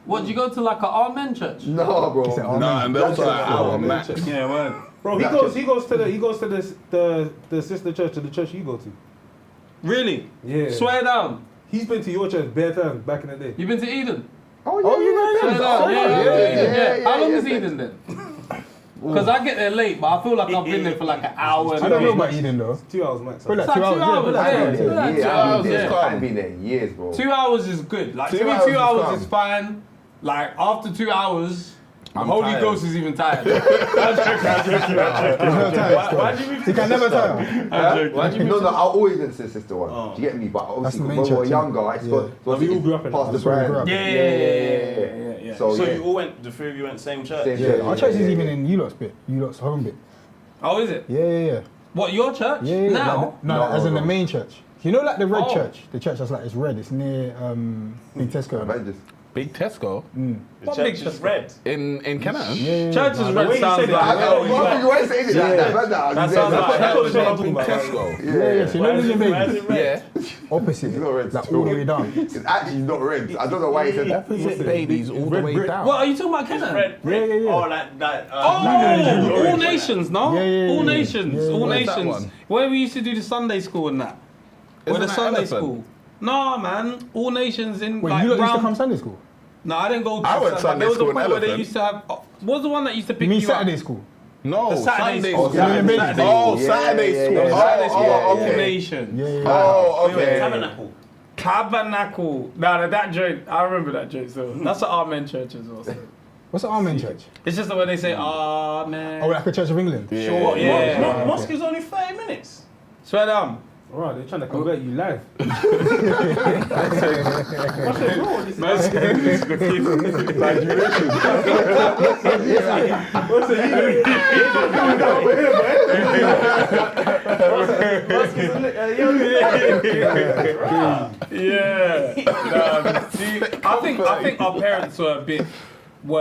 C: What, did you go to like an Amen church?
D: No, bro.
A: He said, oh,
B: No,
A: man.
B: and those are like our
D: Yeah,
B: max.
C: Yeah, well.
F: Bro, he goes to the sister church to the church you go to.
C: Really?
F: Yeah.
C: Swear down.
F: He's been to your church bare times back in the day.
C: You been to Eden?
D: Oh, yeah.
C: Swear down. Yeah. How long is
D: yeah.
C: Eden then? Because I get there late, but I feel like I've been there for like an hour.
A: I don't know about Eden though.
F: 2 hours max.
A: Probably
C: It's
A: like
C: like
A: 2
C: 2
A: hours.
C: hours.
A: Yeah.
C: Yeah. 2
D: Yeah,
C: hours,
D: I
C: yeah.
D: haven't been there in years, bro.
C: 2 hours is good. Like
B: 2
C: to me,
B: hours
C: 2
B: is
C: hours
B: calm.
C: is fine. Like after 2 hours, the
B: I'm
C: Holy
B: tired.
C: Ghost is even tired.
A: There's no time.
E: Why'd you move to
A: You can never tell.
E: Why'd you move
D: No, I always went to the sister one.
E: Oh.
D: Do you get me? But obviously,
A: the main
D: when we were
A: church,
D: younger, I just
A: yeah.
D: got
F: We all grew up in
D: Pastor
A: That's where we grew
D: Brand.
A: up.
C: Yeah.
D: So,
E: So
D: yeah.
E: you all went, the three of you went same church?
D: Same
A: Yeah,
D: church.
A: our church is even in you lot's bit. You lot's home bit.
C: Oh, is it?
A: Yeah.
C: What, your church?
A: Yeah.
C: Now?
A: No, as in the main church. You know, like the red
C: Oh.
A: church. The church that's like it's red. It's near Big Tesco.
D: Avengers.
B: Big Tesco
E: The
C: What
E: church
C: big
E: is
C: church?
E: red.
B: in Canada.
A: Yeah.
C: Church is
F: the
C: red
F: way you
C: sounds
F: said it,
C: like.
D: Why you always saying it like that, man?
C: That sounds like.
B: Big Tesco.
A: Yeah. So you know Million
E: Why is
A: Babies?
E: it red?
B: Yeah.
A: Opposite.
D: It's not red,
A: Like
D: still.
A: all the way down.
D: It's actually not red. I don't know why he said that.
B: Opposite babies all the way down.
C: What, are you talking about
E: It's
C: Canada?
E: red brick.
A: Yeah.
E: Oh, like that.
C: Oh, all nations, no?
A: Yeah.
C: All nations,
A: Yeah.
C: all
B: Where's that
C: nations.
B: one?
C: Where we used to do the Sunday school and that. Where
B: Isn't
C: the
B: that
C: Sunday
B: Elephant?
C: school. No, man. All nations in
A: Wait,
C: like
A: you lot used to
C: round.
A: come Sunday school?
C: No, I didn't go to
B: I went
C: but
B: Sunday
C: there was a
B: school in
C: point where they
B: Elephant.
C: used to have. What was the one that used to
A: You
C: pick
A: mean
C: you
A: Saturday
C: up?
A: school?
B: No,
C: The Saturday
B: Sunday
C: school.
B: school.
A: Saturday
C: Saturday
A: school.
B: Oh,
D: Yeah,
B: Saturday
D: yeah,
B: school.
D: yeah.
B: Oh,
C: Saturday school. All
B: okay.
C: nations.
A: Yeah.
B: Oh,
E: We went
B: okay.
E: Tabernacle.
C: Tabernacle. Nah, that joint. I remember that joint. So that's an Amen church as well. So.
A: What's the Amen church?
C: It's just the way they say Amen.
A: Oh, like a Church of England?
B: Yeah.
C: Sure, yeah.
E: Mosque is only 30 minutes.
C: Swear down.
F: Alright, they're trying to convert you live.
C: Yeah. See, I think our parents were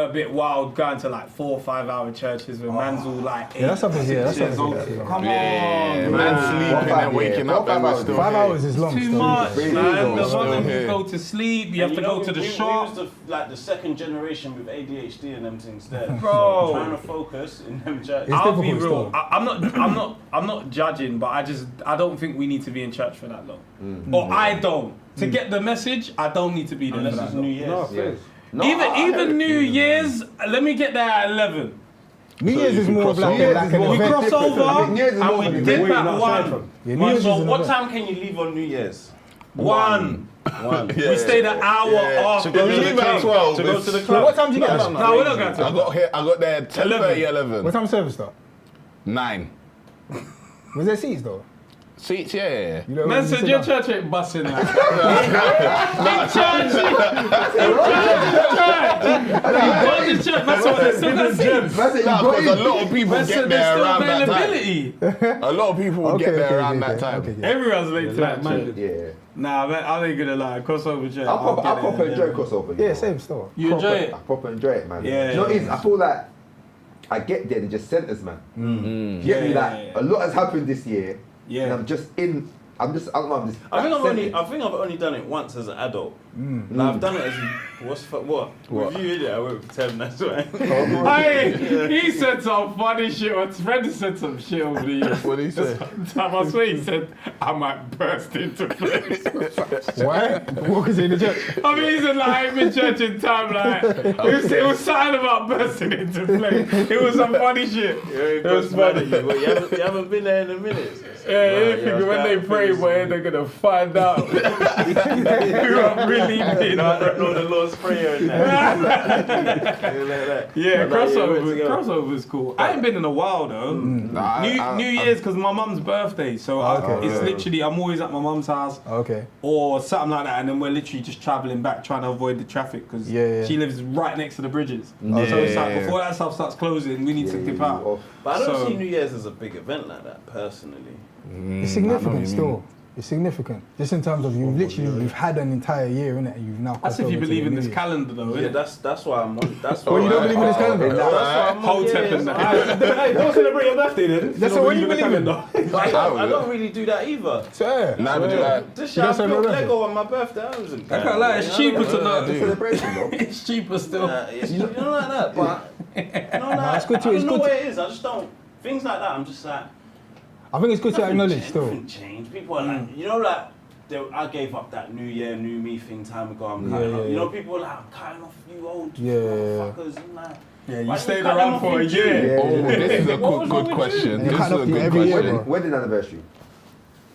C: a bit wild going to like 4 or 5 hour churches with man's all like 8,
A: Yeah, that's obviously, yeah, that's
C: 6 years old.
A: obviously, yeah.
C: Come
B: Yeah,
C: on,
B: man,
C: bro.
B: sleeping and waking up and we're still
A: 5
B: here.
A: hours is long.
C: Too
A: still.
C: much,
D: Really
C: man. The
B: still
C: one that you
B: here.
C: go to sleep, you have to go to the
E: we
C: shop.
E: was the second generation with ADHD and them things there.
C: Bro.
E: Trying to focus in them churches.
A: It's
C: I'll be
A: difficult
C: real.
A: still.
C: I'm not judging, but I don't think we need to be in church for that long. Or I don't. To get the message, I don't need to be there for
E: Unless
C: that
E: it's
C: long.
E: New Year's.
F: No, fair.
D: No, I
C: Even New Year's, let me get there at 11.
A: New Year's is more of like
D: New
A: a
D: Year's
A: like
D: is
A: an
D: more-
C: We
A: event.
C: cross over
D: New Year's is more
C: and we
D: of an
C: dip
F: event.
C: at
F: Where you outside
C: 1.
F: from?
A: Yeah, New Year's is
E: So
A: an
E: what
A: event.
E: time can you leave on New Year's?
C: 1.
B: Yeah.
C: We stayed an hour after.
B: So we leave at 12.
E: To go to the
A: So
E: club.
A: what time did you get there?
C: No, we're not going to.
B: I got there 10:30, 11.
A: What time service start?
B: 9.
A: Was there seats though?
B: Seats, yeah.
A: You know,
C: Man
A: you
C: said
A: sit
C: your
A: down.
C: church ain't busting that. In church. Go to church. That's what they still got seats.
D: Man said you
B: No,
D: got
B: because a
D: in.
B: lot of people
C: Man
B: get
C: said there's
B: there
C: still
B: around that time.
C: availability.
B: A lot of people will get there around that time.
A: Okay.
C: Everyone's late to that church.
F: Like-minded.
D: Yeah.
C: Nah, man, I ain't gonna lie. Crossover church.
D: I
C: I'll get
D: proper
C: there.
D: enjoy crossover.
A: Yeah, same store.
C: You enjoy it?
D: I proper enjoy it, man.
C: Yeah,
D: You know what it is?
C: yeah.
D: I feel like I get there and it just centers, man. You get me?
C: Yeah,
D: Like,
C: yeah.
D: a lot has happened this year.
C: Yeah.
D: And I'm just in. I don't know. I'm just.
E: I think
D: centered.
E: I've only done it once as an adult. Like, I've done it as what? With you, innit? I went with 10. That's right.
C: Hey, he said some funny shit. Or Fred said some shit over the years.
B: What did he say?
C: Time I swear he said I might burst into flames.
A: Why? What was in the church?
C: I mean, he said like I ain't been church in time. Like it was something about bursting into flames. It was some funny shit.
E: It was funny. You haven't been there in a minute.
C: Yeah, you
E: Right,
C: think when they pray, boy, they're gonna find out who I've really been.
E: I don't know the Lord's Prayer and that.
C: Yeah,
E: But, like, yeah, went together.
C: crossover's cool. I ain't been in a while though. New Year's because my mum's birthday, so it's literally I'm always at my mum's house
A: Okay.
C: or something like that, and then we're literally just traveling back, trying to avoid the traffic because
A: Yeah.
C: she lives right next to the bridges. So it's like before that stuff starts closing, we need to dip out.
E: But I don't
C: So-
E: see New Year's as a big event like that, personally.
A: It's significant still. It's significant. Just in terms of you've had an entire year in it, and you've now.
C: That's if you believe in this calendar, though.
G: Yeah,
C: innit?
G: that's why I'm on. That's why.
A: Well, you don't believe in this calendar.
G: That's why I'm on.
C: Whole and that.
F: Hey, don't celebrate your birthday then.
A: That's what you believe in.
G: I don't really do that either.
A: So,
B: Neither do I.
G: Just
A: You don't
G: shout
A: celebrate
G: Lego on my birthday. I wasn't.
C: I can't lie, it's cheaper to not.
D: Celebration, though.
C: It's cheaper still.
G: You know like that, but
A: it's good to-
G: I
A: it's
G: don't know
A: good
G: what
A: to-
G: it is. I just don't. Things like that. I'm just like.
A: I think it's good to
G: Nothing
A: acknowledge
G: changed,
A: still.
G: nothing changed. People are like, you know, like I gave up that new year, new me thing time ago. I'm cutting off. You know, people are like, I'm cutting off you old motherfuckers. I'm like,
C: Yeah, you
G: why
C: stayed
G: cut them
C: around
G: off
C: for a
G: in
C: year.
G: June?
B: Oh, this is a
G: What was wrong
B: good
G: with
B: question.
A: you?
B: This
A: Cut
B: is
A: off
B: a
A: you
B: good
A: every year,
B: question.
A: bro.
D: Wedding anniversary.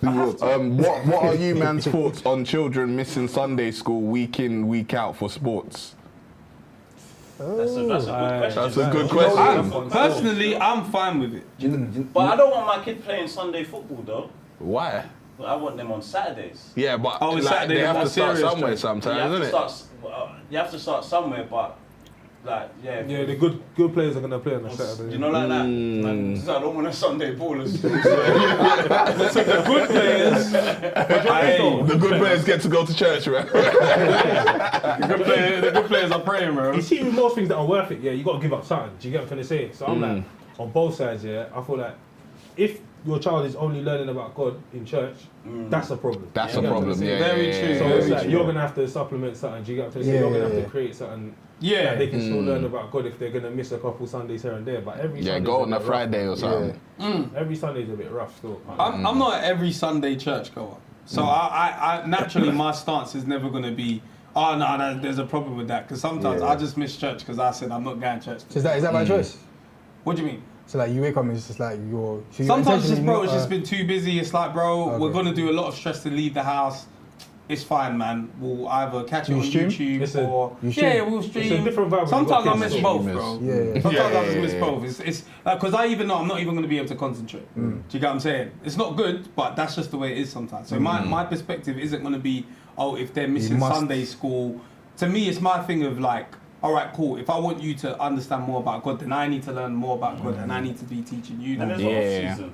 B: What are you man's thoughts on children missing Sunday school week in, week out for sports?
G: That's a good question.
B: That's a good question.
C: Personally, I'm fine with it.
G: But I don't want my kid playing Sunday football though.
B: Why?
G: I want them on Saturdays.
B: Yeah, but
C: Oh, it's
B: like,
C: Saturday,
B: they have
C: more
B: to start
C: serious
B: somewhere
C: trip.
B: sometimes, isn't it?
G: You have to start somewhere, but like
F: Yeah, the good players are gonna play on a Saturday.
G: you know like that. Like, I don't want a Sunday ballers.
C: The good players,
B: The good players get to go to church, right?
C: the good players are praying, bro.
F: You see, with most things that are worth it, yeah, you got to give up something. Do you get what I'm trying to say? So I'm like, on both sides, yeah, I feel like if your child is only learning about God in church, that's a problem.
B: That's
F: You
B: a
F: get what I'm
B: problem,
F: trying to
B: yeah.
F: say?
C: Very
B: yeah,
C: true.
B: yeah,
F: So
B: yeah.
F: it's like you're gonna have to supplement something. Do you get what I'm trying to say? You're gonna have to create something.
C: Yeah.
F: That they can still learn about God if they're gonna miss a couple Sundays here and there. But every
B: Yeah,
F: Sunday's
B: go
F: a
B: on a
F: bit
B: Friday or
F: rough.
B: something.
F: Every Sunday's a bit rough still.
C: I'm not an every Sunday church goer. So I naturally, my stance is never going to be, oh, no, there's a problem with that. Because sometimes I just miss church because I said I'm not going to church.
A: So is that by choice?
C: What do you mean?
A: So like you wake up and it's just like you're. So you're
C: Sometimes it's just, bro,
A: intentionally
C: it's
A: not,
C: just been too busy. It's like, bro,
A: Okay.
C: we're going to do a lot of stress to leave the house. It's fine, man. We'll either catch it
A: You
C: on
A: stream?
C: YouTube or...
A: you stream?
C: Yeah, we'll stream.
F: It's a different vibe when
C: Sometimes
F: you
C: I
F: got
C: miss
F: kids.
C: both, bro.
A: Yeah.
C: Sometimes I just miss both. It's because I even know I'm not even going to be able to concentrate. Do you get what I'm saying? It's not good, but that's just the way it is sometimes. So my perspective isn't going to be, oh, if they're missing
A: must.
C: Sunday school. To me, it's my thing of like, all right, cool. If I want you to understand more about God, then I need to learn more about God, and I need to be teaching you
G: And
C: that.
G: there's an off season.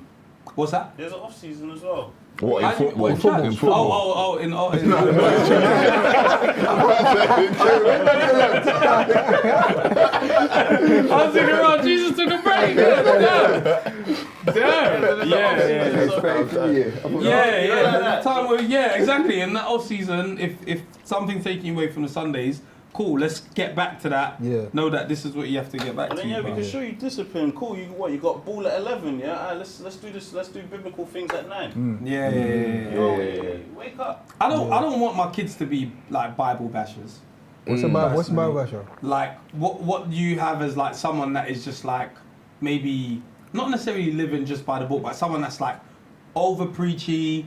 C: What's that?
G: There's an off season as well.
B: What, in football?
C: In football?
B: In football.
C: Oh, in I was thinking, oh, Jesus took a break. Damn. Yeah. Time where, yeah, exactly. In that off season, if something's taking you away from the Sundays, cool. Let's get back to that.
A: Yeah.
C: Know that this is what you have to get back
G: And
C: to.
G: then yeah, we
C: bro.
G: can show you discipline. Cool. You got ball at 11. Yeah. Alright, let's do this. Let's do biblical things at 9.
C: Yeah.
G: Yo, wake up.
C: I don't want my kids to be like Bible bashers.
A: What's the Bible show?
C: Like what you have as like someone that is just like maybe not necessarily living just by the book, but someone that's like over preachy,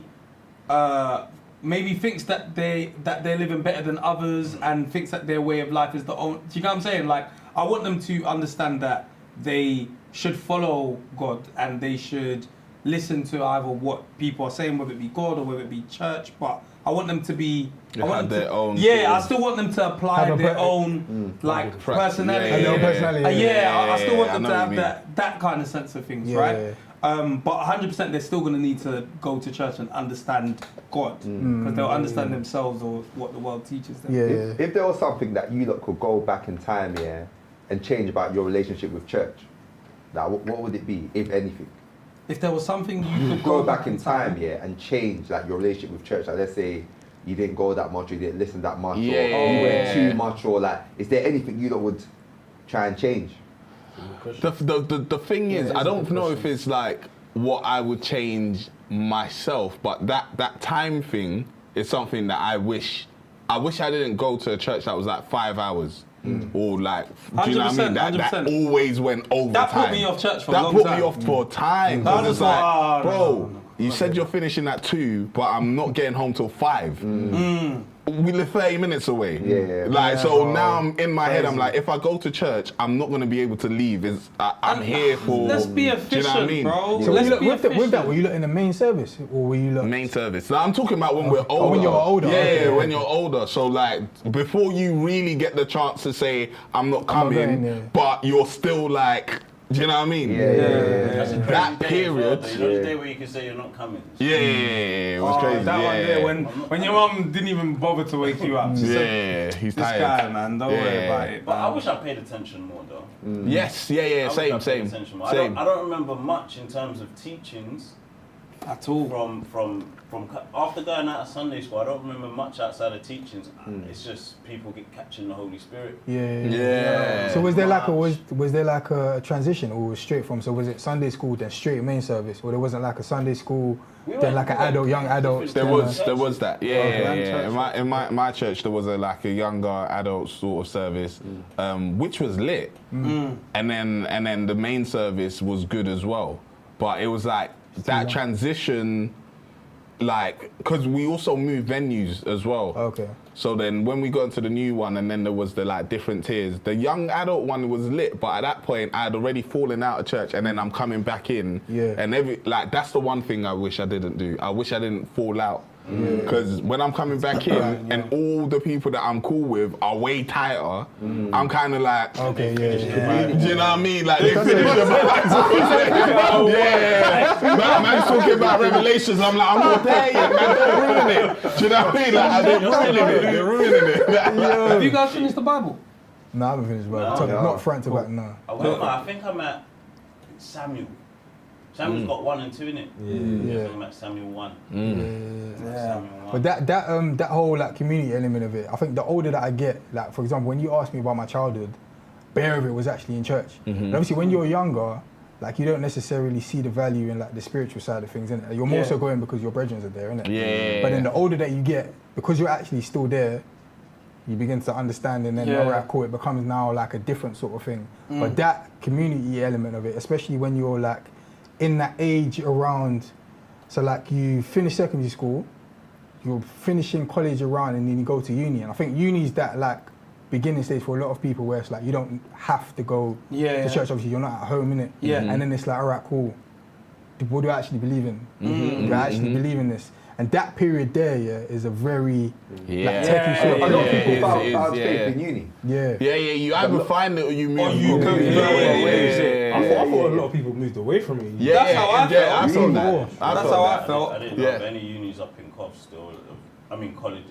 C: maybe thinks that they're living better than others and thinks that their way of life is the own. Do you know what I'm saying? Like I want them to understand that they should follow God and they should listen to either what people are saying, whether it be God or whether it be church, but I want them to be.
B: They have their own
C: Yeah,
B: sort
C: I
B: of-
C: still want them to apply
A: Have a
C: their
A: pre-
C: own like personality.
A: Their own personality,
C: I still want
B: I
C: them
B: know
C: to
B: what
C: have
B: you mean.
C: that kind of sense of things,
A: Yeah,
C: right? But 100% they're still going to need to go to church and understand God because they'll understand themselves or what the world teaches them.
A: Yeah.
D: If there was something that you lot could go back in time, yeah, and change about your relationship with church, like what would it be, if anything?
C: If there was something you could
D: Go back in time, yeah, and change like your relationship with church. Like let's say you didn't go that much, or you didn't listen that much, or you went too much, or like, is there anything you lot would try and change?
B: The thing is, I don't know if it's like what I would change myself, but that time thing is something that I wish I didn't go to a church that was like 5 hours. Or like, do you know what I mean? That
C: 100%.
B: always went over
C: That
B: time.
C: put me off church for a
B: That
C: long
B: put
C: time.
B: me off for time.
C: I
B: 'cause
C: was
B: it's like,
C: like,
B: bro, you said you're finishing at 2, but I'm not getting home till 5. We live 30 minutes away. Now I'm in my head, I'm like, if I go to church, I'm not going to be able to leave. I'm here for...
C: Let's be
B: do
C: efficient,
B: you know what I mean?
C: bro.
A: So
C: Let's be
A: with that,
C: efficient.
A: were you lot in the main service or were you lot?
B: Main service. Now, I'm talking about when we're older.
A: when you're older.
B: Yeah,
A: Okay.
B: when you're older. So like, before you really get the chance to say, I'm not coming,
A: going, yeah.
B: but you're still like Do you know what I mean?
E: That's a crazy
B: That
E: day as
B: period.
E: well, though. You know the day where you can say you're not coming.
B: Yeah, it was crazy.
C: That one there,
B: yeah.
C: when your mum didn't even bother to wake you up. She said,
B: He's
C: this
B: tired.
C: guy, man, don't worry about it.
E: But I wish I paid attention more though.
B: Yes,
E: I wish I paid
B: same.
E: attention more. I don't remember much in terms of teachings
C: At all.
E: from after going out of Sunday school. I don't remember much outside of teachings. It's just people get catching the Holy Spirit.
B: Yeah.
A: So was there like a transition, or was straight from? So was it Sunday school then straight main service, or there wasn't like a Sunday school then like an adult, young adults?
B: There was that. Yeah. In my church there was like a younger adult sort of service, which was lit, and then the main service was good as well. But it was like that transition. Like, because we also moved venues as well.
A: Okay.
B: So then when we got into the new one, and then there was the like different tiers, the young adult one was lit, but at that point I had already fallen out of church, and then I'm coming back in.
A: Yeah.
B: And that's the one thing I wish I didn't do. I wish I didn't fall out. Because when I'm coming back in and all the people that I'm cool with are way tighter, I'm kind of like,
A: Okay,
B: do you know what I mean? Like they finish about man's talking about Revelations. I'm like, I'm not there yet, man. Don't ruin it. Do you know what I mean? Like they're ruining it.
C: Have you guys finished the Bible?
A: No, I haven't finished, but not front to back, no.
E: I think I'm at Samuel. Samuel's got 1 and 2 in it. I think I'm at Samuel 1. Samuel 1.
A: But that whole like community element of it, I think the older that I get, like for example, when you ask me about my childhood, bare of it was actually in church. And obviously, when you're younger, like you don't necessarily see the value in like the spiritual side of things, innit? You're more so going because your brethren are there, innit? But then the older that you get, because you're actually still there, you begin to understand, and then alright, cool, it becomes now like a different sort of thing. But that community element of it, especially when you're like in that age around, so like you finish secondary school, you're finishing college around, and then you go to uni. And I think uni's that like beginning stage for a lot of people where it's like you don't have to go to church, obviously you're not at home, innit? And then it's like, alright, cool, what do I actually believe in? Do I actually believe in this? And that period there, is a very like techie sort.
D: A lot of people found faith in uni.
B: You either find it or you move.
F: I thought a lot of people moved away from it.
C: That's how I felt.
B: I saw that.
C: That's how I felt.
E: I didn't know of any unis up in Cov still. I mean, college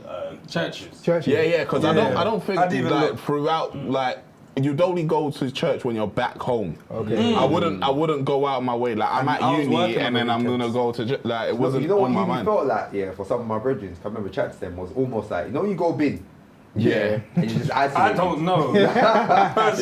E: churches.
A: Churches.
B: Because I don't think like throughout like. You'd only go to church when you're back home.
A: Okay.
B: I wouldn't go out of my way. Like I'm at uni and then I'm gonna go to like it wasn't
D: you know what
B: on my
D: uni
B: mind.
D: felt like, for some of my brethren, I remember chatting to them, was almost like, you know, you go bin. And you just isolate.
C: I don't know.
B: I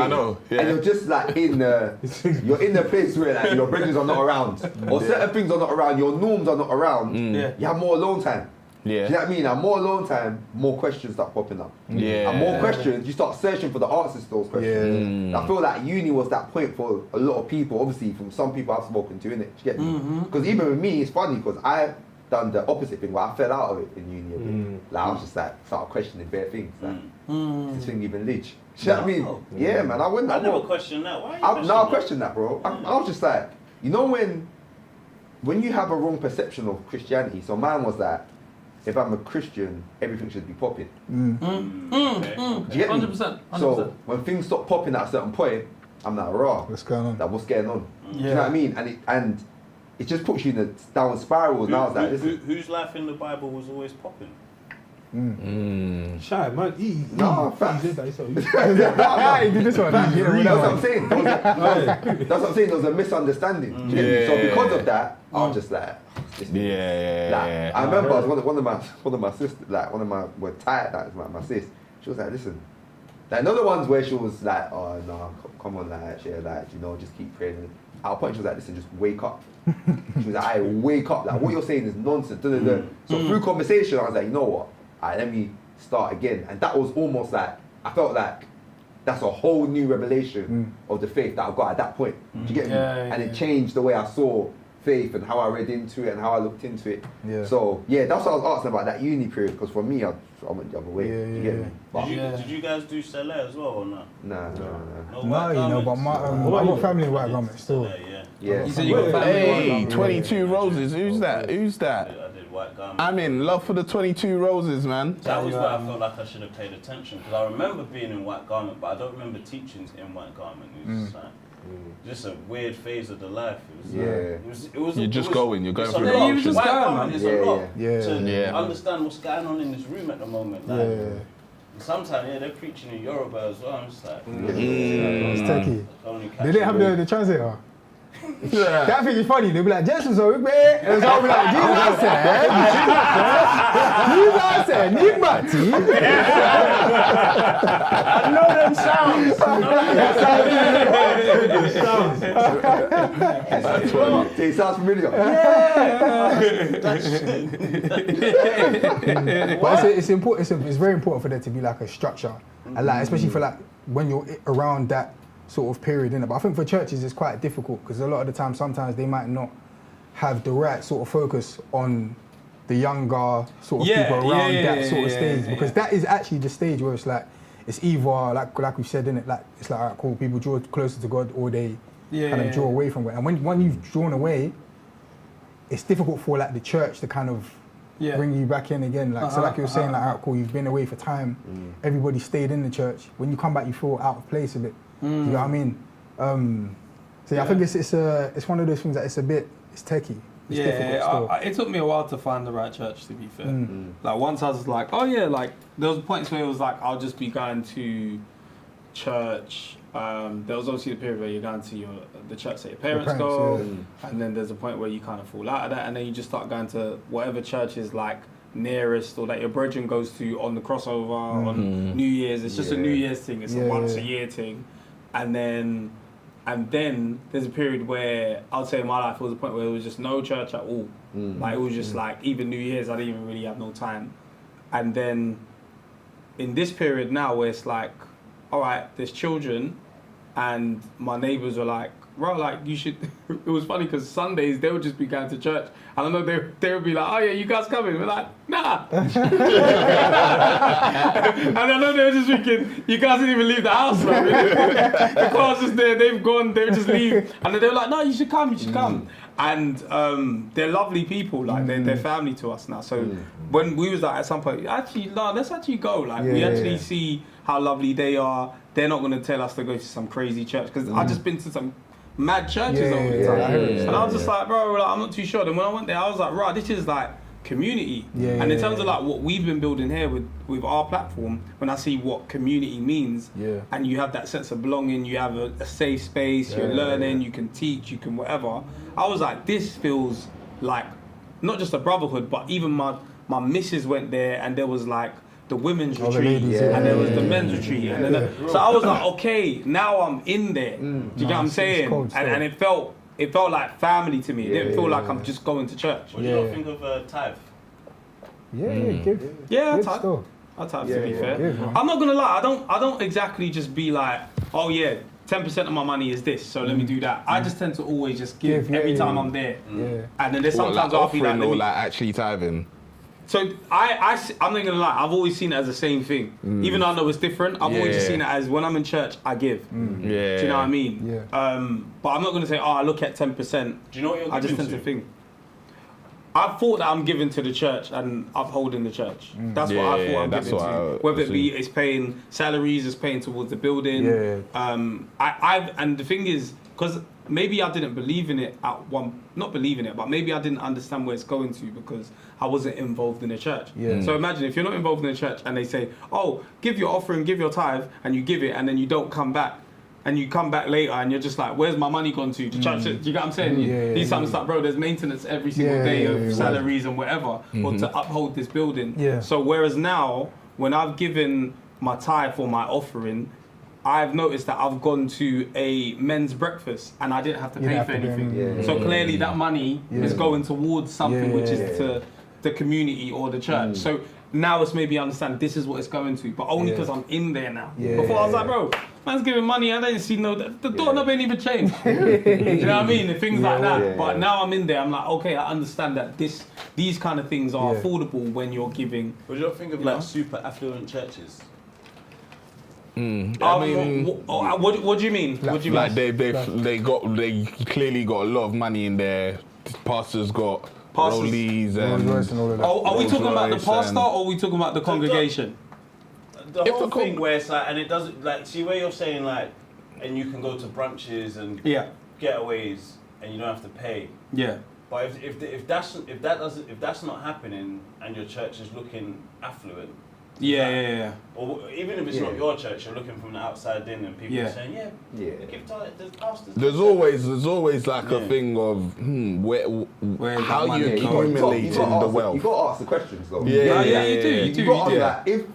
B: know.
D: And you're just like you're in the place where like your brethren are not around, or certain things are not around, your norms are not around. You have more alone time. Do you know what I mean? And more alone time, more questions start popping up. And more questions, you start searching for the answers to those questions. I feel like uni was that point for a lot of people, obviously from some people I've spoken to, innit? Do you get me? Because even with me, it's funny because I've done the opposite thing where I fell out of it in uni a bit. Like I was just like, started questioning bare things. Like, is this thing even lit? Do you know what I mean? Yeah, man,
E: I never questioned that. Why are you
D: I questioned that, bro. I was just like, you know when you have a wrong perception of Christianity, so mine was that, if I'm a Christian, everything should be popping. Do you get me?
C: 100%.
D: So when things stop popping at a certain point, I'm like, raw.
A: What's going on?
D: Like, what's going on? Do you know what I mean? And it just puts you in a down spiral. Now it's like, listen.
E: Whose life in the Bible was always popping?
F: Shy, man.
D: No, facts.
F: He did that. He said,
A: He did this one.
D: That's what I'm saying. That's what I'm saying. There was a misunderstanding. Do you get me? So because of that, I was just like, I remember I was one of my sisters, like we're tired, like my sis. She was like, listen, like another ones where she was like, oh no, come on, like, yeah, like, you know, just keep praying. At a point she was like, listen, just wake up. She was like, I wake up. Like what you're saying is nonsense. So through conversation, I was like, you know what? Alright, let me start again. And that was almost like, I felt like that's a whole new revelation of the faith that I got at that point. Do you get me? And it changed the way I saw faith and how I read into it and how I looked into it. So that's what I was asking about that uni period, because for me, I went the other way. You get me? But
E: Did you guys do Saleh as well or not?
D: No.
A: No, you know, but I got family in white garment still.
D: Yeah.
C: You said you got family.
B: Hey, 22 Roses. Who's that?
E: I did white garment.
B: I'm in love for the 22 Roses, man.
E: That was where I felt like I should have paid attention, because I remember being in white garment, but I don't remember teachings in white garment. It was just like, just a weird phase of the life.
D: Yeah.
B: You're just going. You're going
E: it's a
B: through
E: lot.
B: the
C: you just
E: White
C: going,
E: woman
C: man.
E: is a lot
B: Yeah.
E: to understand what's going on in this room at the moment. Like, and sometimes, they're preaching in Yoruba as well. I'm just like,
A: It's tricky.
E: only
A: They didn't have the translator. That thing is funny. They'll be like, Jesus, so we pay. And so I'll be like, Jesus said, Nigmati.
G: I know them sounds.
D: That's funny. It sounds familiar.
A: But it's important. It's very important for there to be like a structure, and like especially for like when you're around that sort of period in it. But I think for churches it's quite difficult because a lot of the time, sometimes they might not have the right sort of focus on the younger sort of people around that sort of stage, because that is actually the stage where it's like it's either like we've said in it, like it's like, alright, cool, people draw closer to God or they kind of draw away from it. And when you've drawn away, it's difficult for like the church to kind of bring you back in again. Like so, like you were saying, like, alright, cool, you've been away for time, everybody stayed in the church. When you come back, you feel out of place a bit. Do you know what I mean? So yeah, I think it's one of those things that it's techie. It's difficult still.
C: It took me a while to find the right church, to be fair. Like once I was like, oh yeah, like there was points where it was like I'll just be going to church. There was obviously the period where you're going to the church that your parents go, and then there's a point where you kind of fall out of that, and then you just start going to whatever church is like nearest or that your brethren goes to on the crossover on New Year's. It's just a New Year's thing. It's a once a year thing, and then there's a period where I'd say in my life it was a point where there was just no church at all. Like it was just like even New Year's I didn't even really have no time. And then in this period now where it's like, all right, there's children, and my neighbours were like, bro, like you should. It was funny because Sundays they would just be going to church, and I know they would be like, oh yeah, you guys coming? We're like, nah. And I know they were just thinking, you guys didn't even leave the house, man. The car's just there, they've gone, they would just leave, and then they were like, no, you should come, And they're lovely people, like they're family to us now. So when we was like at some point, actually, no, let's actually go. Like we actually see how lovely they are. They're not going to tell us to go to some crazy church, because I've just been to some mad churches over the time. And I was just like, bro, like, I'm not too sure. And when I went there, I was like, right, this is like community. And in terms of like what we've been building here with our platform, when I see what community means, and you have that sense of belonging, you have a safe space, you're learning, you can teach, you can whatever. I was like, this feels like not just a brotherhood, but even my missus went there, and there was like the women's retreat, and there was the men's retreat, and then so I was like, okay, now I'm in there. Do you get what I'm saying? And it felt like family to me. It didn't feel like I'm just going to church.
E: What do you think of tithe?
A: I tithe.
C: I tithe, to be fair. I'm not gonna lie. I don't exactly just be like, oh yeah, 10% of my money is this, so let me do that. I just tend to always just give every time I'm there. And then there's sometimes I'll be like,
B: or like actually tithing.
C: So I'm not gonna lie, I've always seen it as the same thing. Even though I know it's different, I've always just seen it as when I'm in church, I give. Do you know what I mean? But I'm not gonna say, oh, I look at 10%.
E: Do you know what you're
C: I just tend to think. I thought that I'm giving to the church and upholding the church. That's what I thought I'm giving to. Whether it be it's paying salaries, it's paying towards the building. And the thing is, because maybe I didn't believe in it not believe in it, but maybe I didn't understand where it's going to because I wasn't involved in the church. So imagine if you're not involved in the church and they say, oh, give your offering, give your tithe, and you give it, and then you don't come back. And you come back later and you're just like, where's my money gone to? The church, do you get what I'm saying? These times like, bro, there's maintenance every single day of salaries and whatever, or to uphold this building. So whereas now, when I've given my tithe or my offering, I've noticed that I've gone to a men's breakfast and I didn't have to pay for anything. So clearly that money is going towards something which is to the community or the church. So now it's maybe understand this is what it's going to, but only because I'm in there now. Before I was like, bro, man's giving money, I didn't see the doorknob ain't even changed. You know what I mean? And things like that. But now I'm in there, I'm like, okay, I understand that these kind of things are affordable when you're giving.
E: What do you think of like super affluent churches?
B: I mean,
C: what do you mean? What do you
B: like
C: mean?
B: they clearly got a lot of money in there. Pastors got Rollies and
C: are we talking about the pastor or are we talking about the congregation?
E: The whole thing where it's like, and it doesn't like, see where you're saying like and you can go to brunches and getaways, and you don't have to pay.
C: Yeah.
E: But if that's not happening, and your church is looking affluent.
C: Yeah.
E: Or even if it's not your church, you're looking from the outside in, and people are saying, give there's pastors.
B: There's always like a thing of how you accumulating the wealth.
D: You got to ask the questions though.
C: Yeah, you do.
D: You got to ask,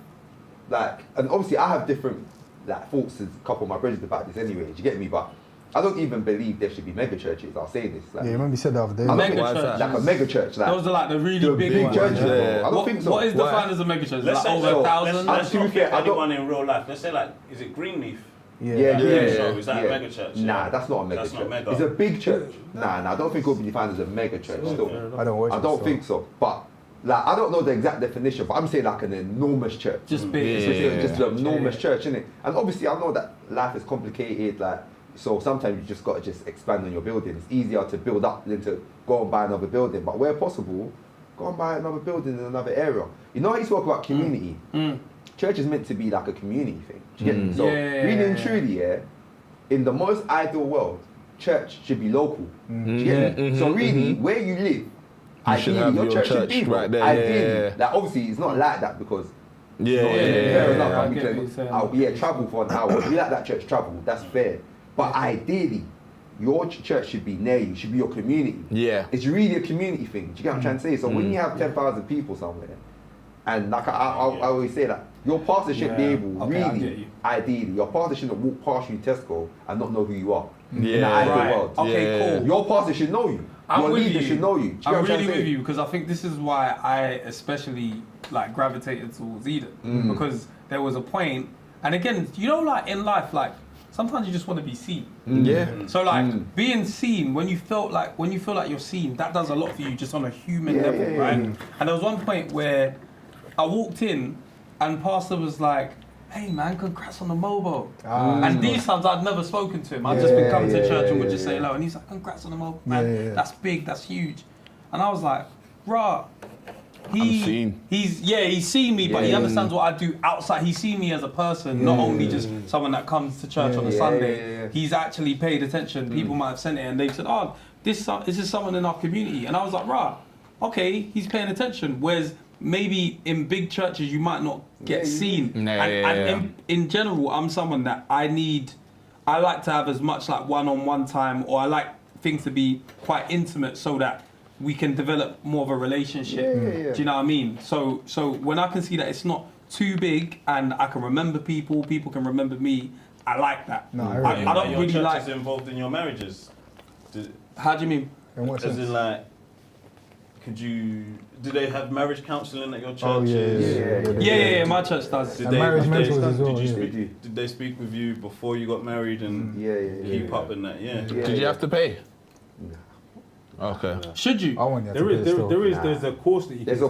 D: like, and obviously I have different thoughts as a couple of my brothers about this anyway. Do you get me? But I don't even believe there should be mega churches. I'll say this. Like,
A: you remember you said the other day.
C: Mega church.
D: Like a mega church. Like,
C: those are like the really big
D: churches.
C: Yeah.
D: I don't think so.
C: What is defined as a mega church?
E: Let's
C: Like
E: say
C: over 1,000?
E: Let's not get anyone in real life. Let's say like, is it Greenleaf?
D: Yeah.
E: Is that a mega church?
D: Nah, that's not a mega church.
E: Not mega.
D: It's a big church. Nah, I don't think it will be defined as a mega church still.
A: I don't
D: think so. But like, I don't know the exact definition, but I'm saying like an enormous church.
C: Just big.
D: Just an enormous church, innit? And obviously I know that life is complicated, like, so sometimes you just got to just expand on your building. It's easier to build up than to go and buy another building. But where possible, go and buy another building in another area. You know how you talk about community? Church is meant to be like a community thing. Do you get me? So really and truly, in the most ideal world, church should be local. Do you get me? So really, where you live, ideally, your church should be
B: right there.
D: Ideally. Like, obviously, it's not like that because fair enough. Travel for an hour. If you like that church, travel. That's fair. But ideally, your church should be near you, should be your community. Yeah. It's really a community thing. Do you get what I'm trying to say? So when you have 10,000 people somewhere, and like I always say that, your pastor should be able, ideally, your pastor shouldn't walk past you in Tesco and not know who you are. In the ideal world.
C: Okay, cool.
D: Your pastor should know you. Your leader should know you.
C: I'm really with you, because I think this is why I especially like gravitated towards Eden. Because there was a point, and again, you know, like in life, like, sometimes you just want to be seen. So like being seen, when you feel like you're seen, that does a lot for you just on a human level, right? And there was one point where I walked in and pastor was like, "Hey man, congrats on the mobile." And these times I'd never spoken to him. I'd just been coming to church and would just say hello. And he's like, "Congrats on the mobile, man. That's big, that's huge." And I was like, "Bruh, he's seen me, but he understands what I do outside. He's seen me as a person, not only just someone that comes to church on a Sunday. He's actually paid attention. People might have sent it and they've said, "Oh, this is someone in our community." And I was like, "Right, okay, he's paying attention." Whereas maybe in big churches you might not get seen. And in general, I'm someone that I like to have as much like one-on-one time, or I like things to be quite intimate so that we can develop more of a relationship. Do you know what I mean? So when I can see that it's not too big and I can remember people can remember me, I like that.
A: No,
C: I don't really like.
E: Is involved in your marriages?
C: How do you mean?
A: In what sense?
E: As in, like, do they have marriage counselling at your church?
A: Oh
C: Yeah, my church does.
A: Marriage mentors as well.
E: Did they speak with you before you got married and keep up in that?
B: Did you have to pay? Okay.
C: Should you?
A: I want you to pay still.
F: There's a course that you can take.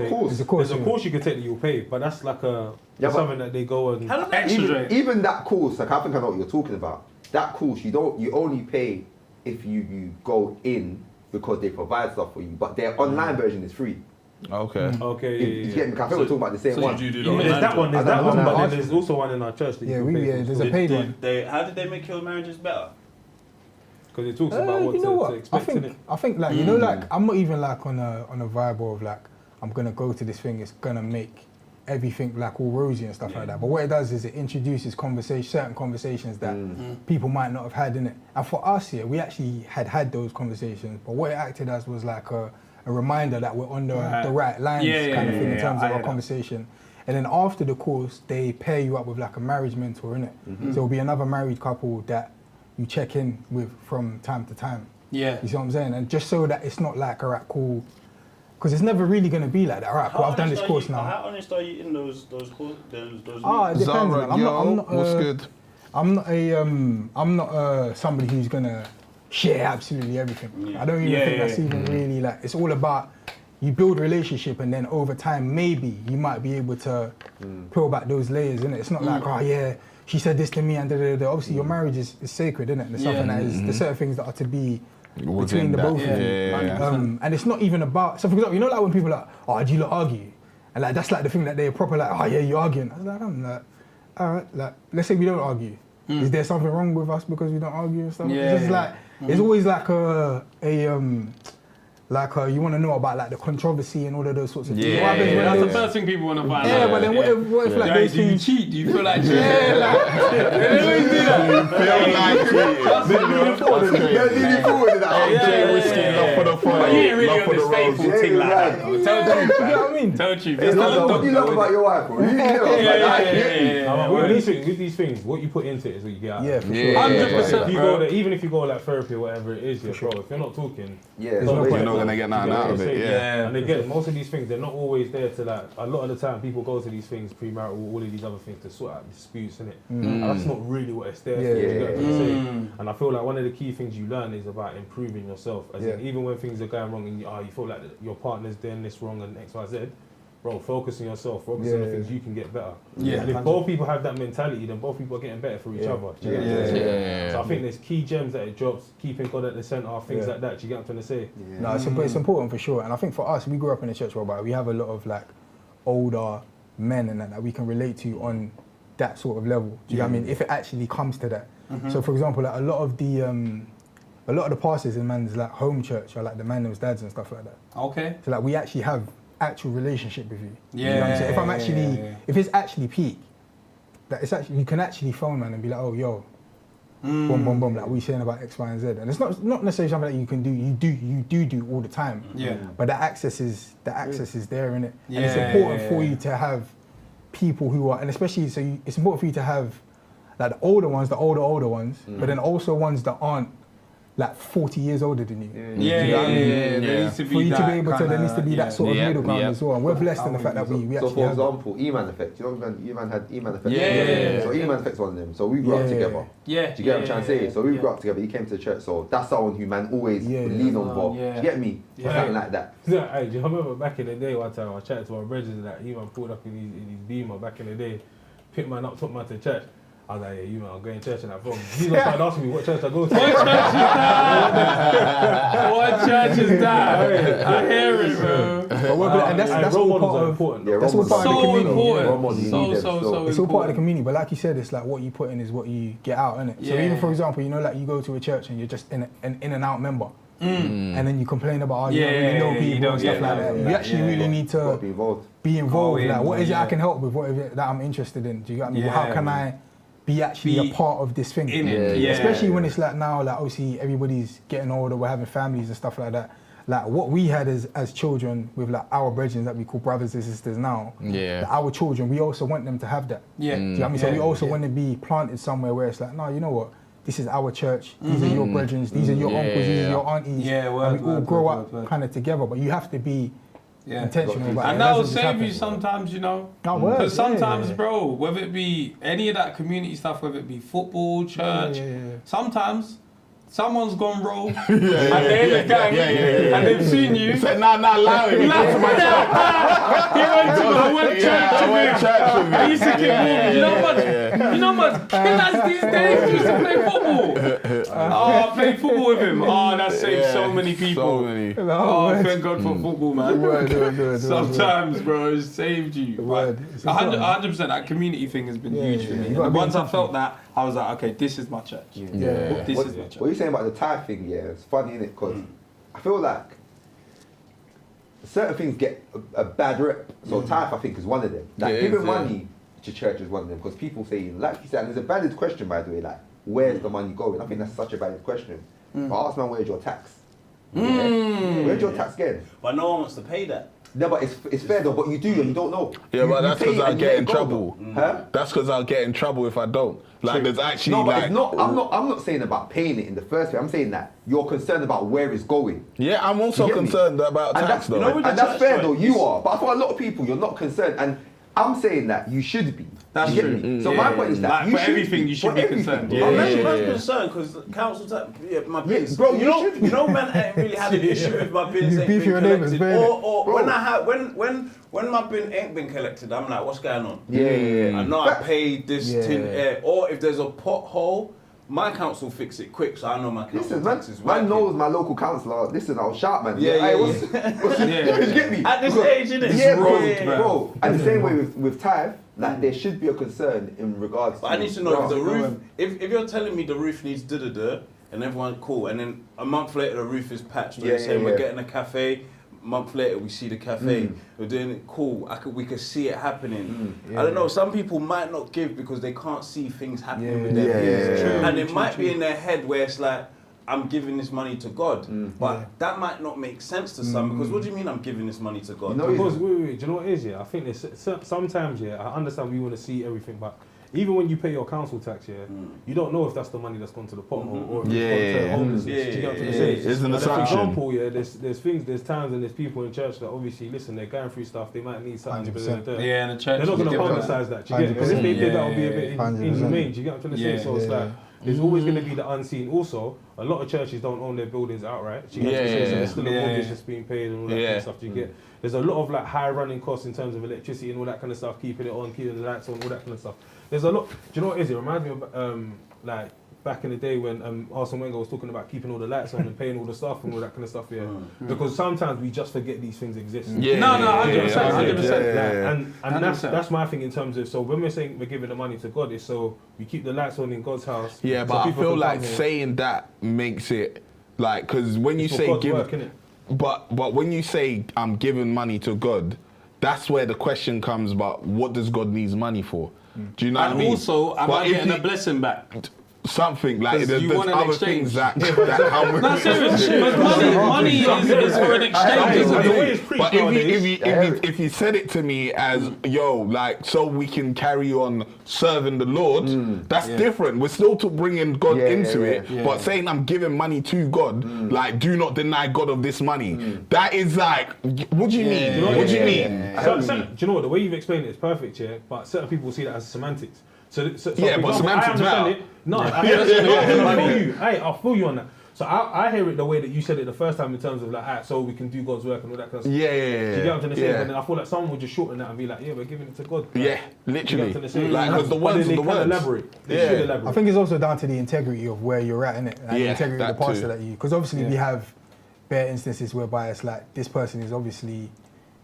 A: There's a course
F: you can take that you'll pay, but that's like something that they go and
D: even that course, like, I think I know what you're talking about. That course, you only pay if you go in because they provide stuff for you, but their online version is free.
F: Okay.
D: You get me? I think we're talking about the same one.
F: There's that one, but then there's also one in our church that you can pay for.
A: There's a paid one.
E: How did they make your marriages better?
F: Because it talks about what to expect in it.
A: I think like, you know, like, I'm not even like on a vibe of like, I'm gonna go to this thing, it's gonna make everything like all rosy and stuff like that. But what it does is it introduces certain conversations that people might not have had in it. And for us here, we actually had those conversations, but what it acted as was like a reminder that we're on the right lines kind of thing in terms of our conversation. And then after the course, they pair you up with like a marriage mentor, innit? So it'll be another married couple that you check in with from time to time.
C: Yeah.
A: You see what I'm saying? And just so that it's not like, all right, cool, because it's never really going to be like that. All right, cool, I've done this course now.
E: How honest are you in those courses?
A: It depends, man. I'm not
B: what's good?
A: I'm not somebody who's going to share absolutely everything. I don't even think that's even really like, it's all about, you build a relationship and then over time, maybe you might be able to peel back those layers, innit? It's not like, oh yeah, she said this to me and da-da-da. Obviously your marriage is sacred, innit? There's something that is, there's certain things that are to be between the both of you. And it's not even about, so for example, you know like when people are like, oh, do you lot argue? And like that's like the thing that they're proper like, oh yeah, you're arguing. I was like, I'm like, all right, like, let's say we don't argue. Is there something wrong with us because we don't argue and stuff?
C: Yeah.
A: It's just like, it's always like you want to know about like the controversy and all of those sorts of things.
B: Yeah.
A: What happens when
C: That's the
A: those-
C: first thing people want to find out.
A: Yeah, but then what if like those
C: Do you
A: things...
C: cheat? Do you feel like cheating?
A: Yeah, like...
C: They always do that.
D: They're leaning forward in that.
B: Love for the
C: But you ain't really
B: love
C: on
B: for
C: this
B: the
C: faithful
B: rose.
C: thing like that.
D: Yeah,
C: though. Tell the truth,
A: You know what I mean?
C: Tell the truth.
D: It's not what you love about your wife, bro. You know,
F: With these things, what you put into it is what you get out.
A: Yeah, for sure.
B: Yeah.
C: 100%,
F: If you
C: bro.
F: go there, even if you go like therapy or whatever it is, bro, if you're not talking,
D: yeah,
F: there's
D: it's
F: no
D: not
F: point.
B: You're not gonna get nothing out of it. Yeah.
F: And again, most of these things, they're not always there to like, a lot of the time people go to these things, premarital, all of these other things to sort out disputes, innit? And that's not really what it's there for. You get what I'm saying? And I feel like one of the key things you learn is about improving yourself. As in, even when things are going wrong and you feel like your partner's doing this wrong and X, Y, Z, bro, focus on yourself, focus on the things you can get better.
C: Yeah,
F: And if both people have that mentality, then both people are getting better for each other. Do you get what I'm saying? So I think there's key gems that it drops, keeping God at the centre, things like that. Do you get what I'm trying to say?
A: No, it's important for sure. And I think for us, we grew up in a church whereby we have a lot of like older men and that we can relate to on that sort of level. Do you know what I mean? If it actually comes to that. So for example, like a lot of the pastors in man's like home church are like the man them's dads and stuff like that.
C: Okay.
A: So like we actually have actual relationship with you.
C: Yeah.
A: You know what I'm saying? If I'm actually, if it's actually peak, that it's actually, you can actually phone man and be like, oh yo, boom, boom, boom, like we saying about X, Y, and Z. And it's not necessarily something that you can do. You do all the time.
C: Yeah.
A: But the access is there, innit?
C: Yeah.
A: And it's important for you to have people who are, and especially it's important for you to have like the older ones, but then also ones that aren't like 40 years older than you.
C: Yeah,
A: Do you know what I mean?
C: There needs to be
A: For you to
C: that
A: be able to, there needs to be that sort of middle ground as well. And we're blessed in the fact that we
D: So
A: actually
D: for
A: have that.
D: example, E-Man effect. You know when E-Man had E-Man effect?
C: Yeah.
D: So E-Man effect's one of them. So we grew up together.
C: Yeah.
D: Do you get what I'm trying to say? So we grew up together. He came to the church. So that's someone who man always would lean on for. Do you get me? Something like that.
F: Yeah, hey, do you remember back in the day one time I chatted to my brothers that he man pulled up in his Beamer back in the day, picked man up, took man to church. I was like, yeah, you man, I'm going to church and that from. He's not started asking me what church I go to.
C: What church is that? I hear it, bro.
A: And that's all part of
F: important.
D: Yeah,
A: that's all part of the
C: So
A: community.
C: important.
D: Role models, you need them,
A: It's all part of the
C: important.
A: community, but like you said, it's like what you put in is what you get out, innit? So even for example, you know, like you go to a church and you're just an in and out member, and then you complain about you don't really know people and stuff like that. You actually really need to
D: Be involved.
A: be involved. Like, what is it I can help with? What is it that I'm interested in? Do you get what I mean? How can I be actually a part of this thing? Especially when it's like now, like obviously everybody's getting older, we're having families and stuff like that. Like what we had as children with like our brethren that we call brothers and sisters now, like our children, we also want them to have that. Do you know what I mean? So we also want to be planted somewhere where it's like, no, you know what? This is our church. These are your brethren. These are your uncles. These are your aunties. And we all grow up kind of together. But you have to be intentional about it.
C: And that will save you sometimes, you know. Because sometimes, bro, whether it be any of that community stuff, whether it be football, church, sometimes someone's gone rogue and they're in the gang and they've seen you.
B: Said, nah, allow him.
C: He went to church with me. I used to get movies. You know how much killers these days used to play football. Oh, I played football with him. Oh, that saved so many people. Oh, thank God for football, man. Sometimes, bro, it saved you. 100%, that community thing has been huge for me. And once I felt that, I was like, okay, this is my church. This is my church.
D: What you're saying about the tithe thing, it's funny, innit? Because I feel like certain things get a bad rep. So tithe, I think, is one of them. Like giving money to church is one of them. Because people say, like you said, and there's a valid question, by the way, like, where's the money going? I think that's such a valid question. But ask man, where's your tax? Where's your tax going?
G: But no one wants to pay that.
D: No, but it's fair though, but you do and you don't know.
B: Yeah, but that's because I'll get in
D: go,
B: trouble. That's because I'll get in trouble if I don't. Like, there's actually
D: no, but
B: like...
D: it's not, I'm not saying about paying it in the first place. I'm saying that you're concerned about where it's going.
B: Yeah, I'm also concerned about tax though.
D: And that's fair though, you are. But for a lot of people, you're not concerned. And I'm saying that you should be.
C: That's
D: you get
C: true.
D: me? So my point is that
C: Like,
D: you
C: for everything, you should be concerned.
G: I'm concerned because council tax, my bins.
D: bro,
G: you know, man, I ain't really had an issue with my bins ain't
A: beef
G: been
A: your neighbours,
G: collected.
A: baby.
G: Or when my bin ain't been collected, I'm like, what's going on?
D: Yeah.
G: I know I paid this tin air. Or if there's a pothole, my council fix it quick, so I know my council tax is
D: man
G: working.
D: knows my local councillor. Listen, I'll shout, man.
G: Yeah,
D: Hey,
G: yeah,
D: you get me?
G: At this age, innit?
D: Yeah,
G: It's road,
D: bro. And the same way with tithe, Like there should be a concern in regards.
E: But
D: to
E: I need to know if the
D: Bro,
E: roof. If you're telling me the roof needs da-da-da and everyone's cool, and then a month later the roof is patched, or
D: Yeah,
E: you're saying
D: yeah,
E: we're
D: yeah.
E: getting a cafe. A month later we see the cafe. We're doing it cool. We could see it happening. I don't know. Some people might not give because they can't see things happening with their business, and it might be in their head where it's like, I'm giving this money to God, but that might not make sense to some, because what do you mean I'm giving this money to God?
D: You know,
F: Because wait, do you know what it is? Yeah, I think there's sometimes. Yeah, I understand we want to see everything, but even when you pay your council tax, yeah, you don't know if that's the money that's gone to the pot or if it's gone to homelessness. Do you get what I'm trying to say?
B: It's an
F: For
B: assumption.
F: example, yeah, there's times and there's people in church that obviously listen, they're going through stuff, they might need something.
A: 100%.
C: Yeah, in the church.
F: They're not going to
C: you get
F: publicise that. Do you get? Because if they did, that would be a bit
A: 100%.
F: inhumane. Do you get what I'm trying to say?
C: Yeah.
F: So it's like. There's always going to be the unseen. Also, a lot of churches don't own their buildings outright. Do you get what I'm saying? So there's still a mortgage that's being paid and all that kind of stuff. Do you get? There's a lot of like high running costs in terms of electricity and all that kind of stuff, keeping it on, keeping the lights on, all that kind of stuff. There's a lot. Do you know what it is? It reminds me of like back in the day when Arsene Wenger was talking about keeping all the lights on and paying all the staff and all that kind of stuff. Yeah, because sometimes we just forget these things exist.
C: No, 100%.
F: And that's my thing in terms of, so when we're saying we're giving the money to God, it's so we keep the lights on in God's house.
B: Yeah,
F: so
B: but I
F: people
B: feel
F: can
B: like
F: come here.
B: saying that makes it like, because when you
F: It's for
B: say
F: God's
B: give,
F: work, innit?
B: but when you say I'm giving money to God, that's where the question comes about what does God needs money for? Do you know what I mean?
C: Also, am I getting a blessing back?
B: Something like
C: 'Cause
B: there's
C: you want an
B: other
C: exchange.
B: things that come with
C: No, seriously, but money is for an exchange, isn't
F: The way
C: it?
F: it's preached
B: But
F: nowadays,
B: if you said it to me as like so we can carry on serving the Lord, that's different. We're still to bringing God into it, but saying I'm giving money to God, like do not deny God of this money. That is like, what do you mean? What do you mean?
F: do you know what? The way you've explained it is perfect, yeah. But certain people see that as semantics. So
B: Yeah,
F: for
B: but
F: example,
B: semantics
F: I understand
B: matter.
F: it. No, I feel you. Hey, I'll feel you on that. So I hear it the way that you said it the first time in terms of like, so we can do God's work and all that kind of stuff.
B: Yeah.
F: Do you get what I'm trying to say? And then I feel like someone would just shorten that and be like, yeah, we're giving it to God. Like,
B: Yeah, literally.
F: You get what I'm trying to say?
B: Like, 'cause the words
F: But
B: are
F: then
B: the
F: they can
B: words.
F: elaborate. They should elaborate.
A: I think it's also down to the integrity of where you're at, innit? And the
B: Yeah,
A: integrity of the
B: that
A: pastor
B: too.
A: that you, because obviously we have bare instances whereby it's like this person is obviously,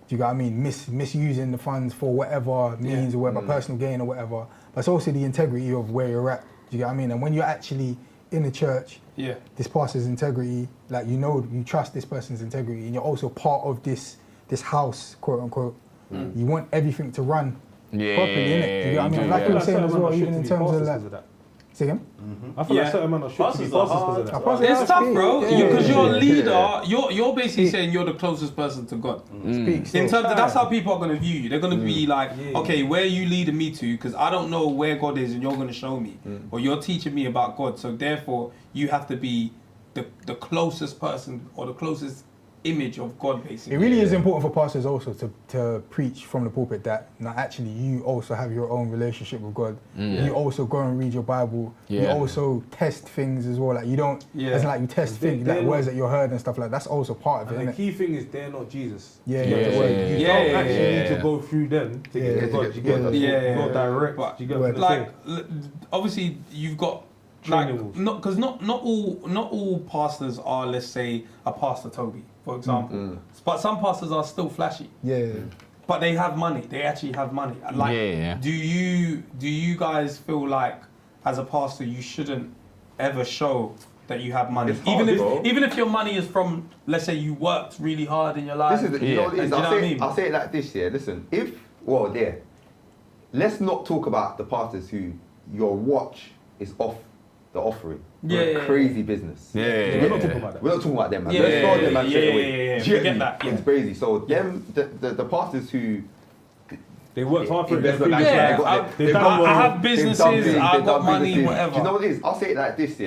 A: do you get what I mean, misusing the funds for whatever means or whatever, personal gain or whatever. But it's also the integrity of where you're at. Do you get what I mean? And when you're actually in the church, this pastor's integrity, like you trust this person's integrity, and you're also part of this house, quote unquote. You want everything to run properly, innit? You get what I mean? Like you were saying as well, even in terms of like. Say again?
F: I feel like certain men are should to be pastors because of that.
C: It's tough, bro. Because you're a leader.
A: Yeah.
C: You're basically saying you're the closest person to God.
A: Speak.
C: In terms of, that's how people are going to view you. They're going to be like, okay, where are you leading me to? Because I don't know where God is, and you're going to show me, or you're teaching me about God. So therefore, you have to be the closest person or the closest image of God, basically.
A: It really is important for pastors also to preach from the pulpit that actually you also have your own relationship with God. You also go and read your Bible. You also test things as well. Like you don't, as in like you test things, like words that you heard and stuff like that. That's also part of it.
F: And the
A: innit?
F: key thing is they're not Jesus.
A: Yeah.
F: You don't actually need to go through them to get to God. You get go direct.
C: But
F: You get what I'm saying?
C: like, obviously, you've got like, because not all pastors are, let's say, a Pastor Toby, for example. But some pastors are still flashy. But they have money. They actually have money. Like, do you guys feel like, as a pastor, you shouldn't ever show that you have money, even if your money is from, let's say, you worked really hard in your life?
D: This is, you know what it is? I'll say it like this, listen, let's not talk about the pastors who your watch is off the offering. Crazy business.
F: We're not talking about that.
D: We're not talking about them, man. Let's throw them, man, straight away.
C: Forget that.
D: It's crazy. So them, the pastors who
F: they worked hard for it.
C: I have businesses, I've got money, whatever.
D: Do you know what it is? I'll say it like this,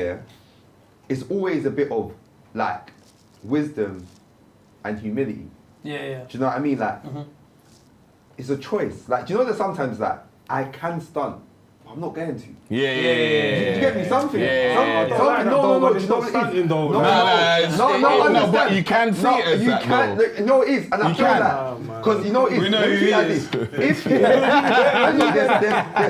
D: it's always a bit of like wisdom and humility. Do you know what I mean? Like, it's a choice. Like, do you know that sometimes like I can stunt, but I'm not going to. Do you get me? Something. Do you know what it is? No,
B: but you can see it as that, though.
D: No, it is, and I feel like, because you know it is.
B: We know who he is.
D: There's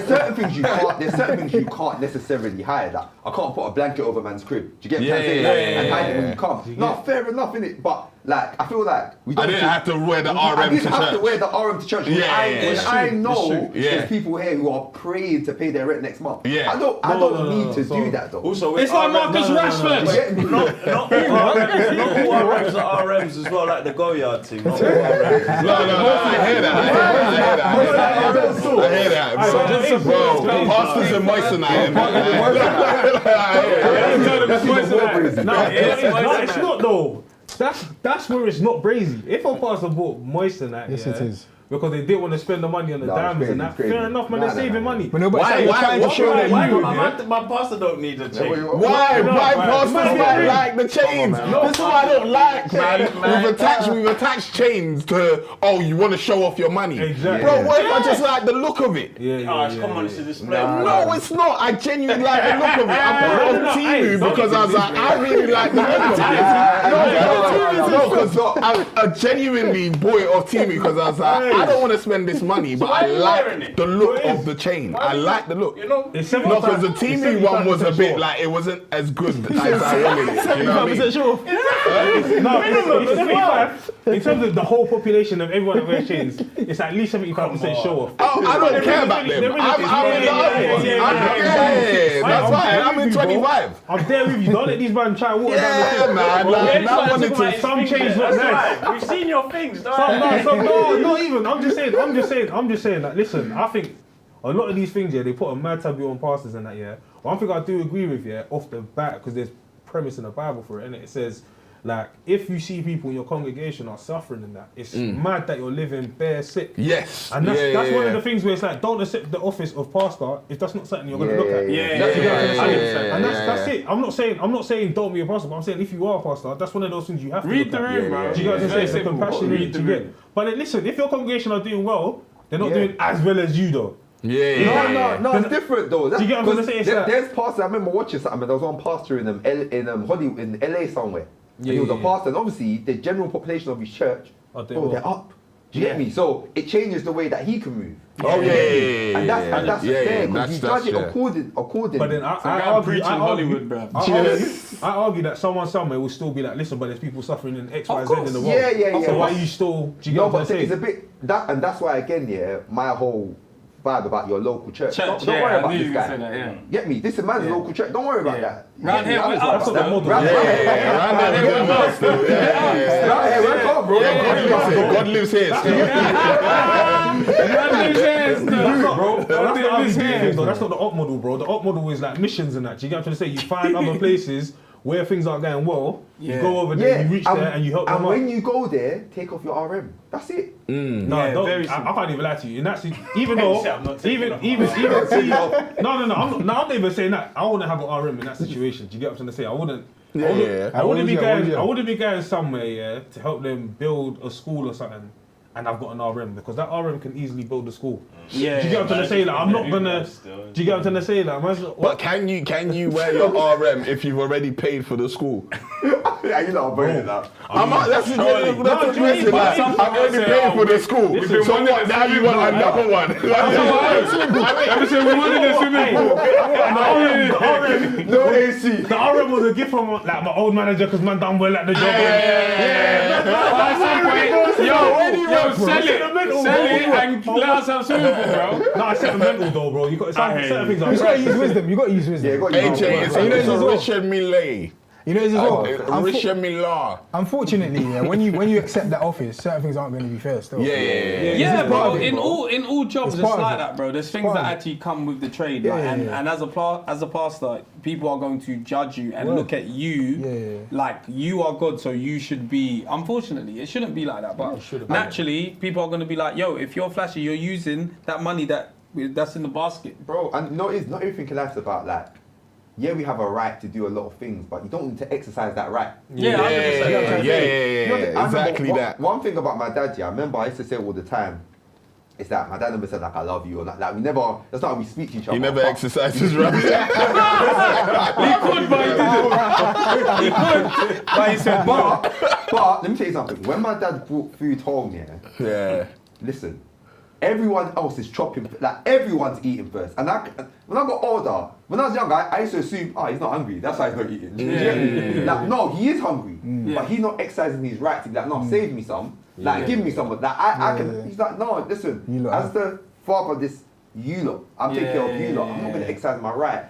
D: certain things you can't necessarily hide. Like, I can't put a blanket over man's crib. Do you get what I'm saying? And hide it when you come. No, fair enough, innit? But like, I feel like we
B: I
D: don't.
B: didn't have to wear the RM
D: I didn't
B: to
D: have to
B: church.
D: wear the RM to church.
B: Yeah,
D: When
B: it's
D: I
B: true,
D: know
B: it's true, yeah.
D: there's people here who are praying to pay their rent next month.
B: Yeah.
D: I don't need to do that though.
E: Also,
C: It's like Marcus Rashford.
E: Not all RMs are RMs as well, like the Go Yard team. Not all RMs.
B: No, I hear that. I hear that. Bro, pastors and Moissanite.
F: It's not though. That's where it's not brazy. If a pastor bought Moissanite,
A: Yes, it is.
F: because they didn't want to spend the money on the diamonds and that. Fair enough, man. They're saving money.
A: But no, but
B: Why-
A: you're
B: why-
A: trying to
B: why-
A: show that
E: Why,
A: you.
E: my pastor don't need a chain.
B: Why? Why pastors might like the chains? This is what I don't like, man. We've attached chains to, oh, you want to show off your money.
F: Exactly.
B: Bro, what if I just like the look of it?
E: Come on, it's a display.
B: No, it's not. I genuinely like the look of it. I put it on TV because I was like, I really like the look of it. No, because I genuinely bought it off TV because I was like, I don't want to spend this money, but I like the look of the chain. I like the look.
E: You know,
F: It's
B: No, because the TV one was a bit like, it wasn't as good as I wanted it. You know what I mean?
F: sure. No, it's 75. In terms of the whole population of everyone that wears chains, it's at least 75% show off.
B: I don't care about them. I'm in the other one. Yeah, that's why I'm in 25.
F: I'm there with you. Don't let these man try and water down the
B: Yeah,
F: thing.
B: man. Like, I wanted to.
F: Some chains look nice.
E: We've seen your things,
F: No, not even. I'm just saying. Like, listen, I think a lot of these things, yeah, they put a mad taboo on pastors and that, yeah. One thing I do agree with, yeah, off the bat, because there's premise in the Bible for it, and it says, like, if you see people in your congregation are suffering and that, it's mad that you're living bare sick.
B: Yes.
F: And that's one of the things where it's like, don't accept the office of pastor if that's not something you're going to look at. And that's it. I'm not saying don't be a pastor, but I'm saying if you are a pastor, that's one of those things you have to
C: Read
F: look
C: the
F: at.
C: room, bro.
F: Do you get what I'm saying? It's a
C: Simple.
F: compassion
C: Read
F: read
C: the
F: to
C: room.
F: get. But then listen, if your congregation are doing well, they're not doing as well as you though.
D: No, it's different though.
F: Do you get what I'm gonna say? It's like-
D: There's pastors. I remember watching something. And there was one pastor in Hollywood, in LA somewhere. And he was a pastor, and obviously the general population of his church, they're up. Do you get me? So it changes the way that he can move.
B: Oh yeah.
D: And that's fair because you judge it according.
F: But then I
C: preaching Hollywood, bro.
F: I argue that someone somewhere will still be like, listen, but there's people suffering in X, Y, Z in the world.
D: Yeah.
F: So why are you still? Do you get
D: No,
F: what I'm
D: but
F: saying?
D: it's a bit that, and that's why again, yeah, my whole vibe about your local church. Don't
C: yeah,
D: worry
C: I
D: about
C: knew
D: this
C: you
D: guy.
C: said that, yeah.
D: Get me? This is man's local church. Don't worry about that.
C: Round here, we're up,
F: That's not the model.
D: Round here, we're up, bro.
B: God lives here.
F: That's not the op model, bro. The op model is like missions and that. Do you get what I'm trying to say? You find other places where things aren't going well. You go over there, you reach there, and you help them
D: And
F: out.
D: when you go there, take off your RM. That's it.
F: No,
C: Yeah,
F: don't,
C: very
F: I can't even lie to you. And that's even
E: I'm
F: though,
E: not taking
F: even see, I'm not even saying that. I wouldn't have an RM in that situation. Do you get what I'm trying to say? I wouldn't be going somewhere, yeah, to help them build a school or something, and I've got an RM because that RM can easily build a school. Do you get what I'm trying to say? Like, I'm not gonna. Do you get what I'm trying to say? Like,
B: But can you wear your RM if you've already paid for the school?
D: Yeah, you know, I'm burning that.
B: That's the question. Like, I've already paid for the school. So what? Now you want another one?
C: I'm saying we wanted a swimming pool.
D: No AC.
F: the RM was a gift from like my old manager because man done well at the job.
C: Yo, sell it and let us have swimming pool, bro.
F: No, it's sentimental though, bro. You got certain things.
A: You gotta use wisdom. You gotta use wisdom.
D: Yeah, got you.
B: AJ, it's a Richard Millet.
A: You know this as well.
B: Richard Millar.
A: Unfortunately, yeah, when you accept that office, certain things aren't going to be fair still.
C: Yeah, bro. In all jobs, it's
A: part of
C: like
A: it.
C: that, bro. There's things that actually come with the trade, like, and as a pastor, people are going to judge you and look at you like you are God, so you should be. Unfortunately, it shouldn't be like that. But naturally, people are going to be like, yo, if you're flashy, you're using that money that's in the basket,
D: Bro, and not everything in life's about like. Yeah, we have a right to do a lot of things, but you don't need to exercise that right.
C: Yeah, 100%.
B: Exactly that.
D: One thing about my dad, I remember I used to say all the time, is that my dad never said like I love you or like we never. That's not how we speak to each other.
B: He never exercises right.
C: He could, but he didn't.
D: But he said, but let me tell you something. When my dad brought food home, listen, everyone else is chopping, like everyone's eating first. And when I got older, when I was younger, I used to assume, oh, he's not hungry, that's why he's not eating. Like, no, he is hungry, but he's not exercising his right to be like, no, save me some, like, give me some. Like, I can, he's like, no, listen, as the father of this, you lot, I'm taking care of you lot, I'm not going to exercise my right.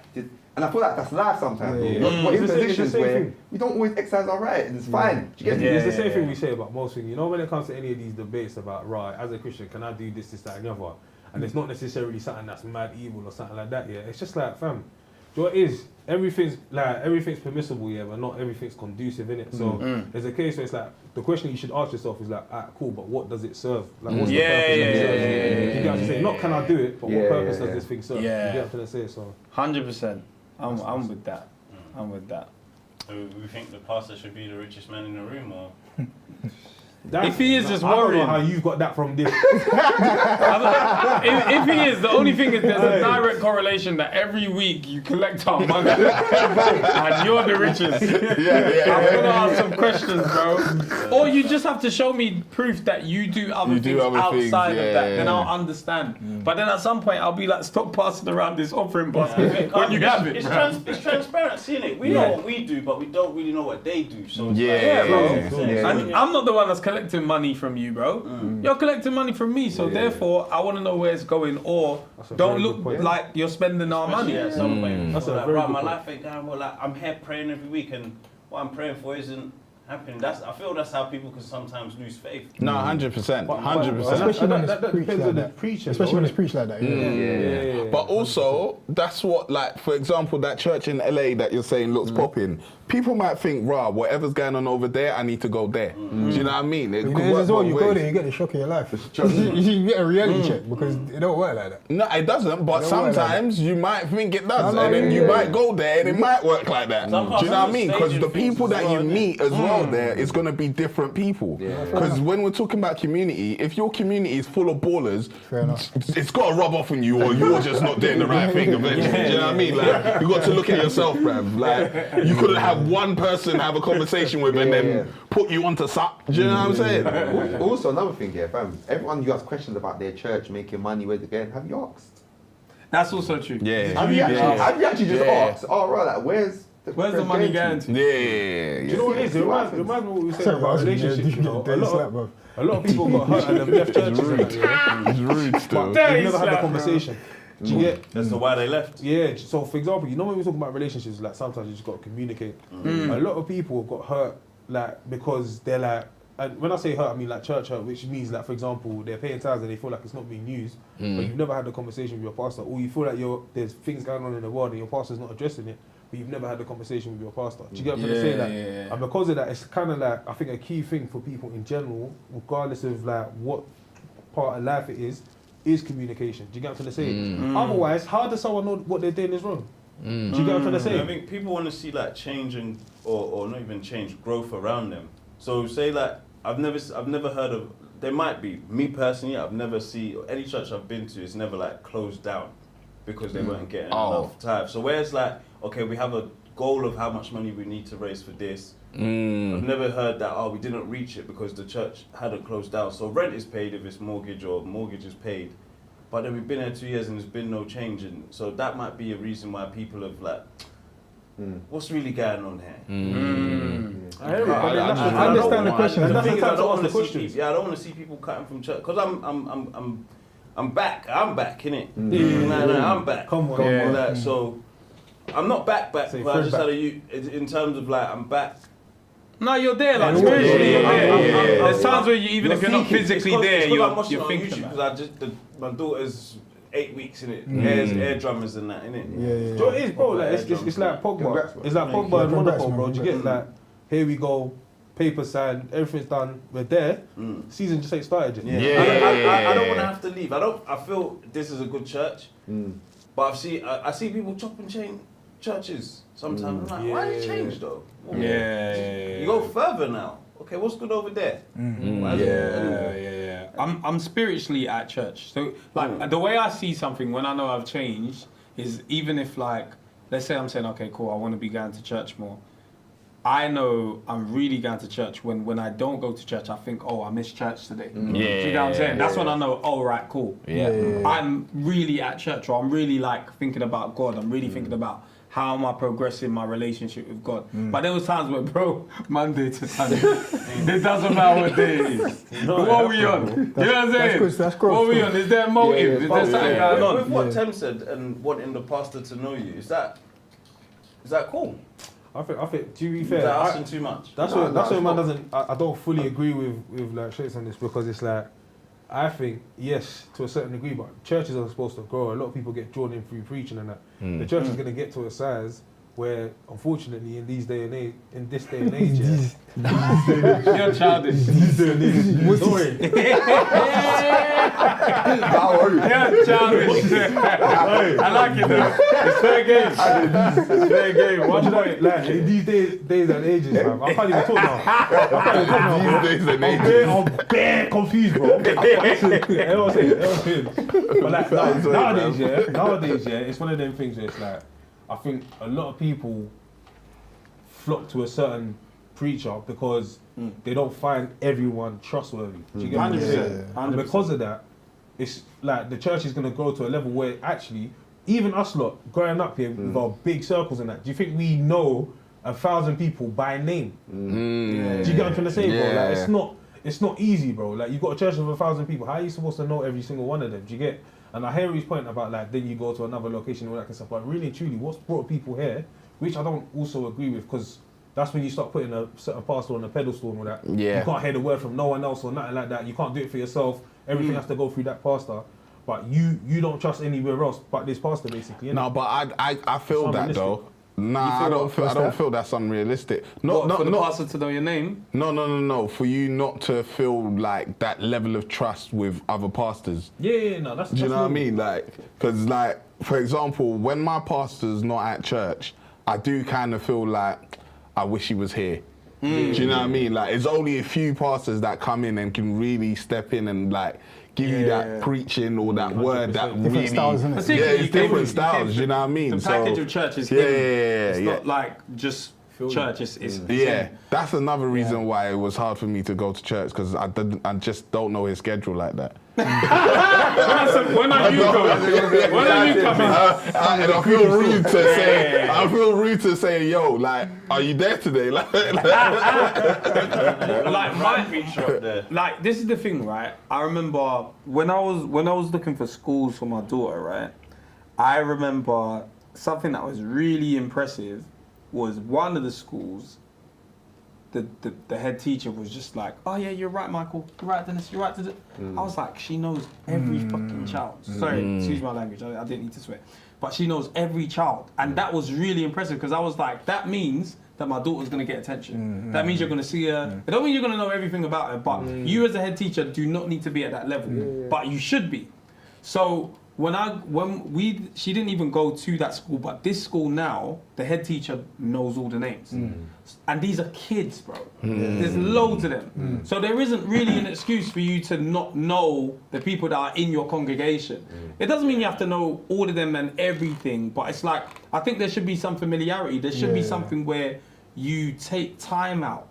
D: And I feel like that's life sometimes. We're in positions where we don't always exercise our right, and it's fine. Do you get me?
F: It's the same thing we say about most things. You know, when it comes to any of these debates about, right, as a Christian, can I do this, that, and the other? And it's not necessarily something that's mad evil or something like that, yeah. It's just like, fam, do you know what it is? Everything's permissible, yeah, but not everything's conducive, innit? So there's a case where it's like, the question you should ask yourself is like, cool, but what does it serve? Like, what's the purpose of it serve? You get what I'm saying? Not can I do it, but what purpose does this thing serve? You get what I'm trying to say? So
C: 100%. I'm with that. I'm with that.
E: Do we think the pastor should be the richest man in the room, or?
C: If he is just
F: I don't
C: worrying.
F: know how you've got that from this.
C: if he is, the only thing is there's a direct correlation that every week you collect our money and you're the richest. I'm going to ask some questions, bro. Or you just have to show me proof that you do other things outside of that, then I'll understand. But then at some point I'll be like, stop passing around this offering basket when you have it.
E: It's transparency, innit? We know what we do, but we don't really know what they do. So
C: And I'm not the one that's collecting money from you, bro. You're collecting money from me, so therefore I want to know where it's going, or don't look like you're spending our money.
E: At some point,
F: That's a
E: like,
F: very
E: right,
F: good
E: my
F: point.
E: life ain't going well. Like, I'm here praying every week, and what I'm praying for isn't happening. I feel that's how people can sometimes lose faith.
B: No, 100%. 100%.
A: Especially when
F: That
A: it's preached
F: depends
A: like
F: on the
A: that.
F: preacher.
A: Especially when it's preached like that.
B: But also, that's what, like, for example, that church in LA that you're saying looks popping. People might think, rah, whatever's going on over there, I need to go there. Do you know what I mean? It
A: You
B: could
A: know,
B: work
A: as well,
B: both
A: you go
B: ways.
A: there, you get the shock of your life. You get a reality check because it don't work like that.
B: No, it doesn't, but
A: It don't work like
B: sometimes you might think it does,
A: No,
B: and then
A: yeah,
B: you might go there and it might work like that.
E: Some
B: Do you know what I mean? Because
E: staging
B: the
E: things
B: people
E: as
B: that
E: well,
B: you
E: innit?
B: meet as well there is going to be different people. Because when we're talking about community, if your community is full of ballers, it's got to rub off on you, or you're just not doing the right thing eventually. Do you know what I mean? Like, you got to look at yourself, bruv. Like, you couldn't have one person have a conversation with and then put you onto SAP. Do you know what I'm saying?
D: Also, another thing here, fam. Everyone you ask questions about their church making money, where's it going? Have you asked?
C: That's also true.
D: Have you actually just asked? Oh, right, like, where's the
C: money going to?
F: Do you know what it is? It reminds me of what we were saying about relationships, you know. A lot of people got hurt and they've left churches.
B: It's rude still.
F: They've never had the conversation. Do you get?
E: That's why they left.
F: Yeah, so for example, you know when we talk about relationships, like sometimes you just got to communicate. A lot of people got hurt, like, because they're like, and when I say hurt, I mean like church hurt, which means like, for example, they're paying tithes and they feel like it's not being used, but you've never had a conversation with your pastor, or you feel like there's things going on in the world and your pastor's not addressing it, but you've never had a conversation with your pastor. Do you get what I'm trying to say? Like, and because of that, it's kind of like, I think a key thing for people in general, regardless of like what part of life it is communication. Do you get what I'm trying to say? Otherwise, how does someone know what they're doing is wrong? Do you get what I'm trying to say?
E: I think people want to see like change and or not even change, growth around them. So say like I've never heard of. There might be me personally. I've never seen any church I've been to. It's never like closed down because they weren't getting enough time. So where it's like, okay, we have a goal of how much money we need to raise for this. I've never heard that, we didn't reach it because the church hadn't closed down. So rent is paid if it's mortgage, or mortgage is paid. But then we've been here 2 years and there's been no change. And so that might be a reason why people have like, what's really going on here?
F: I understand the question.
E: And
F: That's
E: the thing
F: the
E: is, I
F: time to
E: don't
F: ask
E: want
F: the
E: to see
F: questions.
E: people. Yeah, I don't want to see people cutting from church because I'm back. I'm back, innit? I'm back.
F: Come on.
E: Like, so I'm not back,
F: Say
E: but I
F: free
E: just
F: back.
E: had in terms of like I'm back.
C: No, you're there, like spiritually, you're there. There's times where even if you're not
E: thinking.
C: physically
E: It's 'cause-
C: there,
E: it's 'cause I'm
C: you're
E: watching it on
C: thinking
E: YouTube
C: about
E: because my daughter's 8 weeks in it. Air drummers and that, innit?
F: Do you know what it is, bro? Like, it's like Pogba.
D: Congrats, man.
F: It's like Pogba and
A: Congrats,
F: Monaco,
A: man.
F: bro. Do you get like, here we go, paper signed, everything's done, we're there. Season just ain't started yet.
E: I don't want to have to leave. I feel this is a good church, but I see people chop and change churches sometimes. I'm like, why did you change though? You go further now. Okay, what's good over there?
C: I'm spiritually at church. So like the way I see something when I know I've changed is even if like, let's say I'm saying, okay, cool, I want to be going to church more. I know I'm really going to church when I don't go to church. I think, oh, I missed church today.
B: Yeah.
C: Do you get what I'm saying? That's when I know, oh, right, cool.
B: Yeah.
C: I'm really at church, or I'm really like thinking about God. I'm really thinking about how am I progressing my relationship with God. But there was times where, bro, Monday to Sunday, it doesn't matter what day it is. What are we on? You know what I'm saying?
A: That's growth.
C: What are we on? Is there a motive? Is there something going on?
G: With what Tem said and wanting the pastor to know you, is that cool?
F: I think. To be
G: Is
F: fair,
G: that asking too much?
F: that's where man doesn't. I don't fully agree with like Shakes on this, because it's like, I think yes to a certain degree, but churches are supposed to grow. A lot of people get drawn in through preaching and that. The church is going to get to a size where, unfortunately, in this day and age,
C: You're childish.
F: Sorry.
C: You're childish. I like it though.
F: It's fair game. It's fair game. Watch that. Like in these days and ages, man. I can't even talk now.
B: These days and ages.
F: I'm bare confused, bro. But like nowadays, it's one of them things where it's like, I think a lot of people flock to a certain preacher because they don't find everyone trustworthy. Do you get what I'm saying? And because of that, it's like the church is going to grow to a level where actually, even us lot growing up here with our big circles and that, do you think we know 1,000 people by name? Do you get what I'm trying to say, bro? Like, it's not easy, bro. Like, you've got a church of 1,000 people. How are you supposed to know every single one of them? Do you get? And I hear his point about like then you go to another location and all that kind of stuff. But really and truly, what's brought people here, which I don't also agree with, because that's when you start putting a certain pastor on a pedestal and all that.
B: Yeah.
F: You can't hear the word from no one else or nothing like that. You can't do it for yourself. Everything has to go through that pastor. But you don't trust anywhere else but this pastor, basically.
B: No, but I feel that though. Nah, I don't feel that's unrealistic.
C: For the pastor to know your name?
B: No. For you not to feel like that level of trust with other pastors.
F: No, that's.
B: Do you know what I mean? Like, because like, for example, when my pastor's not at church, I do kind of feel like I wish he was here. Do you know what I mean? Like, it's only a few pastors that come in and can really step in and like give you that preaching or that word that
A: different
B: really
A: styles, isn't it?
B: it's different styles. You know what I mean?
C: The package of church is it's not like just church. It's
B: that's another reason why it was hard for me to go to church, because I just don't know his schedule like that.
C: When are you going? When are you coming?
B: And I feel rude to say, yo, like, are you there today? Like
C: my preacher up there. Like, this is the thing, right? I remember when I was looking for schools for my daughter, right? I remember something that was really impressive was one of the schools. The head teacher was just like, oh yeah, you're right, Michael. You're right, Dennis. You're right. I was like, she knows every fucking child. Sorry, excuse my language. I didn't need to swear. But she knows every child. And that was really impressive, because I was like, that means that my daughter's going to get attention. That means you're going to see her. It don't mean you're going to know everything about her, but you as a head teacher do not need to be at that level. But you should be. So she didn't even go to that school, but this school now, the head teacher knows all the names. And these are kids, bro. There's loads of them. So there isn't really an excuse for you to not know the people that are in your congregation. It doesn't mean you have to know all of them and everything, but it's like, I think there should be some familiarity. There should be something where you take time out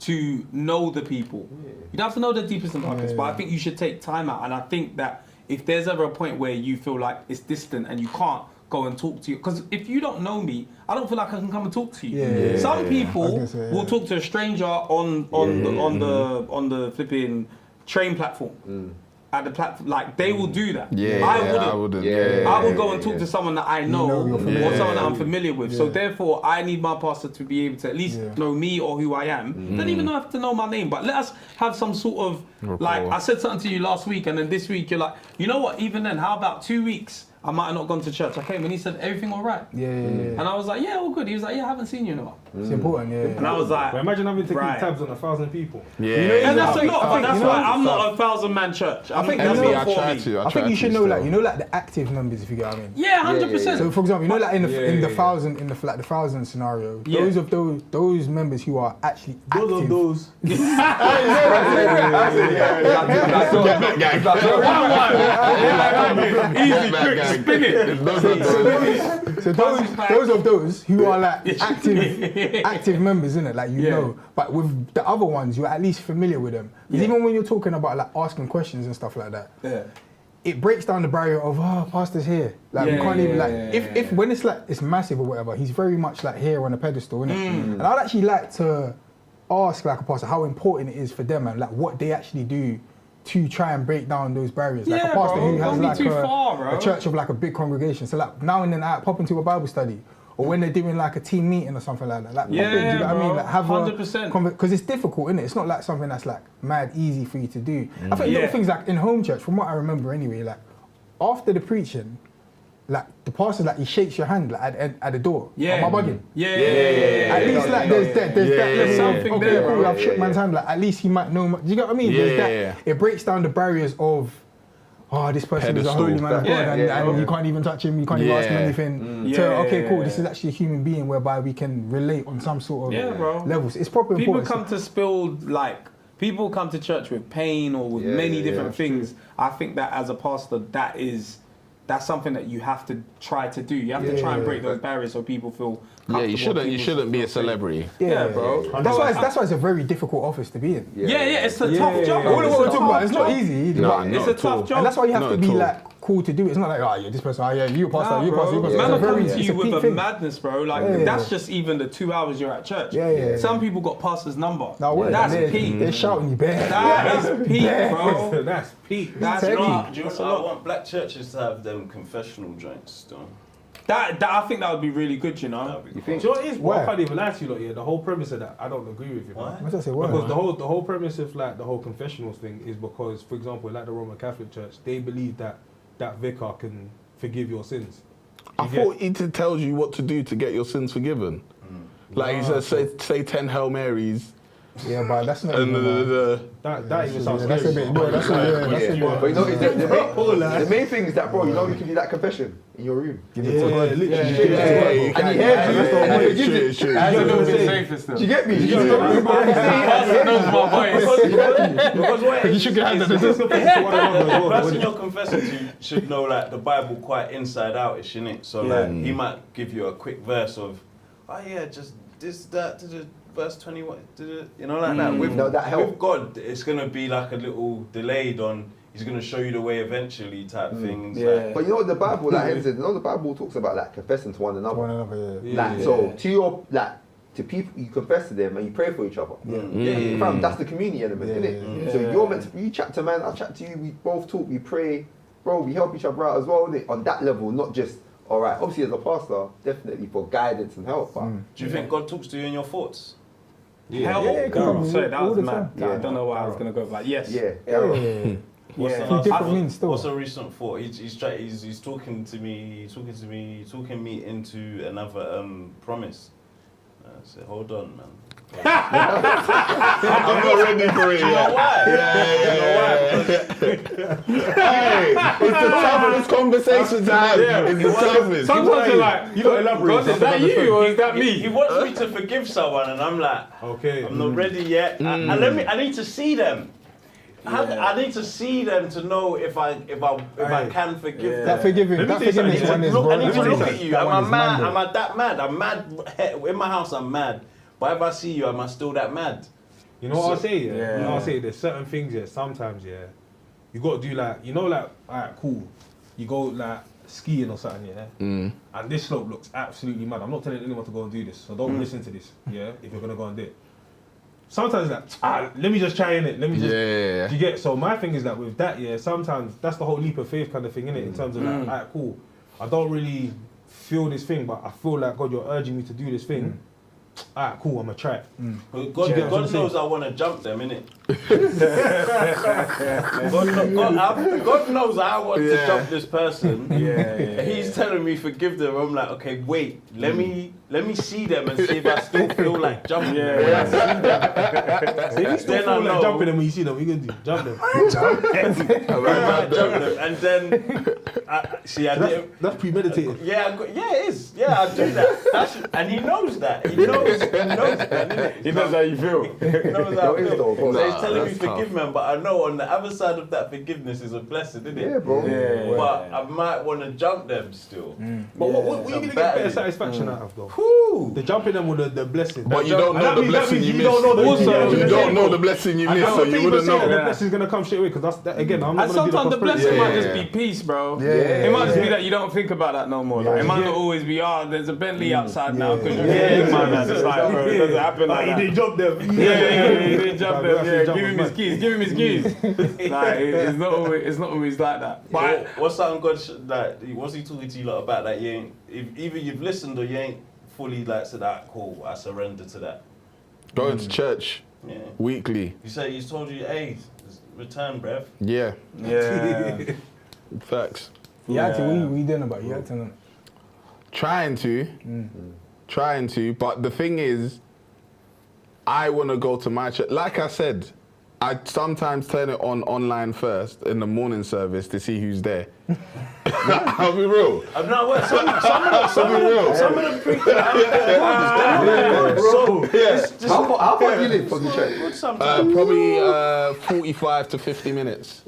C: to know the people. You don't have to know the deepest and darkest, but I think you should take time out. And I think that if there's ever a point where you feel like it's distant and you can't go and talk to you, because if you don't know me, I don't feel like I can come and talk to you. Some people will talk to a stranger on the flipping train platform. At the platform, like they will do that. I wouldn't. I would go and talk to someone that I know or someone that I'm familiar with. So therefore, I need my pastor to be able to at least know me or who I am. Don't even have to know my name, but let us have some sort of like, I said something to you last week, and then this week you're like, you know what? Even then, how about 2 weeks? I might have not gone to church. I came and he said, everything all right? And I was like, yeah, all good. He was like, yeah, I haven't seen you in a while.
A: It's important,
C: And I was like,
F: but imagine having to keep tabs on 1,000 people.
C: And that's a lot, but that's why I'm not a 1,000-man church. I think that's not for me.
A: I think you should know, like, the active members, if you get what I mean.
C: Yeah, 100%.
A: So, for example, like in the thousand scenario, those members who are actually active. Those.
C: Easy, quick, spin it.
A: So those who are like active active members, innit? Like, you know. But with the other ones, you're at least familiar with them. Because even when you're talking about like asking questions and stuff like that, it breaks down the barrier of, pastor's here. Like, we can't even, like, if when it's like, it's massive or whatever, he's very much like here on a pedestal, innit? And I'd actually like to ask like a pastor how important it is for them and like what they actually do to try and break down those barriers. Like a pastor who has like a church of like a big congregation. So like now and then I pop into a Bible study, or when they're doing like a team meeting or something like that. Like, pop in, do you know what I mean? Like, have 100%. Because it's difficult, isn't it? It's not like something that's like mad easy for you to do. I think little things like in home church, from what I remember anyway, like after the preaching, like the pastor, like he shakes your hand like at the door. Am I bugging? At least like there's something there. Cool, I've shook man's hand. Like at least he might know. Do you get what I mean? It breaks down the barriers of, this person is a holy man of God, and you can't even touch him. You can't even ask him anything. Okay, cool. This is actually a human being whereby we can relate on some sort of levels. It's proper important.
C: People come to church with pain or with many different things. I think that as a pastor, that's something that you have to try to do. You have to try and break those barriers so people feel comfortable.
B: You shouldn't be a celebrity.
C: Bro.
A: That's why it's a very difficult office to be in.
C: It's a tough job.
A: All of what we're talking about, it's not easy.
C: It's a tough job.
A: And that's why you have to be like cool to do it. It's not like, this person, you pastor, you pastor.
C: Man will come to you with a madness, bro. Like, that's just even the 2 hours you're at church. Some people got pastor's number. That's peak.
A: They're shouting you bad.
C: That is peak, bro.
F: That's peak.
C: That's
E: I
C: peak.
E: want black churches to have them confessional joints still.
C: That I think that would be really good, you know.
F: You think? Do you know what it is? Well, I can't even lie to you, the whole premise of that, I don't agree with you.
E: Why?
A: What's that say?
F: Because the whole premise of like the whole confessionals thing is because, for example, like the Roman Catholic Church, they believe that vicar can forgive your sins.
B: I thought it tells you what to do to get your sins forgiven. Like he says, say 10 Hail Marys.
A: Yeah, but that's not.
F: That even sounds
A: that's a bit. No, that's a bit.
D: But you know, the main thing is that, bro, you know, you can do that confession in your room.
A: Give it to God.
D: Literally.
B: You can.
D: Do you get me?
A: Because you shook your hand at the
E: The person you're confessing to should know like the Bible quite inside out, shouldn't it? So like he might give you a quick verse of, just this, that, to the verse 21, you know, like that. With God, it's gonna be like a little delayed on. He's gonna show you the way eventually, type things. Like.
D: But you know the Bible, like the Bible talks about like confessing to one another. So to your to people, you confess to them and you pray for each other. Fam, that's the community element, isn't it? So you're meant to, you chat to man, I chat to you. We both talk, we pray, bro. We help each other out as well, innit? On that level, not just. All right, obviously as a pastor, definitely for guidance and help. But
E: do you think God talks to you in your thoughts?
C: Sorry, that was mad. I don't know why I was gonna go, but yes.
E: What's a recent thought? He's talking me into another promise. I said, hold on, man.
B: I'm not ready for it.
E: You know why?
B: Hey, it's the toughest conversation to have. It's the toughest.
F: Sometimes you're like, you don't elaborate.
C: Is that you or is that me?
E: He wants me to forgive someone, and I'm like, I'm not ready yet. I need to see them. I need to see them to know if I can forgive them.
A: That forgiveness one is.
E: I need to look at you. Am I mad? Am I that mad? I'm mad. In my house, I'm mad. But if I see you, am I still that mad?
F: You know what I'll say? You know what I'll say? There's certain things, sometimes, you got to do like, alright, cool. You go like skiing or something, and this slope looks absolutely mad. I'm not telling anyone to go and do this, so don't listen to this, if you're going to go and do it. Sometimes let me just try in it. Let me just, you get, so my thing is that with that, sometimes that's the whole leap of faith kind of thing, innit? In terms of like, alright, cool. I don't really feel this thing, but I feel like, God, you're urging me to do this thing. Alright, cool, I'm gonna try it.
E: God knows I want to jump them, innit? God knows I want to jump this person. He's telling me forgive them. I'm like, okay, wait, let me see them and see if I still feel like jumping them. When I see them.
F: So if you still feel like jumping them when you see them, what are you gonna do? Jump them.
E: Jump them. And then
F: that's premeditated.
E: It is. Yeah, I do that. And he knows that. He knows that, innit?
C: He knows how you feel.
E: He knows how I feel. So it's always telling me
B: that's tough.
E: forgive man, but I know on the other side of that forgiveness is a blessing, isn't it?
D: Yeah, bro.
C: Yeah.
E: But I might want to jump them still.
F: But what are you going to get better
E: Battery.
F: satisfaction out of though?
E: Whoo!
F: The jumping them with the blessing.
B: But you don't know the blessing you miss.
F: don't know the
B: You don't know the blessing you
F: I
B: miss, so
F: don't
B: you
F: think
B: wouldn't
F: that the
B: know.
F: blessing's going to come straight away because that's that, again. I'm not
C: And
F: going to be
C: sometimes the
F: prosperity.
C: blessing might
B: Yeah.
C: just be peace, bro.
A: Yeah.
C: It might just be that you don't think about that no more. Like, it might not always be, there's a Bentley outside now because you're getting man. It's like, bro, it doesn't happen like
F: He
C: that.
F: didn't jump them.
C: He didn't jump there. Yeah, give him his keys. Give him his keys. Like, it's not always like that. But
E: What's something God what's he talking to you lot about that you ain't, either you've listened or you ain't fully like said that, cool, I surrender to that.
B: Going to church
E: Yeah.
B: weekly.
E: You say he's told you, hey, return, bruv.
B: Yeah,
C: yeah,
B: facts.
A: You had to, what you doing about it? You had to know.
B: Trying to, but the thing is, I want to go to my church. Like I said, I sometimes turn it on online first in the morning service to see who's there. I'll be real.
E: No, what? Some of them preachers,
D: How far do you live from the church?
E: good sometimes.
B: Probably 45 to 50 minutes.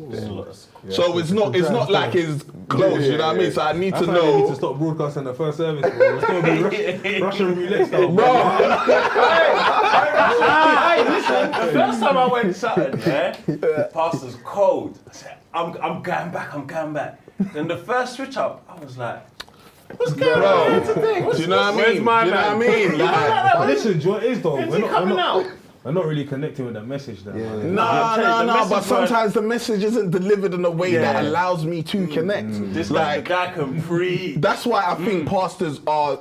B: So it's not like it's close, you know what I mean? So I need
F: That's
B: to
F: why they need to
B: know.
F: stop broadcasting the first service, bro. It's going to be Russian roulette style.
E: Hey, listen, the first time I went Saturn, yeah, pastor's cold. I said, I'm going back. Then the first switch up, I was like, what's going on today?
B: Do you know what I mean?
C: Where's my
B: Do you know what I mean? Like,
F: But listen, do you know what it is though?
E: When's he coming out?
F: We're not really connecting with the message there. man.
B: no, but sometimes the message isn't delivered in a way that allows me to connect.
E: This
B: Like,
E: guy can preach.
B: that's why I think pastors are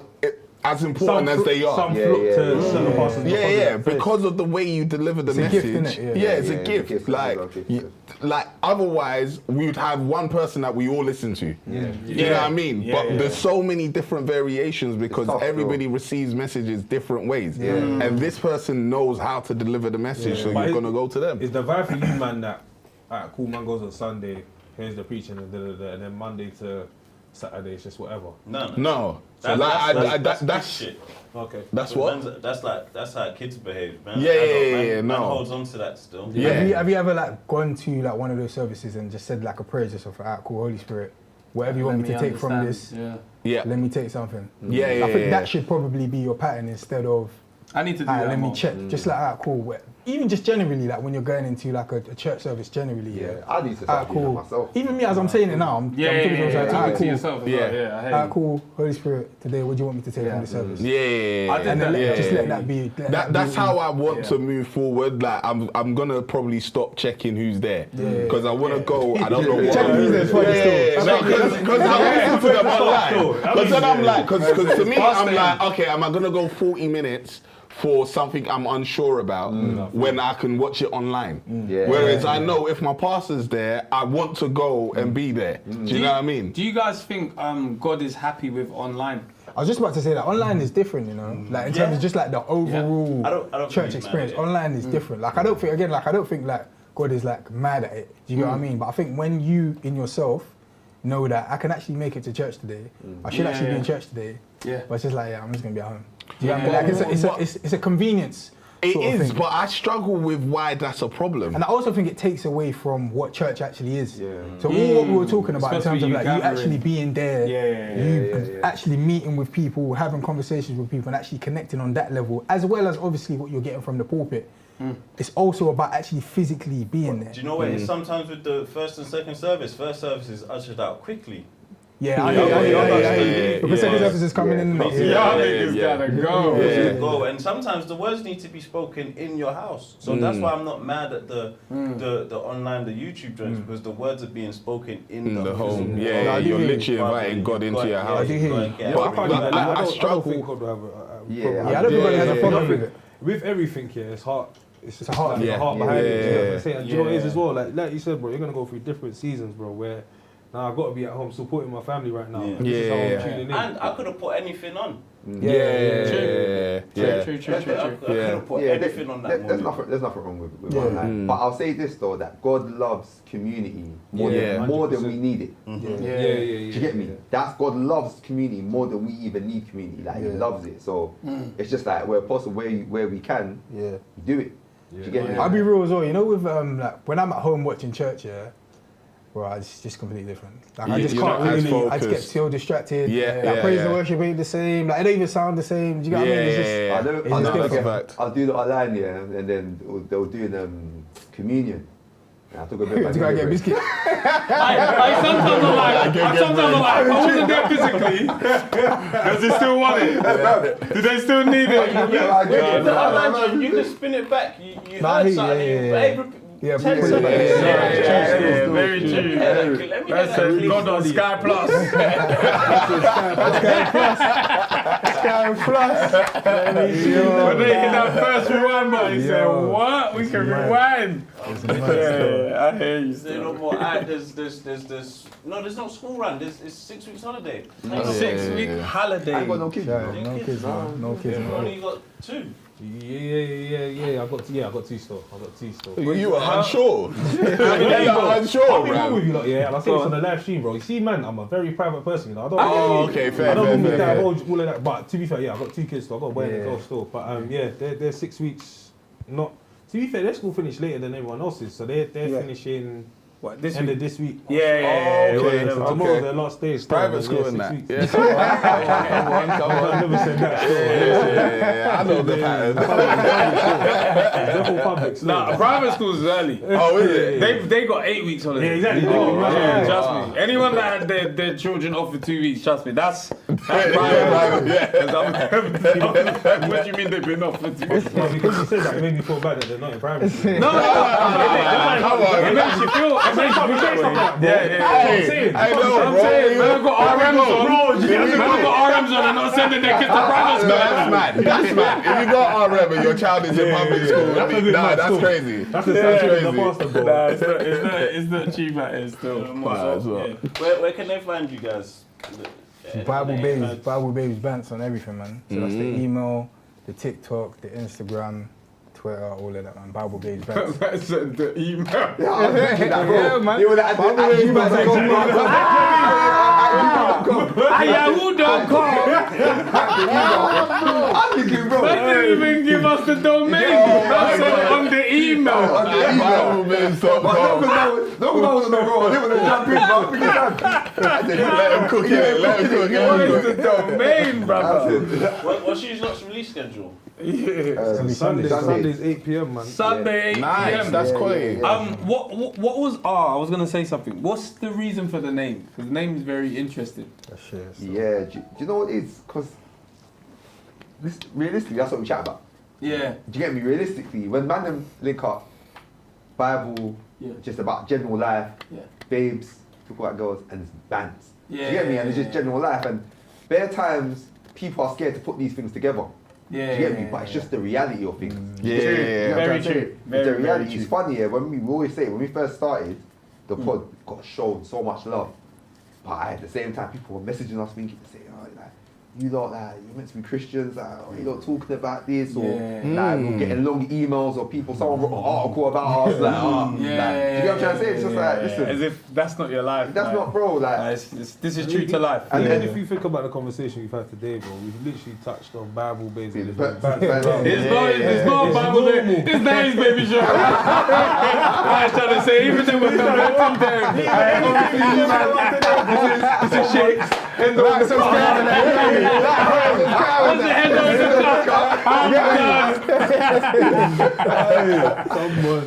B: as important as they are.
F: Some flock to certain pastors.
B: Yeah, because of the way you deliver the
A: It's a
B: message.
A: gift, innit?
B: Yeah, it's a
D: Yeah,
B: gift.
D: it's a gift,
B: Like,
D: it's a gift.
B: like otherwise we would have one person that we all listen to. You know what I mean? But there's so many different variations because
D: tough,
B: everybody receives messages different ways. And this person knows how to deliver the message, so
F: But
B: you're gonna go to them.
F: Is the vibe for you, man, that alright, cool, man goes on Sunday, here's the preaching, and then Monday to Saturday it's just whatever?
B: No. So that's
E: shit.
F: Okay.
B: That's what?
E: That's how kids behave, man.
B: Yeah,
E: Man
B: no.
E: holds on to that still.
B: Yeah.
A: Have you ever like gone to like one of those services and just said like a prayer just off, alright, cool, Holy Spirit, whatever you want me to take from this,
B: Yeah.
A: let me take something.
B: Yeah,
A: I think that should probably be your pattern instead of,
C: I need to do
A: alright,
C: that
A: let
C: more.
A: me check. Just like, alright, cool. Even just generally, like when you're going into like a church service generally,
D: I need to
A: alright,
D: start doing that
A: cool.
D: myself.
A: Even me, as I'm saying it now, I'm
C: Yeah,
A: talking to myself,
C: talk
A: alright,
C: to
A: cool.
C: yourself as well.
B: Yeah.
C: Yeah, I hear
A: Alright,
C: you.
A: cool. Holy Spirit, today, what do you want me to take from the service?
B: Yeah.
C: I did
A: And then
C: that.
A: just let that be.
B: That's how I want to move forward. Like I'm gonna probably stop checking who's there because I want to go. I don't know what.
A: Checking who's there is funny still.
B: Because I listen to them online. Because then I'm like, because to me I'm like, okay, am I gonna go 40 minutes for something I'm unsure about when I can watch it online? Whereas I know if my pastor's there, I want to go and be there. Do you know what I mean?
C: Do you guys think God is happy with online?
A: I was just about to say that online is different, you know, like in terms of just like the overall
E: I don't
A: church
E: believe
A: experience.
E: that, yeah.
A: Online is different. Like I don't think like God is like mad at it. Do you get what I mean? But I think when you in yourself know that I can actually make it to church today, I should actually be in church today.
C: Yeah.
A: But it's just like, I'm just gonna be at home. Do you know what I mean? Like it's a convenience.
B: It
A: sort of
B: is,
A: thing.
B: but I struggle with why that's a problem.
A: And I also think it takes away from what church actually is. So all what we were talking about in terms of like you actually being there, you actually meeting with people, having conversations with people and actually connecting on that level, as well as obviously what you're getting from the pulpit. It's also about actually physically being there.
E: Do you know what it is sometimes with the first and second service? First service is ushered out quickly.
A: I hear. Because second service is coming in.
E: Go. And sometimes the words need to be spoken in your house. So that's why I'm not mad at the online, the YouTube joints, because the words are being spoken in the
B: home.
A: you're
B: literally inviting God into your house.
A: I do hear you.
B: I struggle.
F: I don't think God will have
A: I don't think God has a problem with it.
F: with everything here, it's hard. It's
A: a heart.
F: like the heart behind it. You know what I'm saying? And do you know what it is
C: Yeah.
F: as well? Like you said, bro, you're gonna go through different seasons, bro. Where now I gotta be at home supporting my family right now. This is how I'm tuning in.
E: And I could have put anything on.
C: True.
E: I could have put anything on that
D: there's
E: morning.
D: nothing wrong with online. But I'll say this though, that God loves community more than we need it. Do you get me? That's God loves community more than we even need community. Like He loves it. So it's just like we're possible where we can, we do it. Do you get me?
A: I'll be real as well. You know, with like when I'm at home watching church, yeah, well, it's just completely different. Like I just
B: You're
A: can't
B: not as
A: really. I just get
B: focused.
A: so distracted.
B: Yeah,
A: like,
B: yeah,
A: praise
B: yeah.
A: and worship ain't the same. Like it don't even sound the same. Do you get what I mean? It's just,
B: yeah.
D: I don't,
A: It's
D: I
A: just
D: don't
A: different.
B: Fact.
D: I'll do the online, yeah, and then they were doing communion. And I took a bit
A: I
D: of
A: just gotta get a biscuit.
C: Sometimes I'm like, I wasn't there physically. Does he still want it? Do they still need it?
E: You can spin it back. You
A: Nah,
E: heard something.
A: Yeah,
E: 10
A: put it
E: seconds.
A: back.
C: Yeah, very true.
E: Let me get
C: That's
E: that
C: a
E: clip.
C: God on Sky Plus.
A: Sky Plus.
C: When they hit that first rewind button, he said, what? We can rewind. Yeah, I hear you.
E: There's no more. There's no school run. It's 6 weeks holiday.
C: 6-week holiday.
D: I ain't got no kids.
A: Yeah,
D: bro.
A: no kids, man. No kids.
E: You've
A: man.
E: only got 2.
F: Yeah. I got 2 still.
B: You were unsure. You were
F: I'll
B: unsure,
F: be real
B: bro.
F: with you lot, yeah, and I say this on the live stream, bro. You see, man, I'm a very private person, you know. I don't.
B: Oh, okay, fair,
F: I don't
B: fair,
F: normally
B: fair.
F: divulge all of that, but to be fair, yeah, I got 2 kids, so I got a boy and a girl still. But yeah, they're 6 weeks. Not to be fair, their school finished later than everyone else's, so they're finishing.
C: What, this
F: End
C: week?
F: of this week.
C: Yeah.
B: Okay.
F: So tomorrow's their last day.
B: Private school and
F: 6
B: that.
F: weeks.
B: Yeah. Come on.
F: I never said that.
B: Yeah. I know the pattern.
F: Definitely public school.
C: Nah, private school is early.
B: Oh, is it?
C: They got 8 weeks holiday.
F: Yeah, exactly.
C: Yeah, trust me. Anyone that had their children off for 2 weeks, trust me, that's private.
B: Yeah.
C: 'Cause I'm- what do you mean they've been off for 2 weeks?
F: Yeah, because you said that, it made me feel bad that they're not in private school.
C: No. It makes you feel. It makes you feel that way.
B: Hey, I know,
C: I'm
B: bro.
C: saying, man, I've got RMs on. Man, I've got RMs on and not sending their kids to private school.
B: That's mad. That's mad. If you got RM and your child is in public school,
F: That's a bit
B: nah,
F: mad
B: that's
F: still.
B: crazy.
F: That's the same thing in the pastor, bro.
C: Nah, it's not cheap at it still.
E: Where can they find you guys?
A: Bible Babes, BANTS on everything, man. So that's the email, the TikTok, the Instagram, Twitter, all of that, man. Bible Babes, BANTS.
C: That's the email.
A: Yeah, man.
D: They were like,
C: Yahoo.com.
D: I'm thinking, bro.
C: They didn't even give us the domain. That's on the email.
B: Bible Babes, so calm. Let him cook it. Let him cook
C: What
B: it.
C: is the domain, brother?
E: What's your lot's release schedule?
F: Sundays 8 p.m, man.
C: Sunday 8
B: Nice,
C: p.m.
B: that's quality.
C: What was? I was gonna say something. What's the reason for the name? Because the name is very interesting.
A: That shit is-
D: Yeah, do you know what it is? Because realistically, that's what we chat about.
C: Yeah.
D: Do you get me? Realistically, when man them link up, Bible,
C: Yeah.
D: just about general life,
C: Yeah.
D: babes, talk about girls, and it's BANTS.
C: Yeah,
D: Do you get me? And it's just
C: yeah.
D: general life. And bare times, people are scared to put these things together.
C: Yeah.
D: Do you get me? But it's just the reality of things.
B: Yeah.
D: You know what I'm
C: Very
D: trying to say?
C: true.
D: It's
C: Very,
D: the
C: very
D: reality.
C: true.
D: It's funny, yeah, when we always say, when we first started, the pod got shown so much love. But at the same time, people were messaging us thinking, say, oh, like, you lot, like, you're meant to be Christians, like, oh, you're not talking about this, or like, we're getting long emails, or people, someone wrote an article about us, like, oh, like, do you get what I'm trying to say? It's just like, listen,
C: As if that's not your life.
D: that's
C: man.
D: not, bro, like,
C: This is true to life.
D: And
F: And
D: then-
F: if you think about the conversation we've had today, bro, we've literally touched on Bible Babes.
D: Yeah,
F: and
D: but-
F: BANTS.
C: It's not Bible day. It's Daddy's baby show. I was trying to say, even though we're not there. This is shakes. And the one subscribe. What's the end of the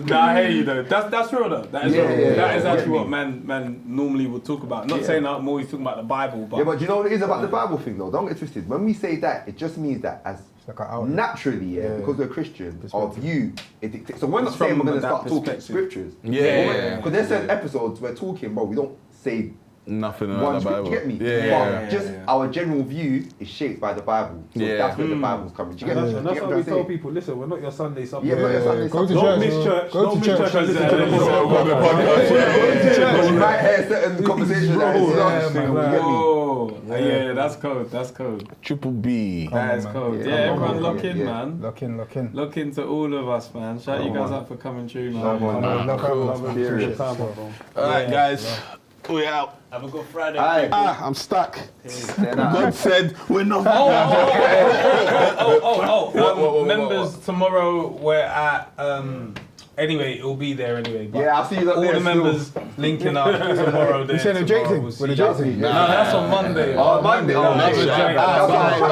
C: Nah, I hear you though. That's real though. That is real. That is actually what man normally would talk about. Not saying that I'm always talking about the Bible, but
D: yeah, but do you know what it is about the Bible thing, though? Don't get twisted. When we say that, it just means that as
A: like an outlet.
D: naturally, because we're Christians, our view, it dictates. So we're not
C: It's
D: saying
C: from
D: we're going to
C: that
D: start talking
C: perspective.
D: scriptures.
B: Yeah.
D: Because there's certain episodes we're talking, bro, we don't say
B: Nothing
D: one
B: about the
D: script,
B: Bible.
D: do you get me?
B: Yeah.
D: But just our general view is shaped by the Bible. So
B: Yeah.
D: that's where the Bible's coming. Do you get
F: And
D: me?
F: that's
D: Do you get
F: why
D: what
F: we
D: I'm
F: tell
D: saying?
F: people, listen, we're not your Sunday something.
D: Yeah, we're not your Sunday
A: Go to
D: something.
F: Don't
A: church.
F: miss church.
A: Go
F: Don't
A: to
F: miss
A: church.
F: church and listen to the
D: But we might hear certain conversations like this.
C: yeah, that's code. That's code.
B: Triple B.
C: That is code. Yeah, everyone lock in, man.
A: Lock in.
C: Look into all of us, man. Shout you guys out for coming through, man.
A: Love,
F: Love,
A: appreciate it.
F: time, bro.
B: All right, guys. We out.
E: Have a good Friday.
D: Aye.
B: I'm stuck.
D: Then,
B: God said we're not.
C: Members, tomorrow we're at. Anyway, it'll be there anyway. But
D: yeah, I'll see you up
C: all
D: there
C: the
D: still.
C: members linking up tomorrow.
A: You said the Drake thing?
C: We'll
A: With the
C: see
A: Drake
C: you.
A: thing?
C: No, that's on Monday.
D: Oh, Monday.
C: No,
D: Oh,
C: that's
D: shit.
C: a Drake.
D: That's
B: Bye,
D: all.
B: bye.